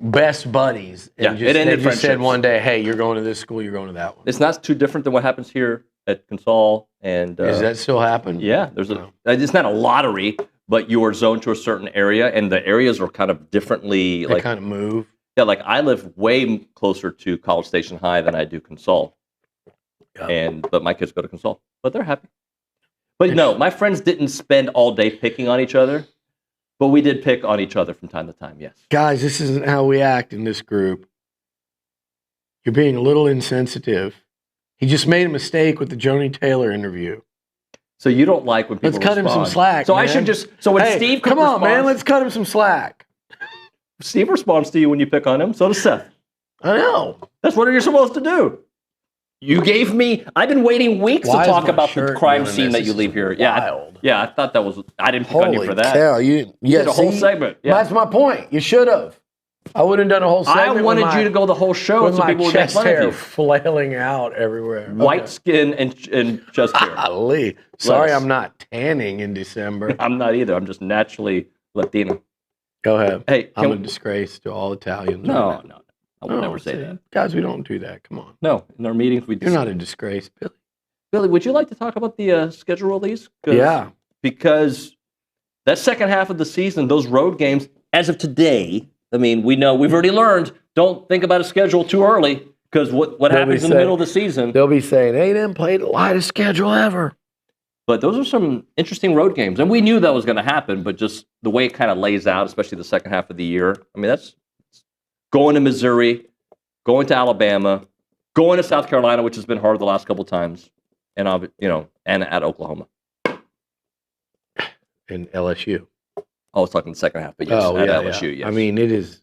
S9: best buddies. And they just said one day, hey, you're going to this school, you're going to that one.
S8: It's not too different than what happens here at Consol. And
S9: does that still happen?
S8: Yeah, it's not a lottery. But you are zoned to a certain area, and the areas are kind of differently.
S9: They kind of move.
S8: Yeah, like I live way closer to College Station High than I do Consol. Yeah. But my kids go to Consol, but they're happy. But no, my friends didn't spend all day picking on each other, but we did pick on each other from time to time, yes.
S9: Guys, this isn't how we act in this group. You're being a little insensitive. He just made a mistake with the Joni Taylor interview.
S8: So you don't like when people
S9: Let's cut him some slack.
S8: So
S9: man.
S8: I should just. So when Steve
S9: come on, man, let's cut him some slack.
S8: Steve responds to you when you pick on him. So does Seth.
S9: I know.
S8: That's what you're supposed to do. You gave me. I've been waiting weeks to talk about the crime scene that you leave here. Yeah, I thought that was. I didn't pick on you for that.
S9: Cow, you did a
S8: whole segment. Yeah.
S9: That's my point. You should have. I would have done a whole segment.
S8: I wanted you to go the whole show
S9: with
S8: so
S9: my
S8: people would make
S9: chest
S8: fun of
S9: hair
S8: you.
S9: flailing out everywhere.
S8: White skin and chest hair.
S9: Golly. Sorry, I'm not tanning in December.
S8: I'm not either. I'm just naturally Latino.
S9: Go ahead.
S8: Hey,
S9: I'm a disgrace to all Italians.
S8: No. I would never say that.
S9: Guys, we don't do that. Come on.
S8: No, in our meetings we do.
S9: You're not a disgrace, Billy.
S8: Billy, would you like to talk about the schedule release?
S9: Yeah.
S8: Because that second half of the season, those road games, as of today, I mean, we've already learned, don't think about a schedule too early because what happens in the middle of the season.
S9: They'll be saying, A&M played the lightest schedule ever.
S8: But those are some interesting road games. And we knew that was going to happen, but just the way it kind of lays out, especially the second half of the year. I mean, that's going to Missouri, going to Alabama, going to South Carolina, which has been hard the last couple of times, and at Oklahoma.
S9: And LSU.
S8: I was talking the second half, but yes, at LSU, yes.
S9: I mean, it is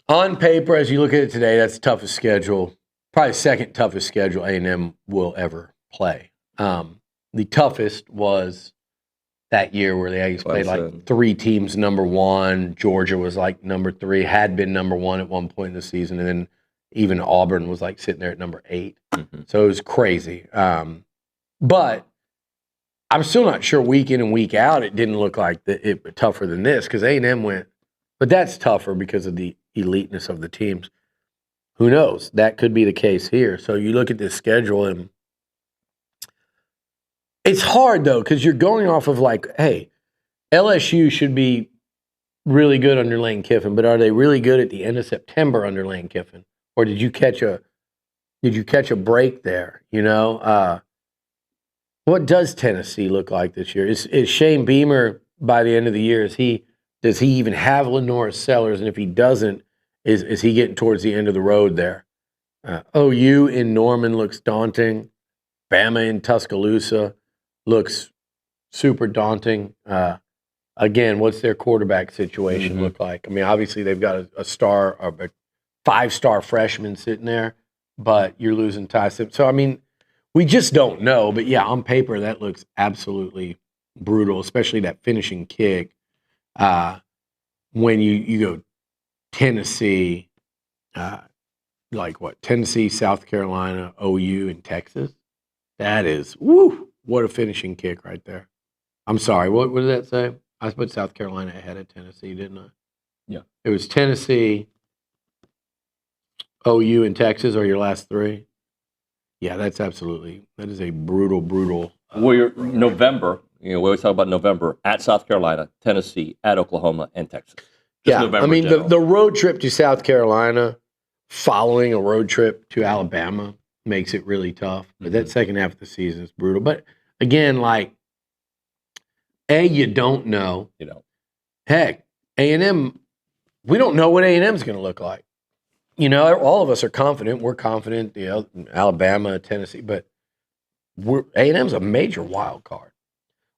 S9: on paper, as you look at it today, that's the toughest schedule, probably the second toughest schedule A&M will ever play. The toughest was that year where the Aggies played like three teams number one. Georgia was like number 3, had been number 1 at one point in the season, and then even Auburn was like sitting there at number 8. Mm-hmm. So it was crazy. But I'm still not sure week in and week out it didn't look like it tougher than this because A&M went. But that's tougher because of the eliteness of the teams. Who knows? That could be the case here. So you look at this schedule and it's hard though because you're going off of like, hey, LSU should be really good under Lane Kiffin, but are they really good at the end of September under Lane Kiffin? Or did you catch a break there? You know. What does Tennessee look like this year? Is Shane Beamer by the end of the year? Does he even have Lenore Sellers? And if he doesn't, is he getting towards the end of the road there? OU in Norman looks daunting. Bama in Tuscaloosa looks super daunting. Again, what's their quarterback situation look like? I mean, obviously they've got a 5-star freshman sitting there, but you're losing Ty Simpson. So I mean. We just don't know. But, yeah, on paper, that looks absolutely brutal, especially that finishing kick. When you go Tennessee, Tennessee, South Carolina, OU, and Texas. That is, what a finishing kick right there. I'm sorry, what did that say? I put South Carolina ahead of Tennessee, didn't I?
S8: Yeah.
S9: It was Tennessee, OU, and Texas are your last three. Yeah, that is a brutal.
S8: November, we always talk about November, at South Carolina, Tennessee, at Oklahoma, and Texas. Just November
S9: I mean,
S8: in general.
S9: the road trip to South Carolina following a road trip to Alabama makes it really tough. But that second half of the season is brutal. But again, you don't know.
S8: You know.
S9: Heck, A&M, we don't know what A&M is going to look like. All of us are confident. We're confident, Alabama, Tennessee, but A&M's a major wild card.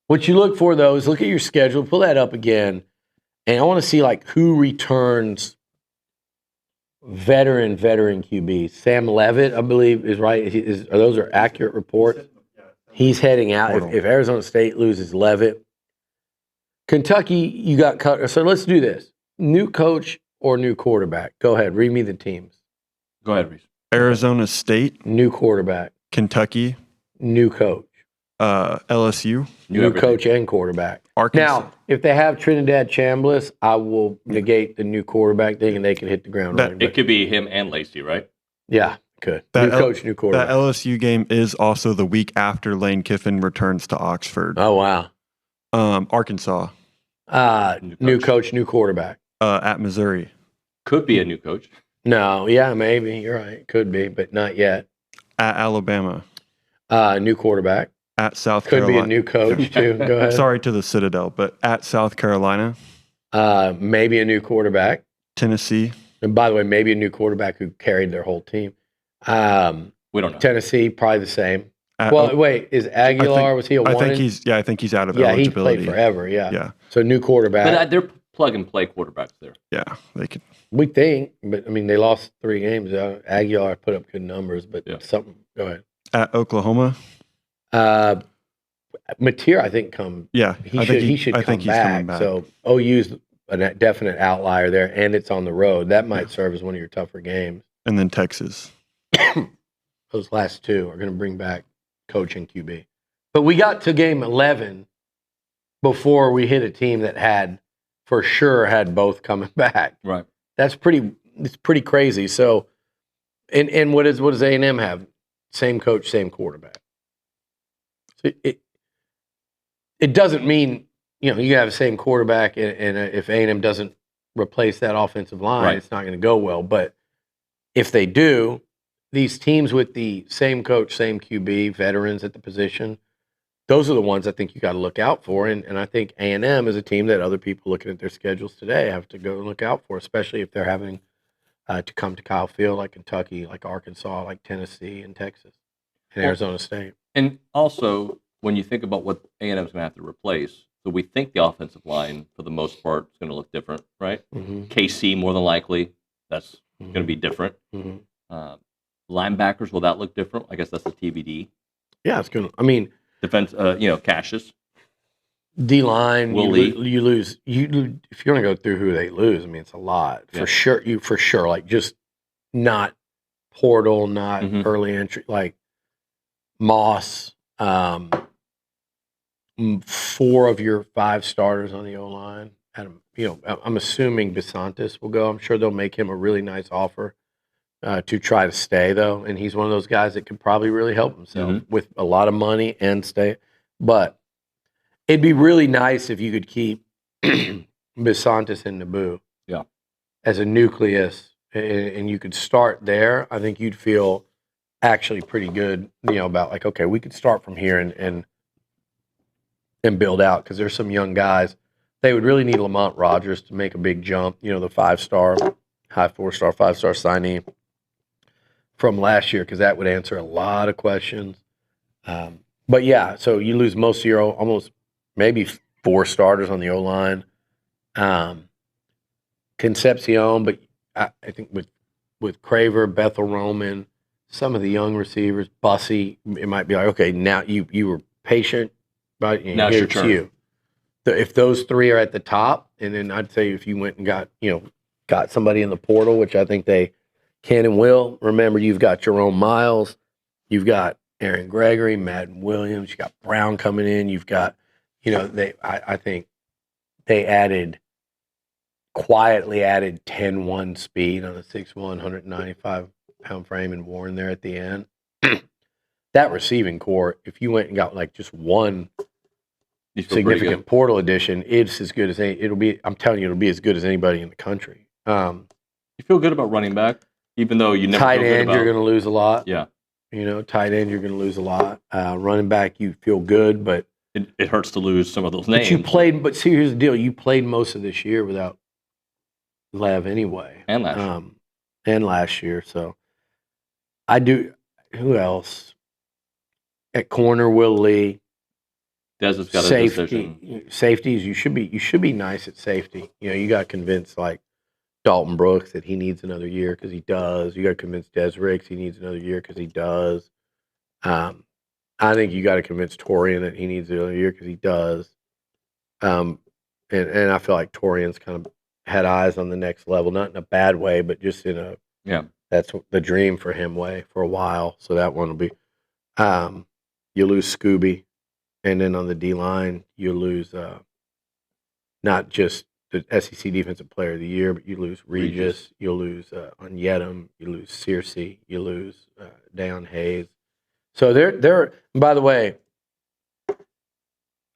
S9: What you look for, though, is look at your schedule, pull that up again, and I want to see who returns veteran QBs. Sam Leavitt, I believe, is right. Those are accurate reports? He's heading out. If Arizona State loses Leavitt. Kentucky, you got cut. So let's do this. New coach or new quarterback? Go ahead. Read me the teams.
S8: Go ahead, Reese.
S12: Arizona State.
S9: New quarterback.
S12: Kentucky.
S9: New coach.
S12: LSU.
S9: New coach and quarterback.
S12: Arkansas.
S9: Now, if they have Trinidad Chambliss, I will negate the new quarterback thing and they can hit the ground running.
S8: It could be him and Lacey, right?
S9: Yeah, could. New coach, new quarterback.
S12: That LSU game is also the week after Lane Kiffin returns to Oxford.
S9: Oh, wow.
S12: Arkansas.
S9: New coach, new quarterback.
S12: At Missouri.
S8: Could be a new coach.
S9: No, yeah, maybe. You're right. Could be, but not yet.
S12: At Alabama.
S9: New quarterback.
S12: At South
S9: Could
S12: Carolina.
S9: be a new coach, too. Go ahead.
S12: Sorry to the Citadel, but at South Carolina.
S9: Maybe a new quarterback.
S12: Tennessee.
S9: And by the way, maybe a new quarterback who carried their whole team.
S8: We don't know.
S9: Tennessee, probably the same. Wait, is Aguilar, was he a one?
S12: I think he's out of
S9: eligibility.
S12: eligibility.
S9: He played forever,
S12: Yeah.
S9: So new quarterback.
S8: But they're plug-and-play quarterbacks there.
S12: Yeah, they could.
S9: We think, but, they lost 3 games. Aguilar put up good numbers, but something. Go ahead.
S12: At Oklahoma.
S9: Mateer, I think, he should come back. So OU's a definite outlier there, and it's on the road. That might serve as one of your tougher games.
S12: And then Texas.
S9: Those last two are going to bring back coach and QB. But we got to game 11 before we hit a team that had both coming back.
S8: Right.
S9: It's pretty crazy. So, and what does A&M have? Same coach, same quarterback. So it doesn't mean, you have the same quarterback, and if A&M doesn't replace that offensive line, it's not going to go well. But if they do, these teams with the same coach, same QB, veterans at the position, those are the ones I think you got to look out for. And I think A&M is a team that other people looking at their schedules today have to go and look out for, especially if they're having to come to Kyle Field like Kentucky, like Arkansas, like Tennessee and Texas and Arizona State.
S8: And also, when you think about what A&M's going to have to replace, so we think the offensive line, for the most part, is going to look different, right?
S9: Mm-hmm.
S8: KC, more than likely, that's going to be different.
S9: Mm-hmm.
S8: Linebackers, will that look different? I guess that's the TBD.
S9: Yeah, it's going to,
S8: defense, Cassius.
S9: D-line, you lose. If you're going to go through who they lose, it's a lot. For sure. Like, just not portal, not early entry. Like, Moss, 4 of your 5 starters on the O-line. I'm assuming Besantis will go. I'm sure they'll make him a really nice offer to try to stay, though. And he's one of those guys that could probably really help himself with a lot of money and stay. But it'd be really nice if you could keep Besantis and Naboo as a nucleus, and you could start there. I think you'd feel actually pretty good, about like, okay, we could start from here and build out, because there's some young guys. They would really need Lamont Rogers to make a big jump, the 5-star, high 4-star, 5-star signee from last year, because that would answer a lot of questions. But yeah, so you lose most of your almost maybe 4 starters on the O-line. Concepcion, but I think with Craver, Bethel Roman, some of the young receivers, Bussy, it might be like, okay, now you were patient, right? And
S8: Now it's your
S9: here's
S8: turn.
S9: you. If those three are at the top, and then I'd say if you went and got somebody in the portal, which I think they can and will. Remember, you've got Jerome Miles, you've got Aaron Gregory, Madden Williams, you got Brown coming in, you've got, I think they quietly added 10-1 speed on a 6'1", 195-pound frame and Warren there at the end. That receiving core, if you went and got like just one significant portal addition, it's as good as I'm telling you, it'll be as good as anybody in the country.
S8: You feel good about running back, even though you never
S9: tight
S8: feel good
S9: end,
S8: about.
S9: you're going to lose a lot.
S8: Yeah.
S9: Tight end, you're going to lose a lot. Running back, you feel good, but
S8: it hurts to lose some of those names.
S9: But you played. But see, here's the deal: you played most of this year without Lev anyway,
S8: and last year.
S9: And last year. So I do. Who else at corner? Will Lee.
S8: Des has got a decision.
S9: Safeties, you should be nice at safety. You got to convince like Dalton Brooks that he needs another year because he does. You got to convince Des Ricks he needs another year because he does. I think you got to convince Torian that he needs another year because he does. And I feel like Torian's kind of had eyes on the next level, not in a bad way, but just in a that's the dream for him way for a while. So that one will be. You lose Scooby. And then on the D line, you lose not just the SEC Defensive Player of the Year, but you lose Regis. You'll lose Onyedem. You lose Searcy. You lose Deion Hayes. So they're. By the way,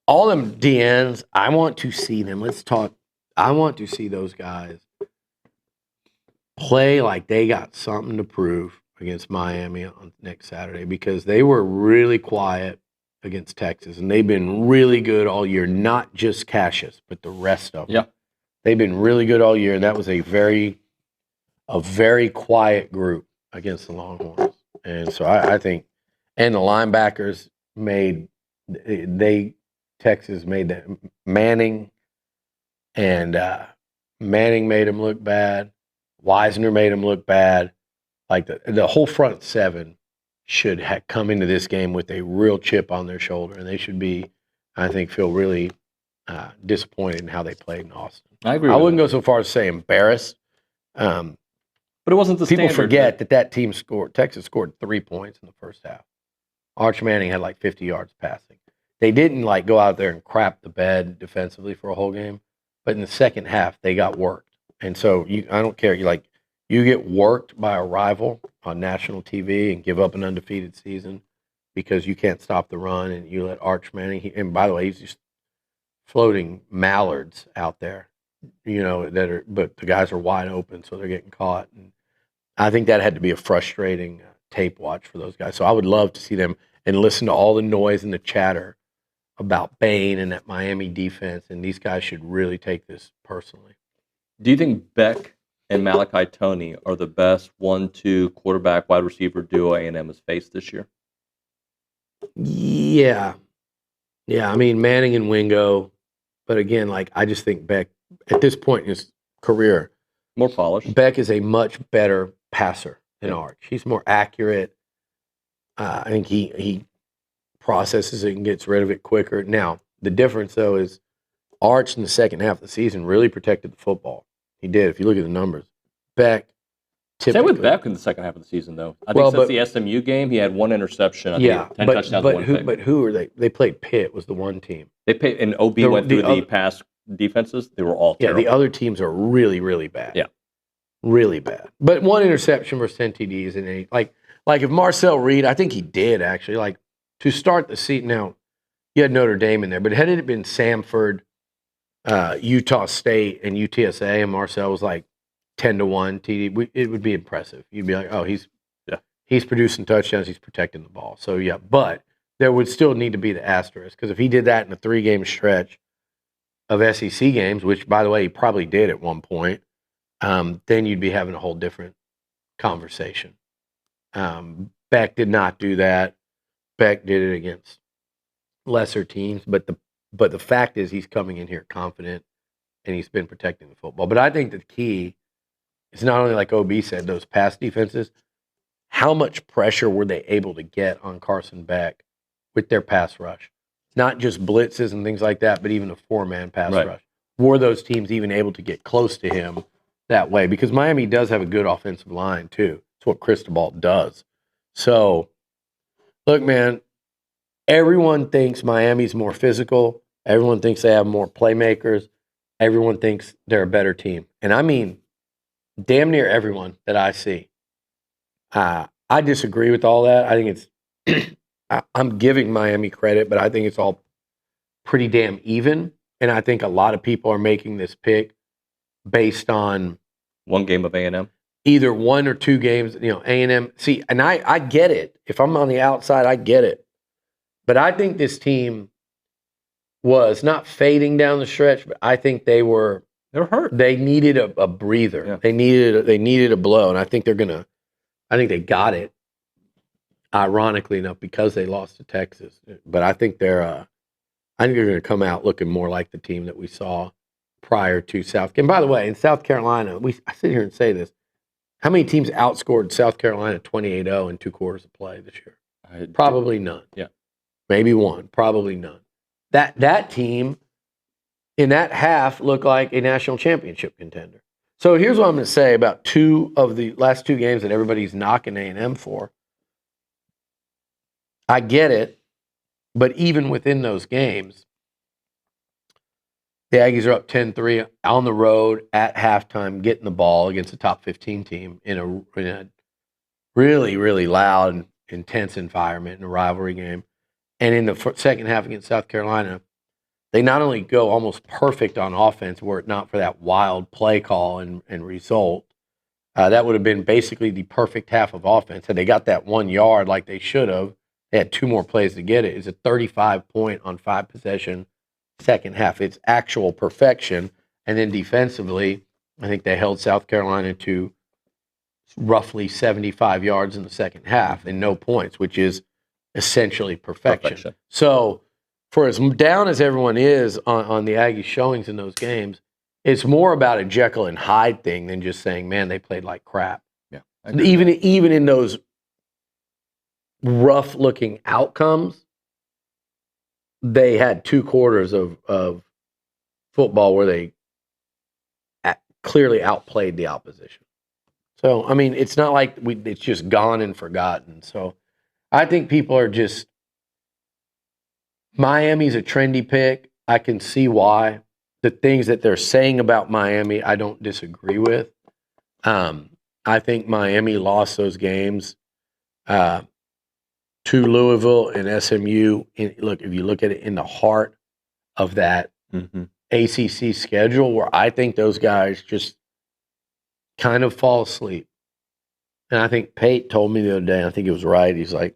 S9: all them DNs, I want to see them. Let's talk. I want to see those guys play like they got something to prove against Miami on next Saturday because they were really quiet against Texas, and they've been really good all year, not just Cassius, but the rest of them.
S8: Yeah.
S9: They've been really good all year, and that was a very quiet group against the Longhorns. And so I think, and the linebackers Texas made that Manning made him look bad. Wisner made him look bad. Like the whole front seven should come into this game with a real chip on their shoulder, and they should be, I think, feel really disappointed in how they played in Austin.
S8: I agree.
S9: I wouldn't go so far as to say embarrassed,
S8: but it wasn't the
S9: people
S8: standard.
S9: forget that team scored. Texas scored 3 points in the first half. Arch Manning had like 50 yards passing. They didn't like go out there and crap the bed defensively for a whole game, but in the second half they got worked. And so I don't care. You get worked by a rival on national TV and give up an undefeated season because you can't stop the run, and you let Arch Manning. And by the way, he's just floating mallards out there, but the guys are wide open, so they're getting caught. And I think that had to be a frustrating tape watch for those guys. So I would love to see them and listen to all the noise and the chatter about Bain and that Miami defense, and these guys should really take this personally.
S8: Do you think Beck and Malachi Toney are the best 1-2 quarterback wide receiver duo A&M has faced this year?
S9: Yeah. I mean, Manning and Wingo, but again, I just think Beck at this point in his career,
S8: more polished.
S9: Beck is a much better passer than Arch. He's more accurate. I think he processes it and gets rid of it quicker. Now, the difference though is Arch in the second half of the season really protected the football. He did. If you look at the numbers, Beck.
S8: Same with Beck in the second half of the season, though. I think since the SMU game, he had one interception. I think 10 touchdowns.
S9: But who are they? They played Pitt. Was the one team.
S8: They played, and OB went through the past defenses. They were all terrible.
S9: The other teams are really, really bad.
S8: Yeah,
S9: really bad. But one interception versus 10 TDs, and like if Marcel Reed, I think he did actually to start the season. Now you had Notre Dame in there, but had it been Samford, Utah State, and UTSA, and Marcel was 10-1 TD, it would be impressive. You'd be like, oh, he's producing touchdowns, he's protecting the ball. So yeah, but there would still need to be the asterisk, because if he did that in a 3-game stretch of SEC games, which by the way he probably did at one point, then you'd be having a whole different conversation. Beck did not do that. Beck did it against lesser teams, but the fact is he's coming in here confident, and he's been protecting the football. But I think the key is not only like OB said, those pass defenses how much pressure were they able to get on Carson Beck with their pass rush? Not just blitzes and things like that, but even a 4-man pass rush. Were those teams even able to get close to him that way? Because Miami does have a good offensive line, too. It's what Cristobal does. So, look, man, everyone thinks Miami's more physical. Everyone thinks they have more playmakers. Everyone thinks they're a better team. And I mean, damn near everyone that I see. I disagree with all that. I think it's I'm giving Miami credit, but I think it's all pretty damn even. And I think a lot of people are making this pick based on
S8: one game of A&M.
S9: Either 1 or 2 games, A&M. See, and I get it. If I'm on the outside, I get it. But I think this team was not fading down the stretch, but I think they were
S8: hurt.
S9: They needed a breather. Yeah. They needed a blow, and I think they got it. Ironically enough, because they lost to Texas, but I think they're going to come out looking more like the team that we saw prior to South Carolina. And by the way, in South Carolina, I sit here and say this: how many teams outscored South Carolina 28-0 in 2 quarters of play this year? Probably none.
S8: Yeah,
S9: maybe one. Probably none. That team in that half looked like a national championship contender. So here's what I'm going to say about 2 of the last 2 games that everybody's knocking A&M for. I get it, but even within those games, the Aggies are up 10-3 on the road at halftime, getting the ball against a top 15 team in a really, really loud and intense environment in a rivalry game. And in the second half against South Carolina, they not only go almost perfect on offense, were it not for that wild play call and result, that would have been basically the perfect half of offense. Had they got that 1 yard like they should have, they had 2 more plays to get it. It's a 35-point on 5 possession second half. It's actual perfection. And then defensively, I think they held South Carolina to roughly 75 yards in the second half and no points, which is essentially perfection. So for as down as everyone is on the Aggie showings in those games, it's more about a Jekyll and Hyde thing than just saying, man, they played like crap.
S8: Yeah,
S9: even in those rough-looking outcomes, they had 2 quarters of football where they clearly outplayed the opposition. So, I mean, it's not like it's just gone and forgotten. So, I think people are just Miami's a trendy pick. I can see why. The things that they're saying about Miami, I don't disagree with. I think Miami lost those games to Louisville and SMU. Look, if you look at it in the heart of that ACC schedule, where I think those guys just kind of fall asleep. And I think Pate told me the other day, I think it was right, he's like,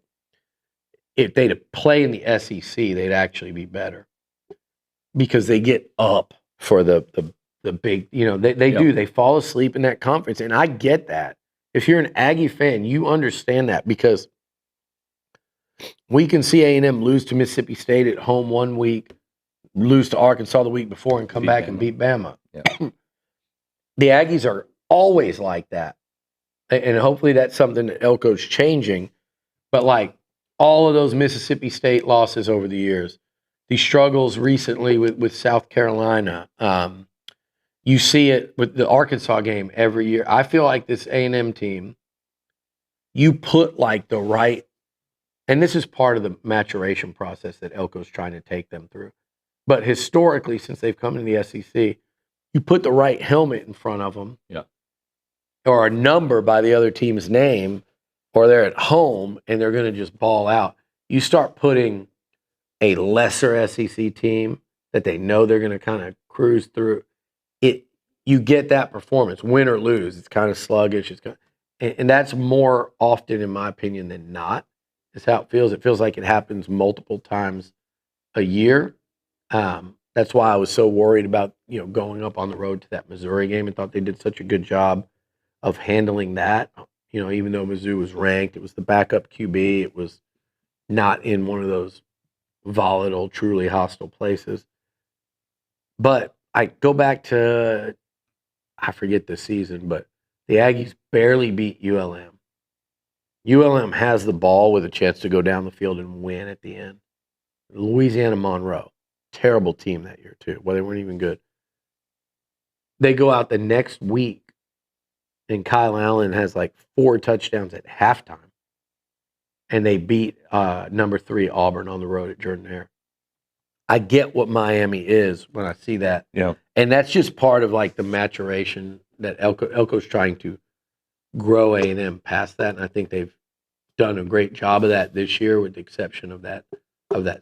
S9: if they'd play in the SEC, they'd actually be better. Because they get up for the big, they do. They fall asleep in that conference. And I get that. If you're an Aggie fan, you understand that, because we can see A&M lose to Mississippi State at home one week, lose to Arkansas the week before, and come back and beat Bama. Yeah. The Aggies are always like that. And hopefully that's something that Elko's changing. But like all of those Mississippi State losses over the years, the struggles recently with South Carolina, you see it with the Arkansas game every year. I feel like this A&M team, you put like the right, and this is part of the maturation process that Elko's trying to take them through. But historically, since they've come to the SEC, you put the right helmet in front of them, or a number by the other team's name, or they're at home and they're going to just ball out. You start putting a lesser SEC team that they know they're going to kind of cruise through it. You get that performance, win or lose. It's kind of sluggish. And that's more often, in my opinion, than not. Is how it feels. It feels like it happens multiple times a year. That's why I was so worried about going up on the road to that Missouri game, and thought they did such a good job of handling that. Even though Mizzou was ranked, it was the backup QB. It was not in one of those volatile, truly hostile places. But I go back to, I forget the season, but the Aggies barely beat ULM. ULM has the ball with a chance to go down the field and win at the end. Louisiana Monroe, terrible team that year too. Well, they weren't even good. They go out the next week, and Kyle Allen has like 4 touchdowns at halftime, and they beat number 3 Auburn on the road at Jordan-Hare. I get what Miami is when I see that.
S3: Yeah.
S9: And that's just part of like the maturation that Elko's trying to grow A&M past that. And I think they've done a great job of that this year, with the exception of that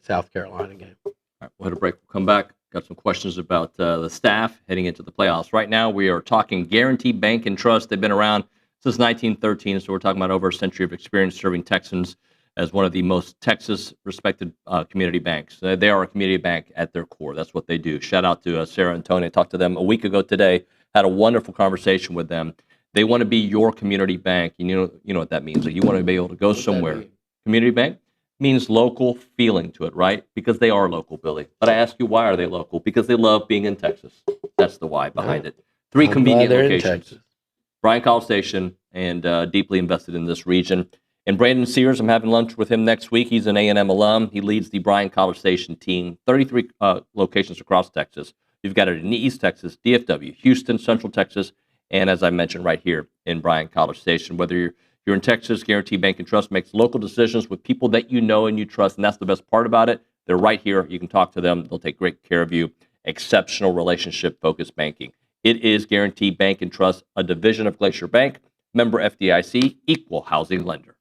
S9: South Carolina game.
S3: All right, we'll hit a break. We'll come back. Got some questions about the staff heading into the playoffs. Right now, we are talking Guarantee Bank and Trust. They've been around since 1913, so we're talking about over a century of experience serving Texans as one of the most Texas-respected community banks. They are a community bank at their core. That's what they do. Shout out to Sarah and Tony. I talked to them a week ago today. Had a wonderful conversation with them. They want to be your community bank. You know what that means. Like, you want to be able to go somewhere. Community bank means local feeling to it, right? Because they are local, Billy. But I ask you, why are they local? Because they love being in Texas. That's the why behind it. 3 convenient locations. Bryan College Station, and deeply invested in this region. And Brandon Sears, I'm having lunch with him next week. He's an A&M alum. He leads the Bryan College Station team, 33 locations across Texas. You've got it in East Texas, DFW, Houston, Central Texas, and as I mentioned, right here in Bryan College Station. Whether you're in Texas, Guarantee Bank and Trust makes local decisions with people that you know and you trust, and that's the best part about it. They're right here. You can talk to them. They'll take great care of you. Exceptional relationship-focused banking. It is Guarantee Bank and Trust, a division of Glacier Bank, member FDIC, equal housing lender.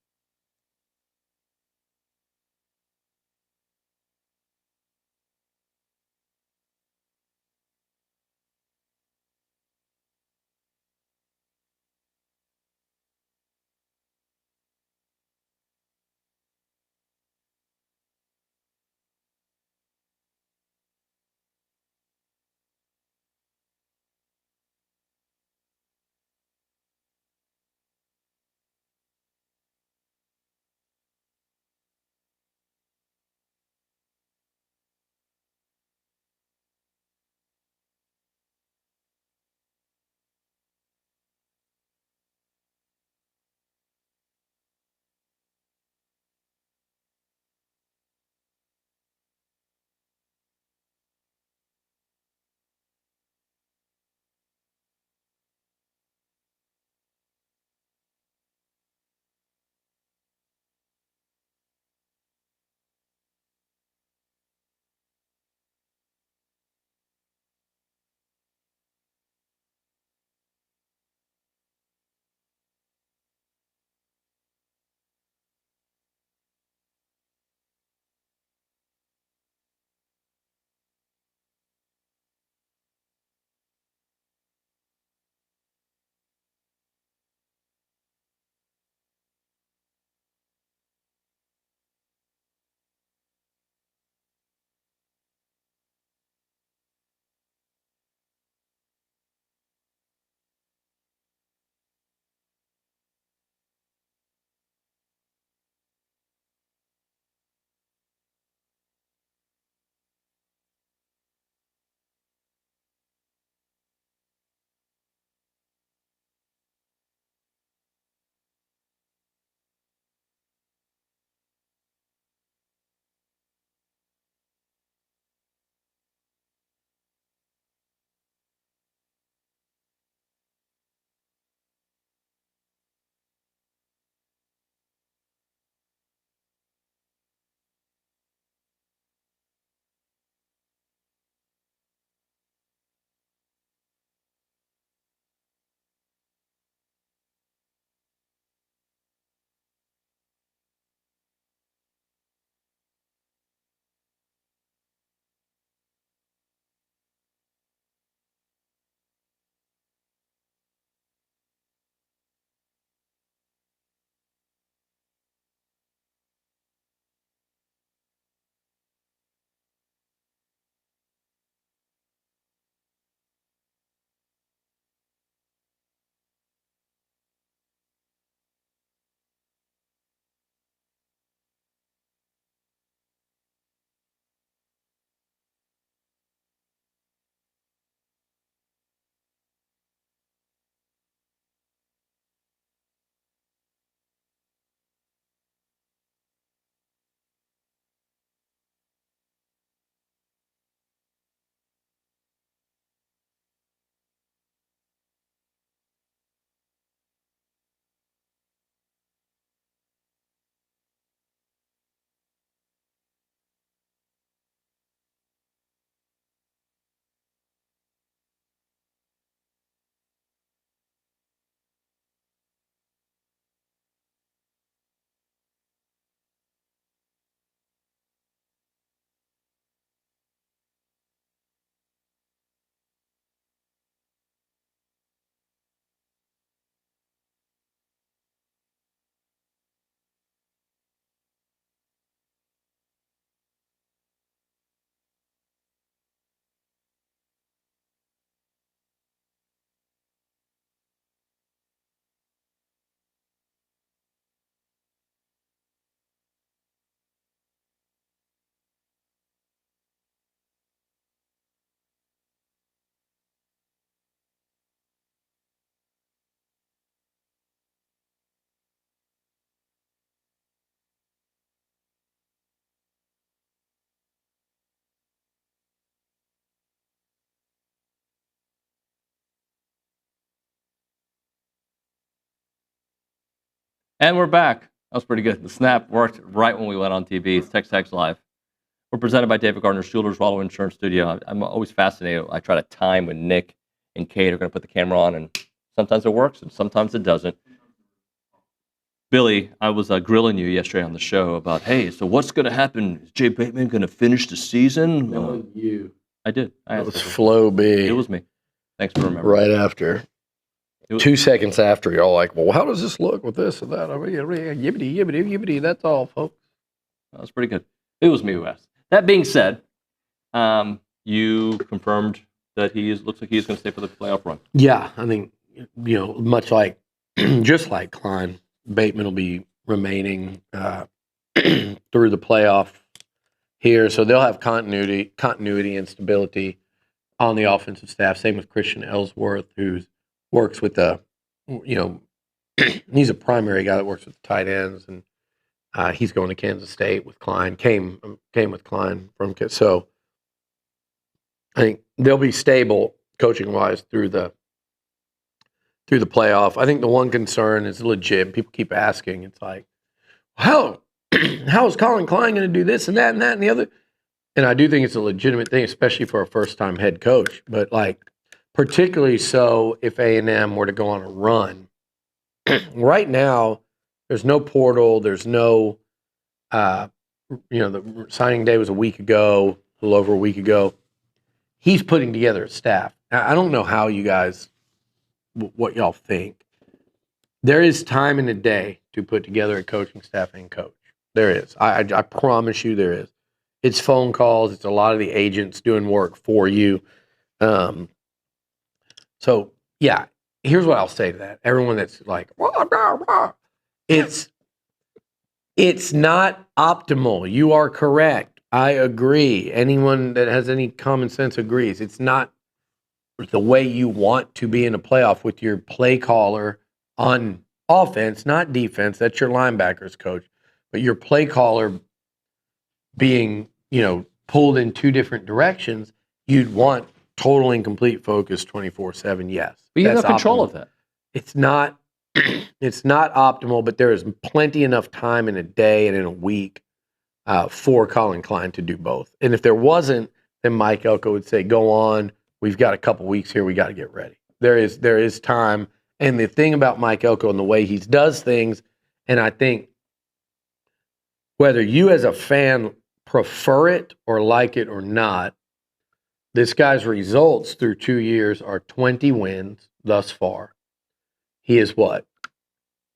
S8: And we're back. That was pretty good. The snap worked right when we went on TV. It's TexAgs Live. We're presented by David Gardner Schuler's Wallow Insurance Studio. I'm always fascinated. I try to time when Nick and Kate are going to put the camera on, and sometimes it works and sometimes it doesn't. Billy, I was grilling you yesterday on the show about, hey, so what's going to happen? Is Jay Bateman going to finish the season?
S9: No, you.
S8: I did.
S9: It was Flo B.
S8: It was me. Thanks for remembering.
S9: Right after. 2 seconds after, you're all like, well, how does this look with this and that? Yibbity, yibbity, yibbity. That's all, folks.
S8: That was pretty good. It was me who asked. That being said, you confirmed that looks like he's going to stay for the playoff run.
S9: Yeah, I think, much like, just like Klein, Bateman will be remaining through the playoff here. So they'll have continuity and stability on the offensive staff. Same with Christian Ellsworth, who works with he's a primary guy that works with the tight ends, and he's going to Kansas State with Klein. Came with Klein from so. I think they'll be stable coaching wise through the playoff. I think the one concern is legit. People keep asking. It's like, how is Colin Klein going to do this and that and that and the other? And I do think it's a legitimate thing, especially for a first-time head coach. But particularly so if A&M were to go on a run. Right now, there's no portal. There's no, the signing day was a week ago, a little over a week ago. He's putting together a staff. Now, I don't know how you guys, what y'all think. There is time in the day to put together a coaching staff and coach. There is. I promise you there is. It's phone calls. It's a lot of the agents doing work for you. So, yeah, here's what I'll say to that. Everyone that's like, it's not optimal. You are correct. I agree. Anyone that has any common sense agrees. It's not the way you want to be in a playoff with your play caller on offense, not defense. That's your linebackers coach. But your play caller being, pulled in two different directions, you'd want total and complete focus 24/7. Yes.
S8: But you have
S9: that's
S8: control
S9: optimal.
S8: of that.
S9: It's not it's not optimal, but there is plenty enough time in a day and in a week for Colin Klein to do both. And if there wasn't, then Mike Elko would say, go on, we've got a couple weeks here, we got to get ready. There is time. And the thing about Mike Elko and the way he does things, and I think whether you as a fan prefer it or like it or not, this guy's results through 2 years are 20 wins thus far. He is what?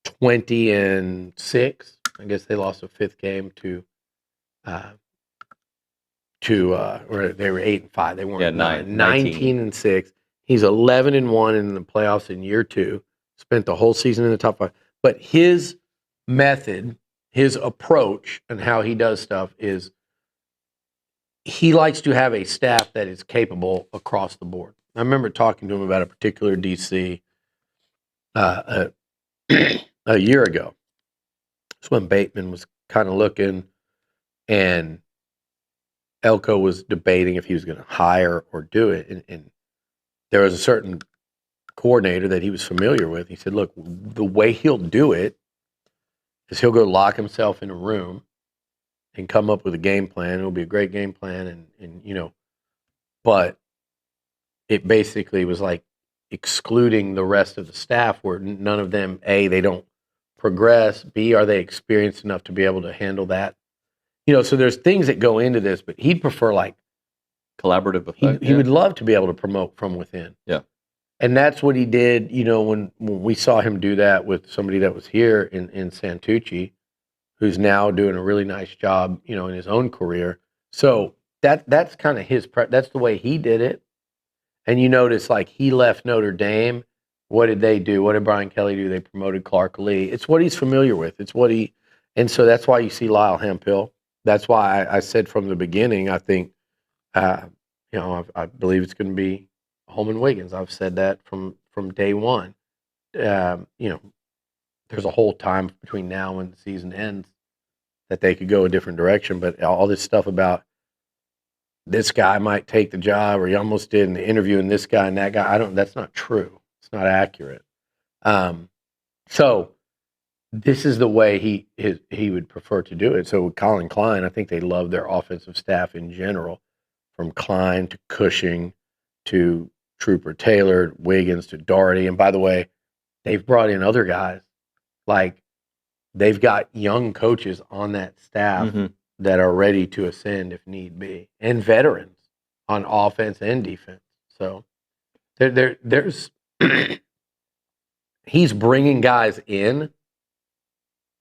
S9: 20-6. I guess they lost a fifth game to or they were 8-5. They weren't 19-6. He's 11-1 in the playoffs in year 2. Spent the whole season in the top 5. But his method, his approach, and how he does stuff is he likes to have a staff that is capable across the board. I remember talking to him about a particular DC a year ago. It's when Bateman was kind of looking, and Elko was debating if he was going to hire or do it. And there was a certain coordinator that he was familiar with. He said, look, the way he'll do it is he'll go lock himself in a room and come up with a game plan. It'll be a great game plan, but it basically was like excluding the rest of the staff where none of them, A, they don't progress, B, are they experienced enough to be able to handle that? So there's things that go into this, but he'd prefer
S8: collaborative effect.
S9: He would love to be able to promote from within.
S8: Yeah.
S9: And that's what he did, when we saw him do that with somebody that was here in Santucci, who's now doing a really nice job, in his own career. So that's kind of that's the way he did it. And you notice, he left Notre Dame. What did they do? What did Brian Kelly do? They promoted Clark Lee. It's what he's familiar with. And so that's why you see Lyle Hemphill. That's why I said from the beginning, I think, I believe it's going to be Holman Wiggins. I've said that from day one. There's a whole time between now and the season ends that they could go a different direction. But all this stuff about this guy might take the job, or he almost did in the interview, and this guy and that guy, that's not true. It's not accurate. So this is the way he would prefer to do it. So with Colin Klein, I think they love their offensive staff in general, from Klein to Cushing to Trooper Taylor, Wiggins to Doherty. And by the way, they've brought in other guys. Like, they've got young coaches on that staff that are ready to ascend if need be, and veterans on offense and defense. So there's he's bringing guys in.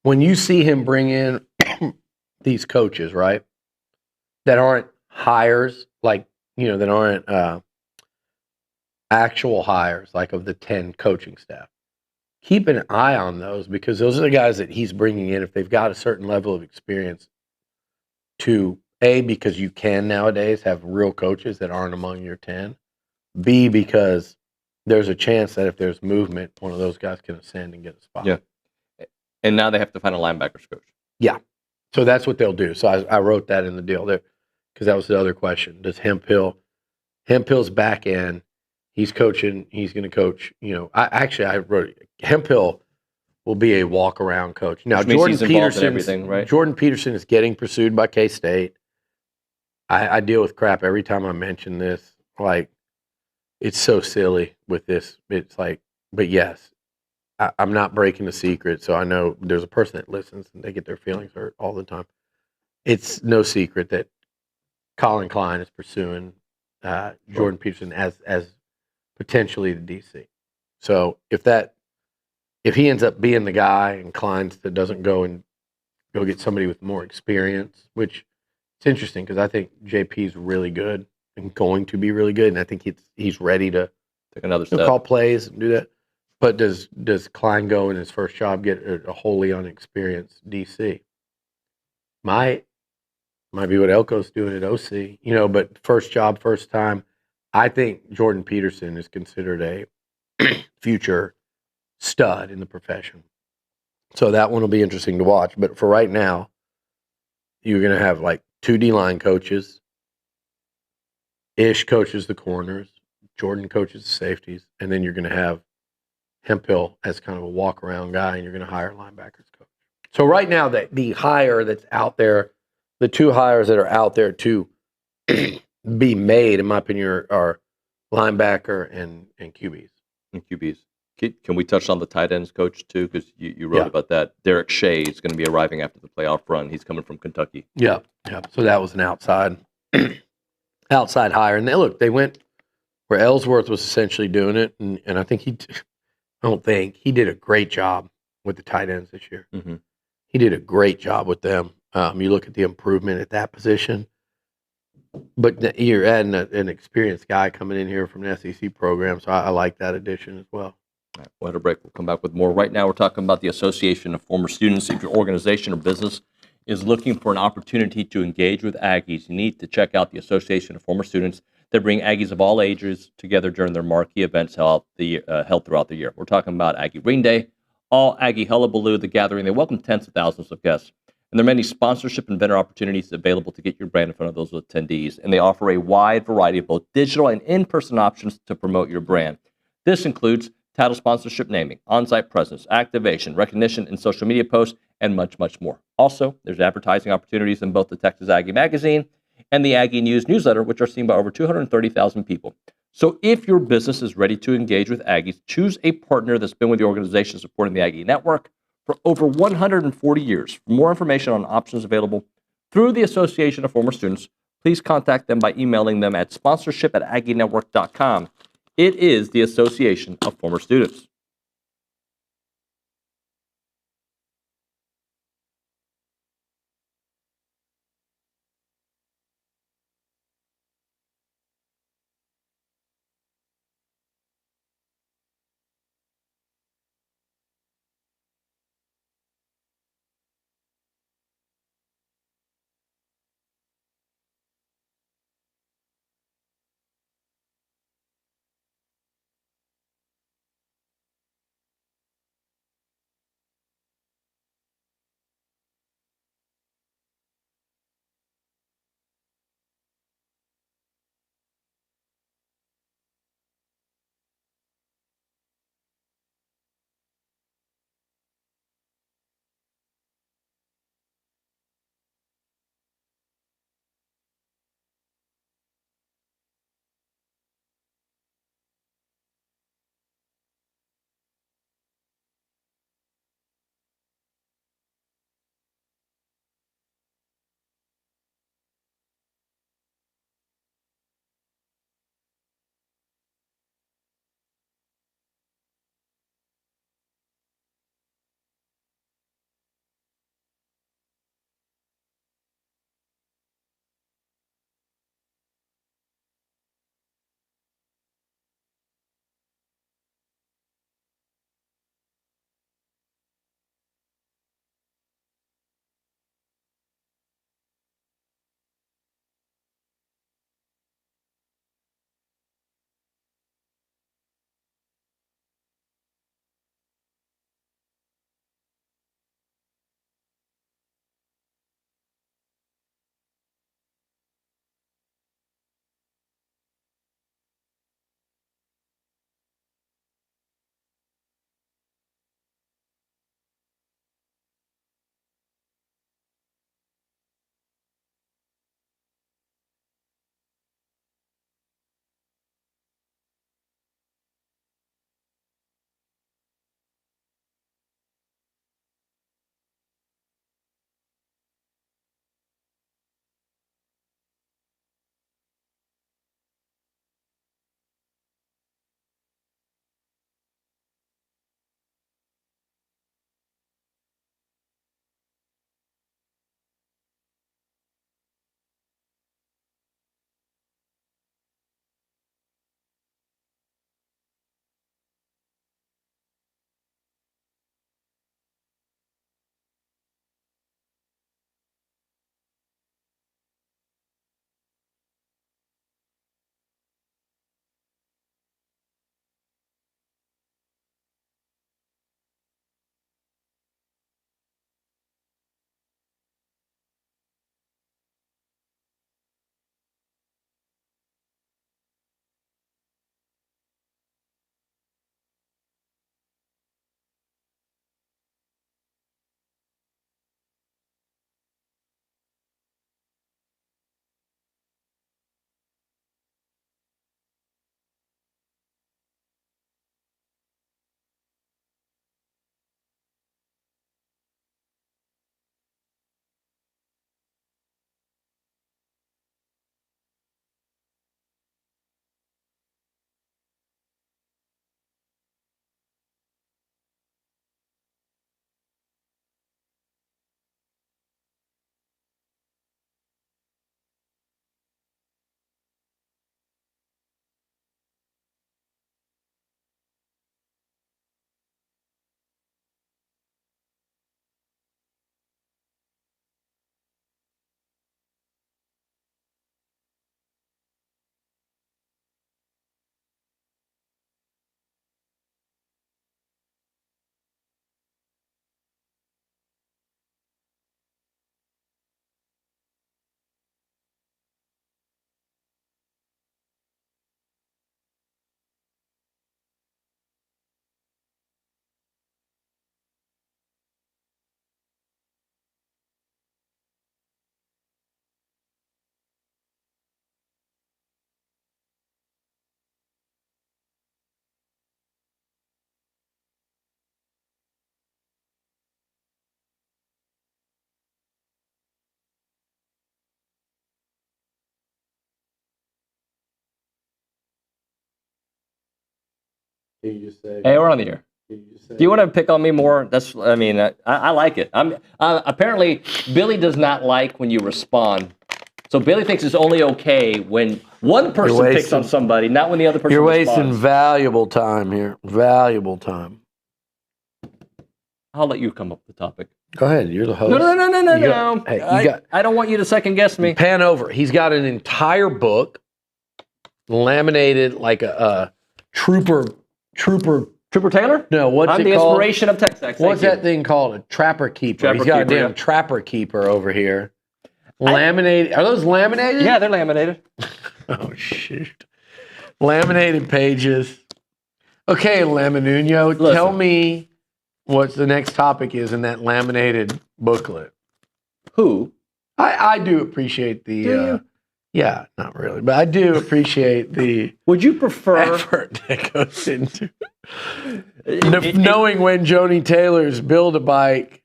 S9: When you see him bring in these coaches, right, that aren't hires, like, that aren't actual hires, like of the 10 coaching staff, keep an eye on those, because those are the guys that he's bringing in if they've got a certain level of experience to, A, because you can nowadays have real coaches that aren't among your 10, B, because there's a chance that if there's movement, one of those guys can ascend and get a spot.
S8: Yeah. And now they have to find a linebackers coach.
S9: Yeah. So that's what they'll do. So I wrote that in the deal there, because that was the other question. Does Hemphill's back end, he's coaching, he's going to coach, I wrote Hemphill will be a walk-around coach. Now, Jordan Peterson is getting pursued by K-State. I deal with crap every time I mention this. Like, it's so silly with this. It's like, but yes, I'm not breaking the secret, so I know there's a person that listens and they get their feelings hurt all the time. It's no secret that Colin Klein is pursuing Jordan Peterson as potentially the DC. So if he ends up being the guy and Klein doesn't go get somebody with more experience, which it's interesting because I think JP is really good and going to be really good, and I think he's ready to
S8: take another step,
S9: call plays and do that. But does Klein go in his first job get a wholly unexperienced DC? Might be what Elko's doing at OC, but first job, first time. I think Jordan Peterson is considered a future stud in the profession. So that one will be interesting to watch. But for right now, you're going to have like 2 D-line coaches. Ish coaches the corners. Jordan coaches the safeties. And then you're going to have Hemphill as kind of a walk-around guy, and you're going to hire a linebackers coach. So right now, the hire that's out there, the 2 hires that are out there to be made, in my opinion, are linebacker and QBs.
S8: And QBs. Can we touch on the tight ends coach too? Because you wrote about that. Derek Shea is going to be arriving after the playoff run. He's coming from Kentucky.
S9: Yeah. So that was an outside hire. And they went where Ellsworth was essentially doing it, and I think he did a great job with the tight ends this year.
S8: Mm-hmm.
S9: He did a great job with them. You look at the improvement at that position, but you're adding an experienced guy coming in here from an SEC program, so I like that addition as well.
S8: All right, we'll have a break. We'll come back with more. Right now, we're talking about the Association of Former Students. If your organization or business is looking for an opportunity to engage with Aggies, you need to check out the Association of Former Students. They bring Aggies of all ages together during their marquee events held throughout the year. We're talking about Aggie Ring Day, All Aggie Hullabaloo, the gathering. They welcome tens of thousands of guests. And there are many sponsorship and vendor opportunities available to get your brand in front of those attendees. And they offer a wide variety of both digital and in-person options to promote your brand. This includes title sponsorship naming, on-site presence, activation, recognition in social media posts, and much, much more. Also, there's advertising opportunities in both the Texas Aggie magazine and the Aggie News newsletter, which are seen by over 230,000 people. So if your business is ready to engage with Aggies, choose a partner that's been with the organization supporting the Aggie Network for over 140 years. For more information on options available through the Association of Former Students, please contact them by emailing them at sponsorship@aggienetwork.com. It is the Association of Former Students.
S9: Can you just say?
S8: Hey, we're on the air. Do you want to pick on me more? I like it. Apparently, Billy does not like when you respond. So Billy thinks it's only okay when one person picks on somebody, not when the other person
S9: You're
S8: responds.
S9: wasting valuable time here. Valuable time.
S8: I'll let you come up with the topic.
S9: Go ahead. You're the host.
S8: No.
S9: Hey,
S8: I don't want you to second guess me.
S9: Pan over. He's got an entire book laminated like a Trooper
S8: Taylor?
S9: No, what's
S8: I'm
S9: it
S8: the
S9: called?
S8: inspiration of TexAgs.
S9: What's that thing called? A Trapper Keeper. He's got a damn Trapper Keeper over here. Laminated. Are those laminated?
S8: Yeah, they're laminated.
S9: Oh, shoot. Laminated pages. Okay, Nuño, tell me what the next topic is in that laminated booklet.
S8: Who?
S9: I do appreciate the... yeah, not really, but I do appreciate the...
S8: Would you prefer...
S9: effort that goes into... knowing when Joni Taylor's Build-A-Bike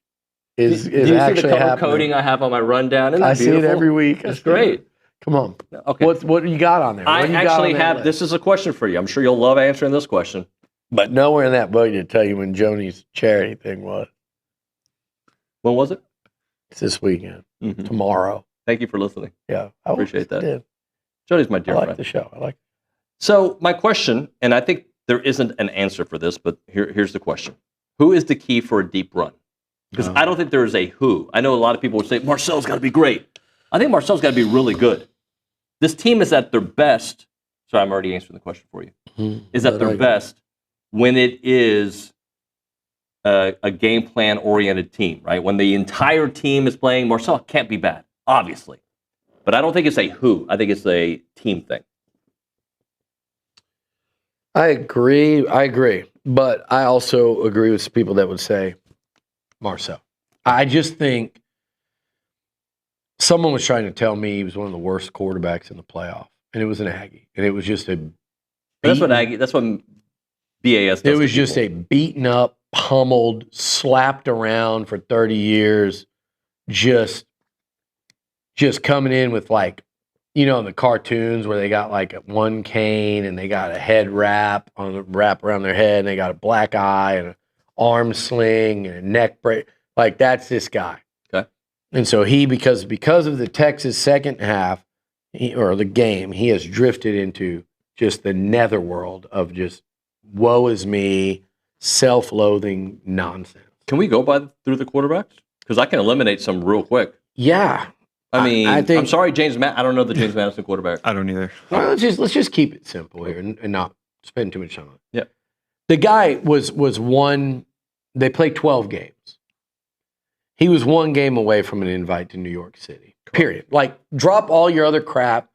S9: is
S8: do you
S9: actually
S8: see the color
S9: happening.
S8: coding I have on my rundown? Isn't that
S9: I see
S8: beautiful?
S9: it every week.
S8: That's great.
S9: Come on.
S8: Okay.
S9: What do you got on there?
S8: I actually have, this is a question for you. I'm sure you'll love answering this question.
S9: But nowhere in that book did it tell you when Joni's charity thing was.
S8: When was it?
S9: It's this weekend. Tomorrow.
S8: Thank you for listening.
S9: Yeah.
S8: I appreciate that.
S9: Did.
S8: Joni's my dear
S9: friend.
S8: friend.
S9: I like the show. I like.
S8: So my question, and I think there isn't an answer for this, but here's the question. Who is the key for a deep run? Because I don't think there is a who. I know a lot of people would say, Marcel's got to be great. I think Marcel's got to be really good. This team is at their best. So I'm already answering the question for you. Is at their best when it is a game plan oriented team, right? When the entire team is playing, Marcel can't be bad, obviously. But I don't think it's a who. I think it's a team thing.
S9: I agree. But I also agree with people that would say Marcel. I just think someone was trying to tell me he was one of the worst quarterbacks in the playoff. And it was an Aggie. And it was just
S8: that's what BAS does.
S9: It was just a beaten up, pummeled, slapped around for 30 years, just coming in with like, you know, in the cartoons where they got like one cane and they got a head wrap around their head and they got a black eye and an arm sling and a neck break. Like that's this guy.
S8: Okay.
S9: And so because of the Texas second half or the game, he has drifted into just the netherworld of just woe is me, self-loathing nonsense.
S8: Can we go through the quarterbacks? Because I can eliminate some real quick.
S9: Yeah.
S8: I mean,
S9: I think,
S8: I'm sorry, I don't know the James Madison quarterback.
S12: I don't either.
S9: Well, let's just keep it simple here and not spend too much time on it.
S8: Yeah.
S9: The guy was one. They played 12 games. He was one game away from an invite to New York City. Period. Like, drop all your other crap.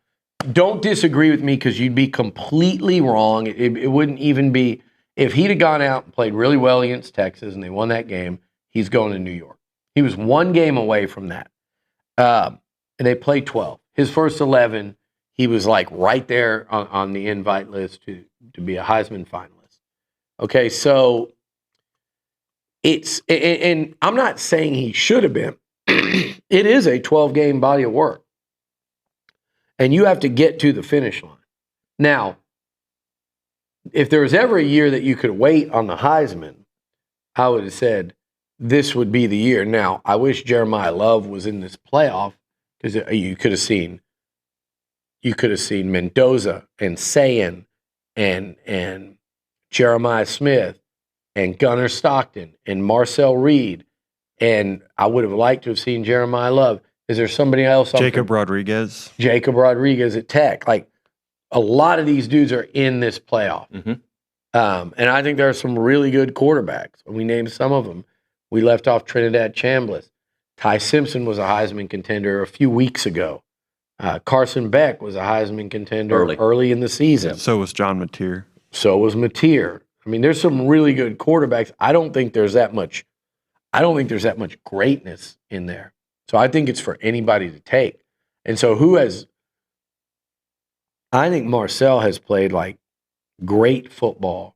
S9: Don't disagree with me because you'd be completely wrong. It wouldn't even be if he'd have gone out and played really well against Texas and they won that game. He's going to New York. He was one game away from that. And they played 12. His first 11, he was like right there on the invite list to be a Heisman finalist. Okay, so and I'm not saying he should have been. It is a 12-game body of work. And you have to get to the finish line. Now, if there was ever a year that you could wait on the Heisman, I would have said this would be the year. Now, I wish Jeremiah Love was in this playoff because you could have seen Mendoza and Sayin and Jeremiah Smith and Gunnar Stockton and Marcel Reed, and I would have liked to have seen Jeremiah Love. Is there somebody else?
S12: Jacob Rodriguez
S9: at Tech. Like a lot of these dudes are in this playoff, and I think there are some really good quarterbacks. We named some of them. We left off Trinidad Chambliss. Ty Simpson was a Heisman contender a few weeks ago. Carson Beck was a Heisman contender early in the season.
S12: So was John Mateer.
S9: So was Mateer. I mean, there's some really good quarterbacks. I don't think there's that much greatness in there. So I think it's for anybody to take. And so I think Marcel has played like great football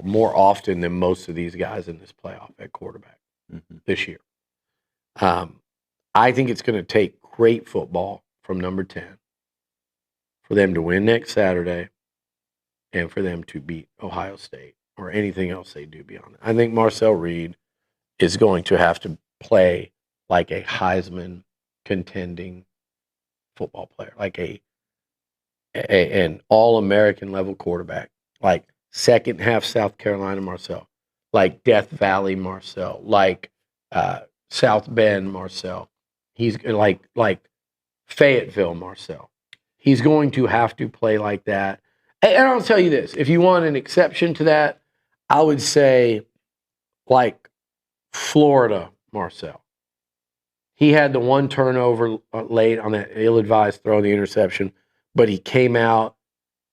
S9: more often than most of these guys in this playoff at quarterback this year. I think it's going to take great football from number 10 for them to win next Saturday and for them to beat Ohio State or anything else they do beyond that. I think Marcel Reed is going to have to play like a Heisman contending football player, like an All-American level quarterback, like second half South Carolina Marcel, like Death Valley Marcel, like South Bend Marcel. He's like Fayetteville Marcel. He's going to have to play like that. And I'll tell you this, if you want an exception to that, I would say like Florida Marcel. He had the one turnover late on that ill-advised throw, the interception, but he came out,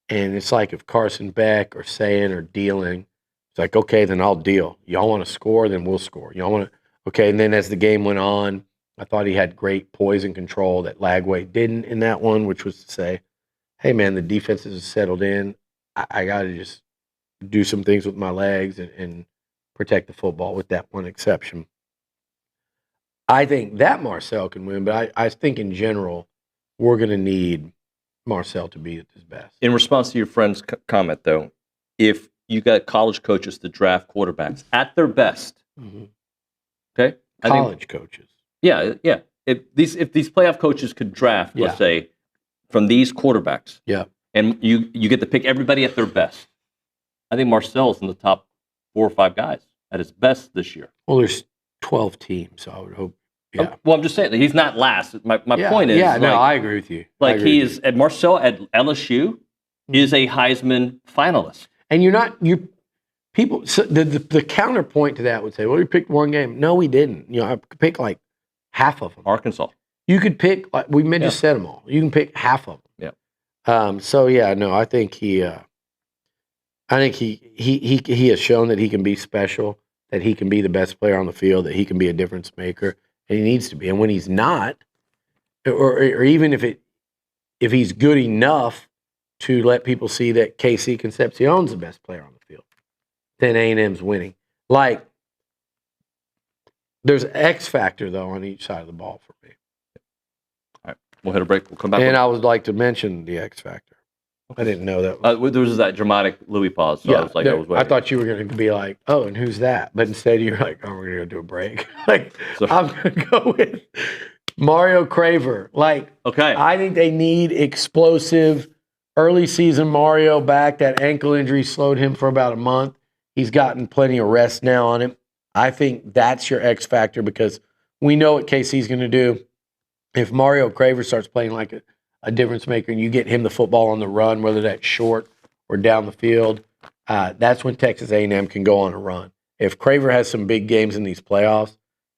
S9: and it's like if Carson Beck or saying or dealing, it's like, okay, then I'll deal. Y'all want to score, then we'll score. Y'all want to, okay. And then as the game went on, I thought he had great poise and control that Lagway didn't in that one, which was to say, hey, man, the defense is settled in. I got to just do some things with my legs and protect the football with that one exception. I think that Marcel can win, but I think in general, we're going to need Marcel to be at his best.
S8: In response to your friend's comment, though, if you got college coaches to draft quarterbacks at their best, okay?
S9: College coaches.
S8: Yeah. If these playoff coaches could draft, let's say, from these quarterbacks, and you get to pick everybody at their best, I think Marcel's in the top 4 or 5 guys at his best this year.
S9: Well, there's 12 teams, so I would hope. Yeah.
S8: Well, I'm just saying that he's not last. My point is,
S9: I agree with you.
S8: Like he is at Marcel at LSU is a Heisman finalist,
S9: and people. So the counterpoint to that would say, well, we picked one game. No, we didn't. I could pick like half of them.
S8: Arkansas.
S9: You could pick like we just said them all. You can pick half of them.
S8: Yeah.
S9: So I think he has shown that he can be special, that he can be the best player on the field, that he can be a difference maker. And he needs to be. And when he's not, or even if he's good enough to let people see that KC Concepcion's the best player on the field, then A&M's winning. Like, there's X factor, though, on each side of the ball for me.
S8: All right. We'll hit a break. We'll come back.
S9: And I would like to mention the X factor. I didn't know that.
S8: There was that dramatic Louis pause. So I was like,
S9: I thought you were going to be like, oh, and who's that? But instead you're like, oh, we're going to do a break. I'm going to go with Mario Craver. I think they need explosive early season Mario back. That ankle injury slowed him for about a month. He's gotten plenty of rest now on him. I think that's your X factor because we know what KC's going to do. If Mario Craver starts playing like a difference maker, and you get him the football on the run, whether that's short or down the field, that's when Texas A&M can go on a run. If Craver has some big games in these playoffs,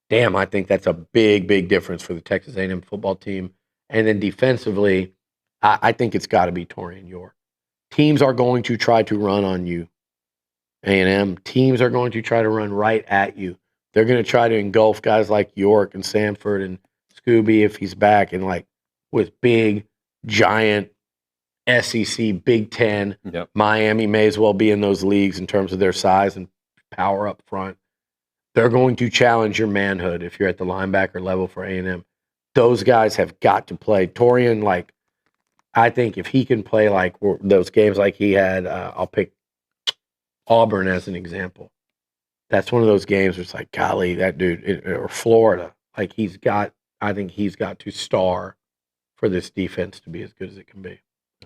S9: I think that's a big, big difference for the Texas A&M football team. And then defensively, I think it's got to be Torian York. Teams are going to try to run on you, A&M. Teams are going to try to run right at you. They're going to try to engulf guys like York and Sanford and Scooby if he's back, and with big, giant SEC, Big Ten, Miami may as well be in those leagues in terms of their size and power up front. They're going to challenge your manhood if you're at the linebacker level for A&M. Those guys have got to play. Torian, I think if he can play like those games like he had, I'll pick Auburn as an example. That's one of those games where it's like, golly, that dude, or Florida, I think he's got to star for this defense to be as good as it can be.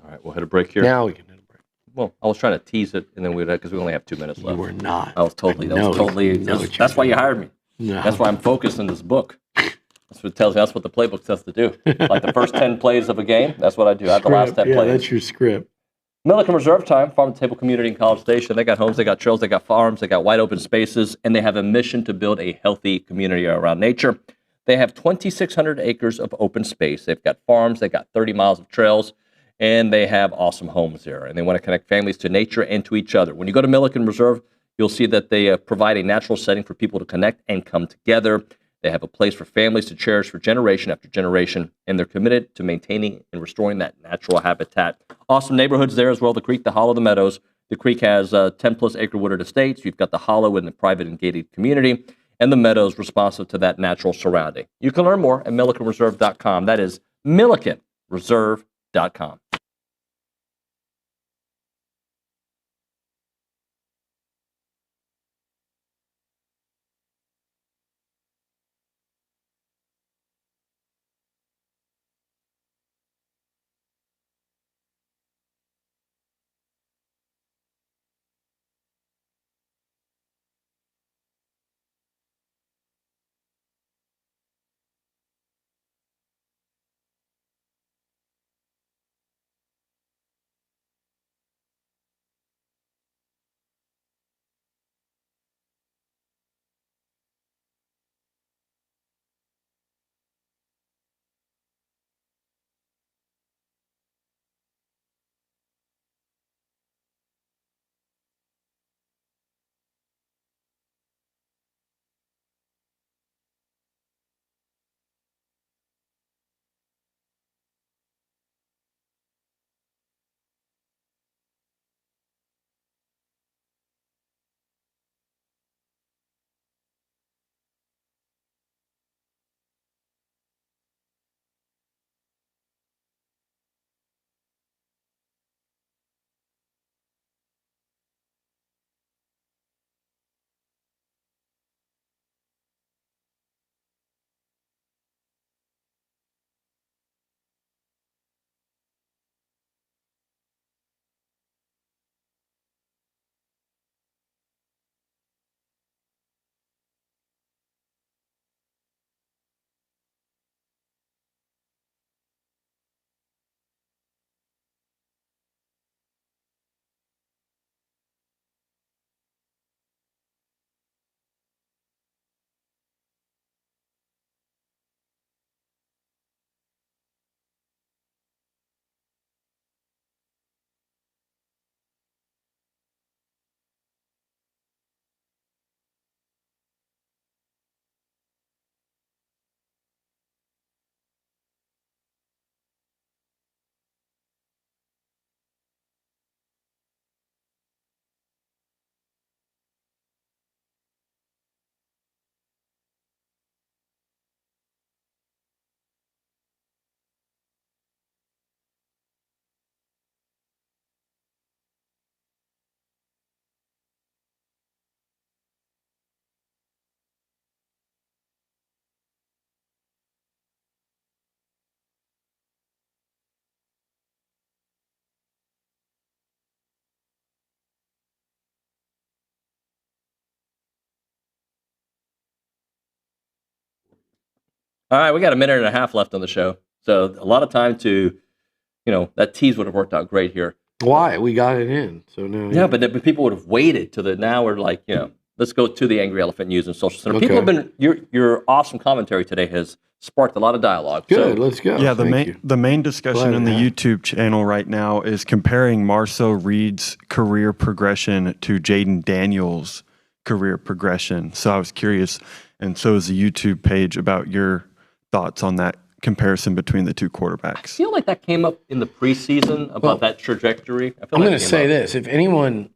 S8: All right, we'll hit a break here.
S9: Now we can hit a break.
S8: Well, I was trying to tease it, and then because we only have 2 minutes left.
S9: You were not.
S8: I was totally. That's why you hired me.
S9: No.
S8: That's why I'm focused on this book. That's what it tells me. That's what the playbook says to do. Like the first 10 plays of a game, that's what I do. I have the last 10 plays.
S9: That's your script.
S8: Milliken Reserve Time, Farm to Table Community in College Station. They got homes, they got trails, they got farms, they got wide open spaces, and they have a mission to build a healthy community around nature. They have 2,600 acres of open space. They've got farms, they got 30 miles of trails, and they have awesome homes there. And they want to connect families to nature and to each other. When you go to Milliken Reserve, you'll see that they provide a natural setting for people to connect and come together. They have a place for families to cherish for generation after generation, and they're committed to maintaining and restoring that natural habitat. Awesome neighborhoods there as well, the Creek, the Hollow, the Meadows. The Creek has 10-plus acre wooded estates. You've got the Hollow in the private and gated community, and the Meadows responsive to that natural surrounding. You can learn more at millikenreserve.com. That is millikenreserve.com. All right, we got a minute and a half left on the show. So a lot of time to, that tease would have worked out great here.
S9: Why? We got it in. So now.
S8: Yeah, but people would have waited to now we're like, let's go to the Angry Elephant News and Social Center.
S9: Okay.
S8: People have been, your awesome commentary today has sparked a lot of dialogue.
S9: Good, let's go.
S12: Yeah, the main discussion in the YouTube channel right now is comparing Marcel Reed's career progression to Jaden Daniels' career progression. So I was curious, and so is the YouTube page, about your thoughts on that comparison between the two quarterbacks.
S8: I feel like that came up in the preseason about that trajectory.
S9: I'm going to say this. If anyone,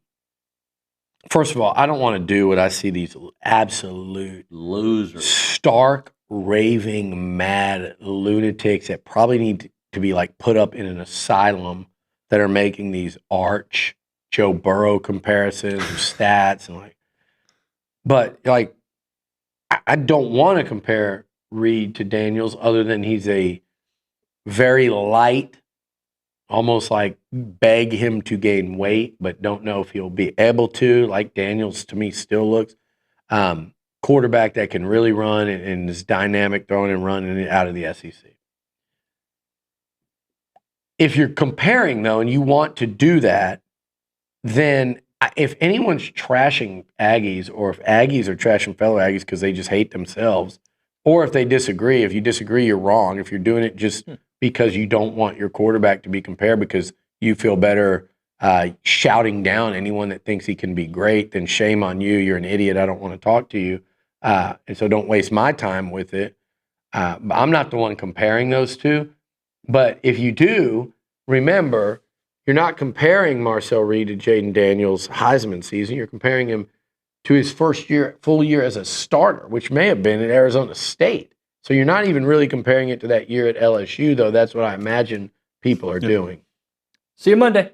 S9: first of all, I don't want to do what I see these absolute
S8: losers,
S9: stark, raving, mad lunatics that probably need to be like put up in an asylum that are making these arch Joe Burrow comparisons of stats and but I don't want to compare Reed to Daniels other than he's a very light, almost like beg him to gain weight, but don't know if he'll be able to, like Daniels to me still looks. Quarterback that can really run and is dynamic throwing and running it out of the SEC. If you're comparing, though, and you want to do that, then if anyone's trashing Aggies, or if Aggies are trashing fellow Aggies because they just hate themselves, or if they disagree, if you disagree, you're wrong. If you're doing it just because you don't want your quarterback to be compared because you feel better shouting down anyone that thinks he can be great, then shame on you. You're an idiot. I don't want to talk to you. And so don't waste my time with it. I'm not the one comparing those two. But if you do, remember, you're not comparing Marcel Reed to Jaden Daniels' Heisman season. You're comparing him to his first full year as a starter, which may have been at Arizona State. So you're not even really comparing it to that year at LSU, though that's what I imagine people are doing.
S8: See you Monday.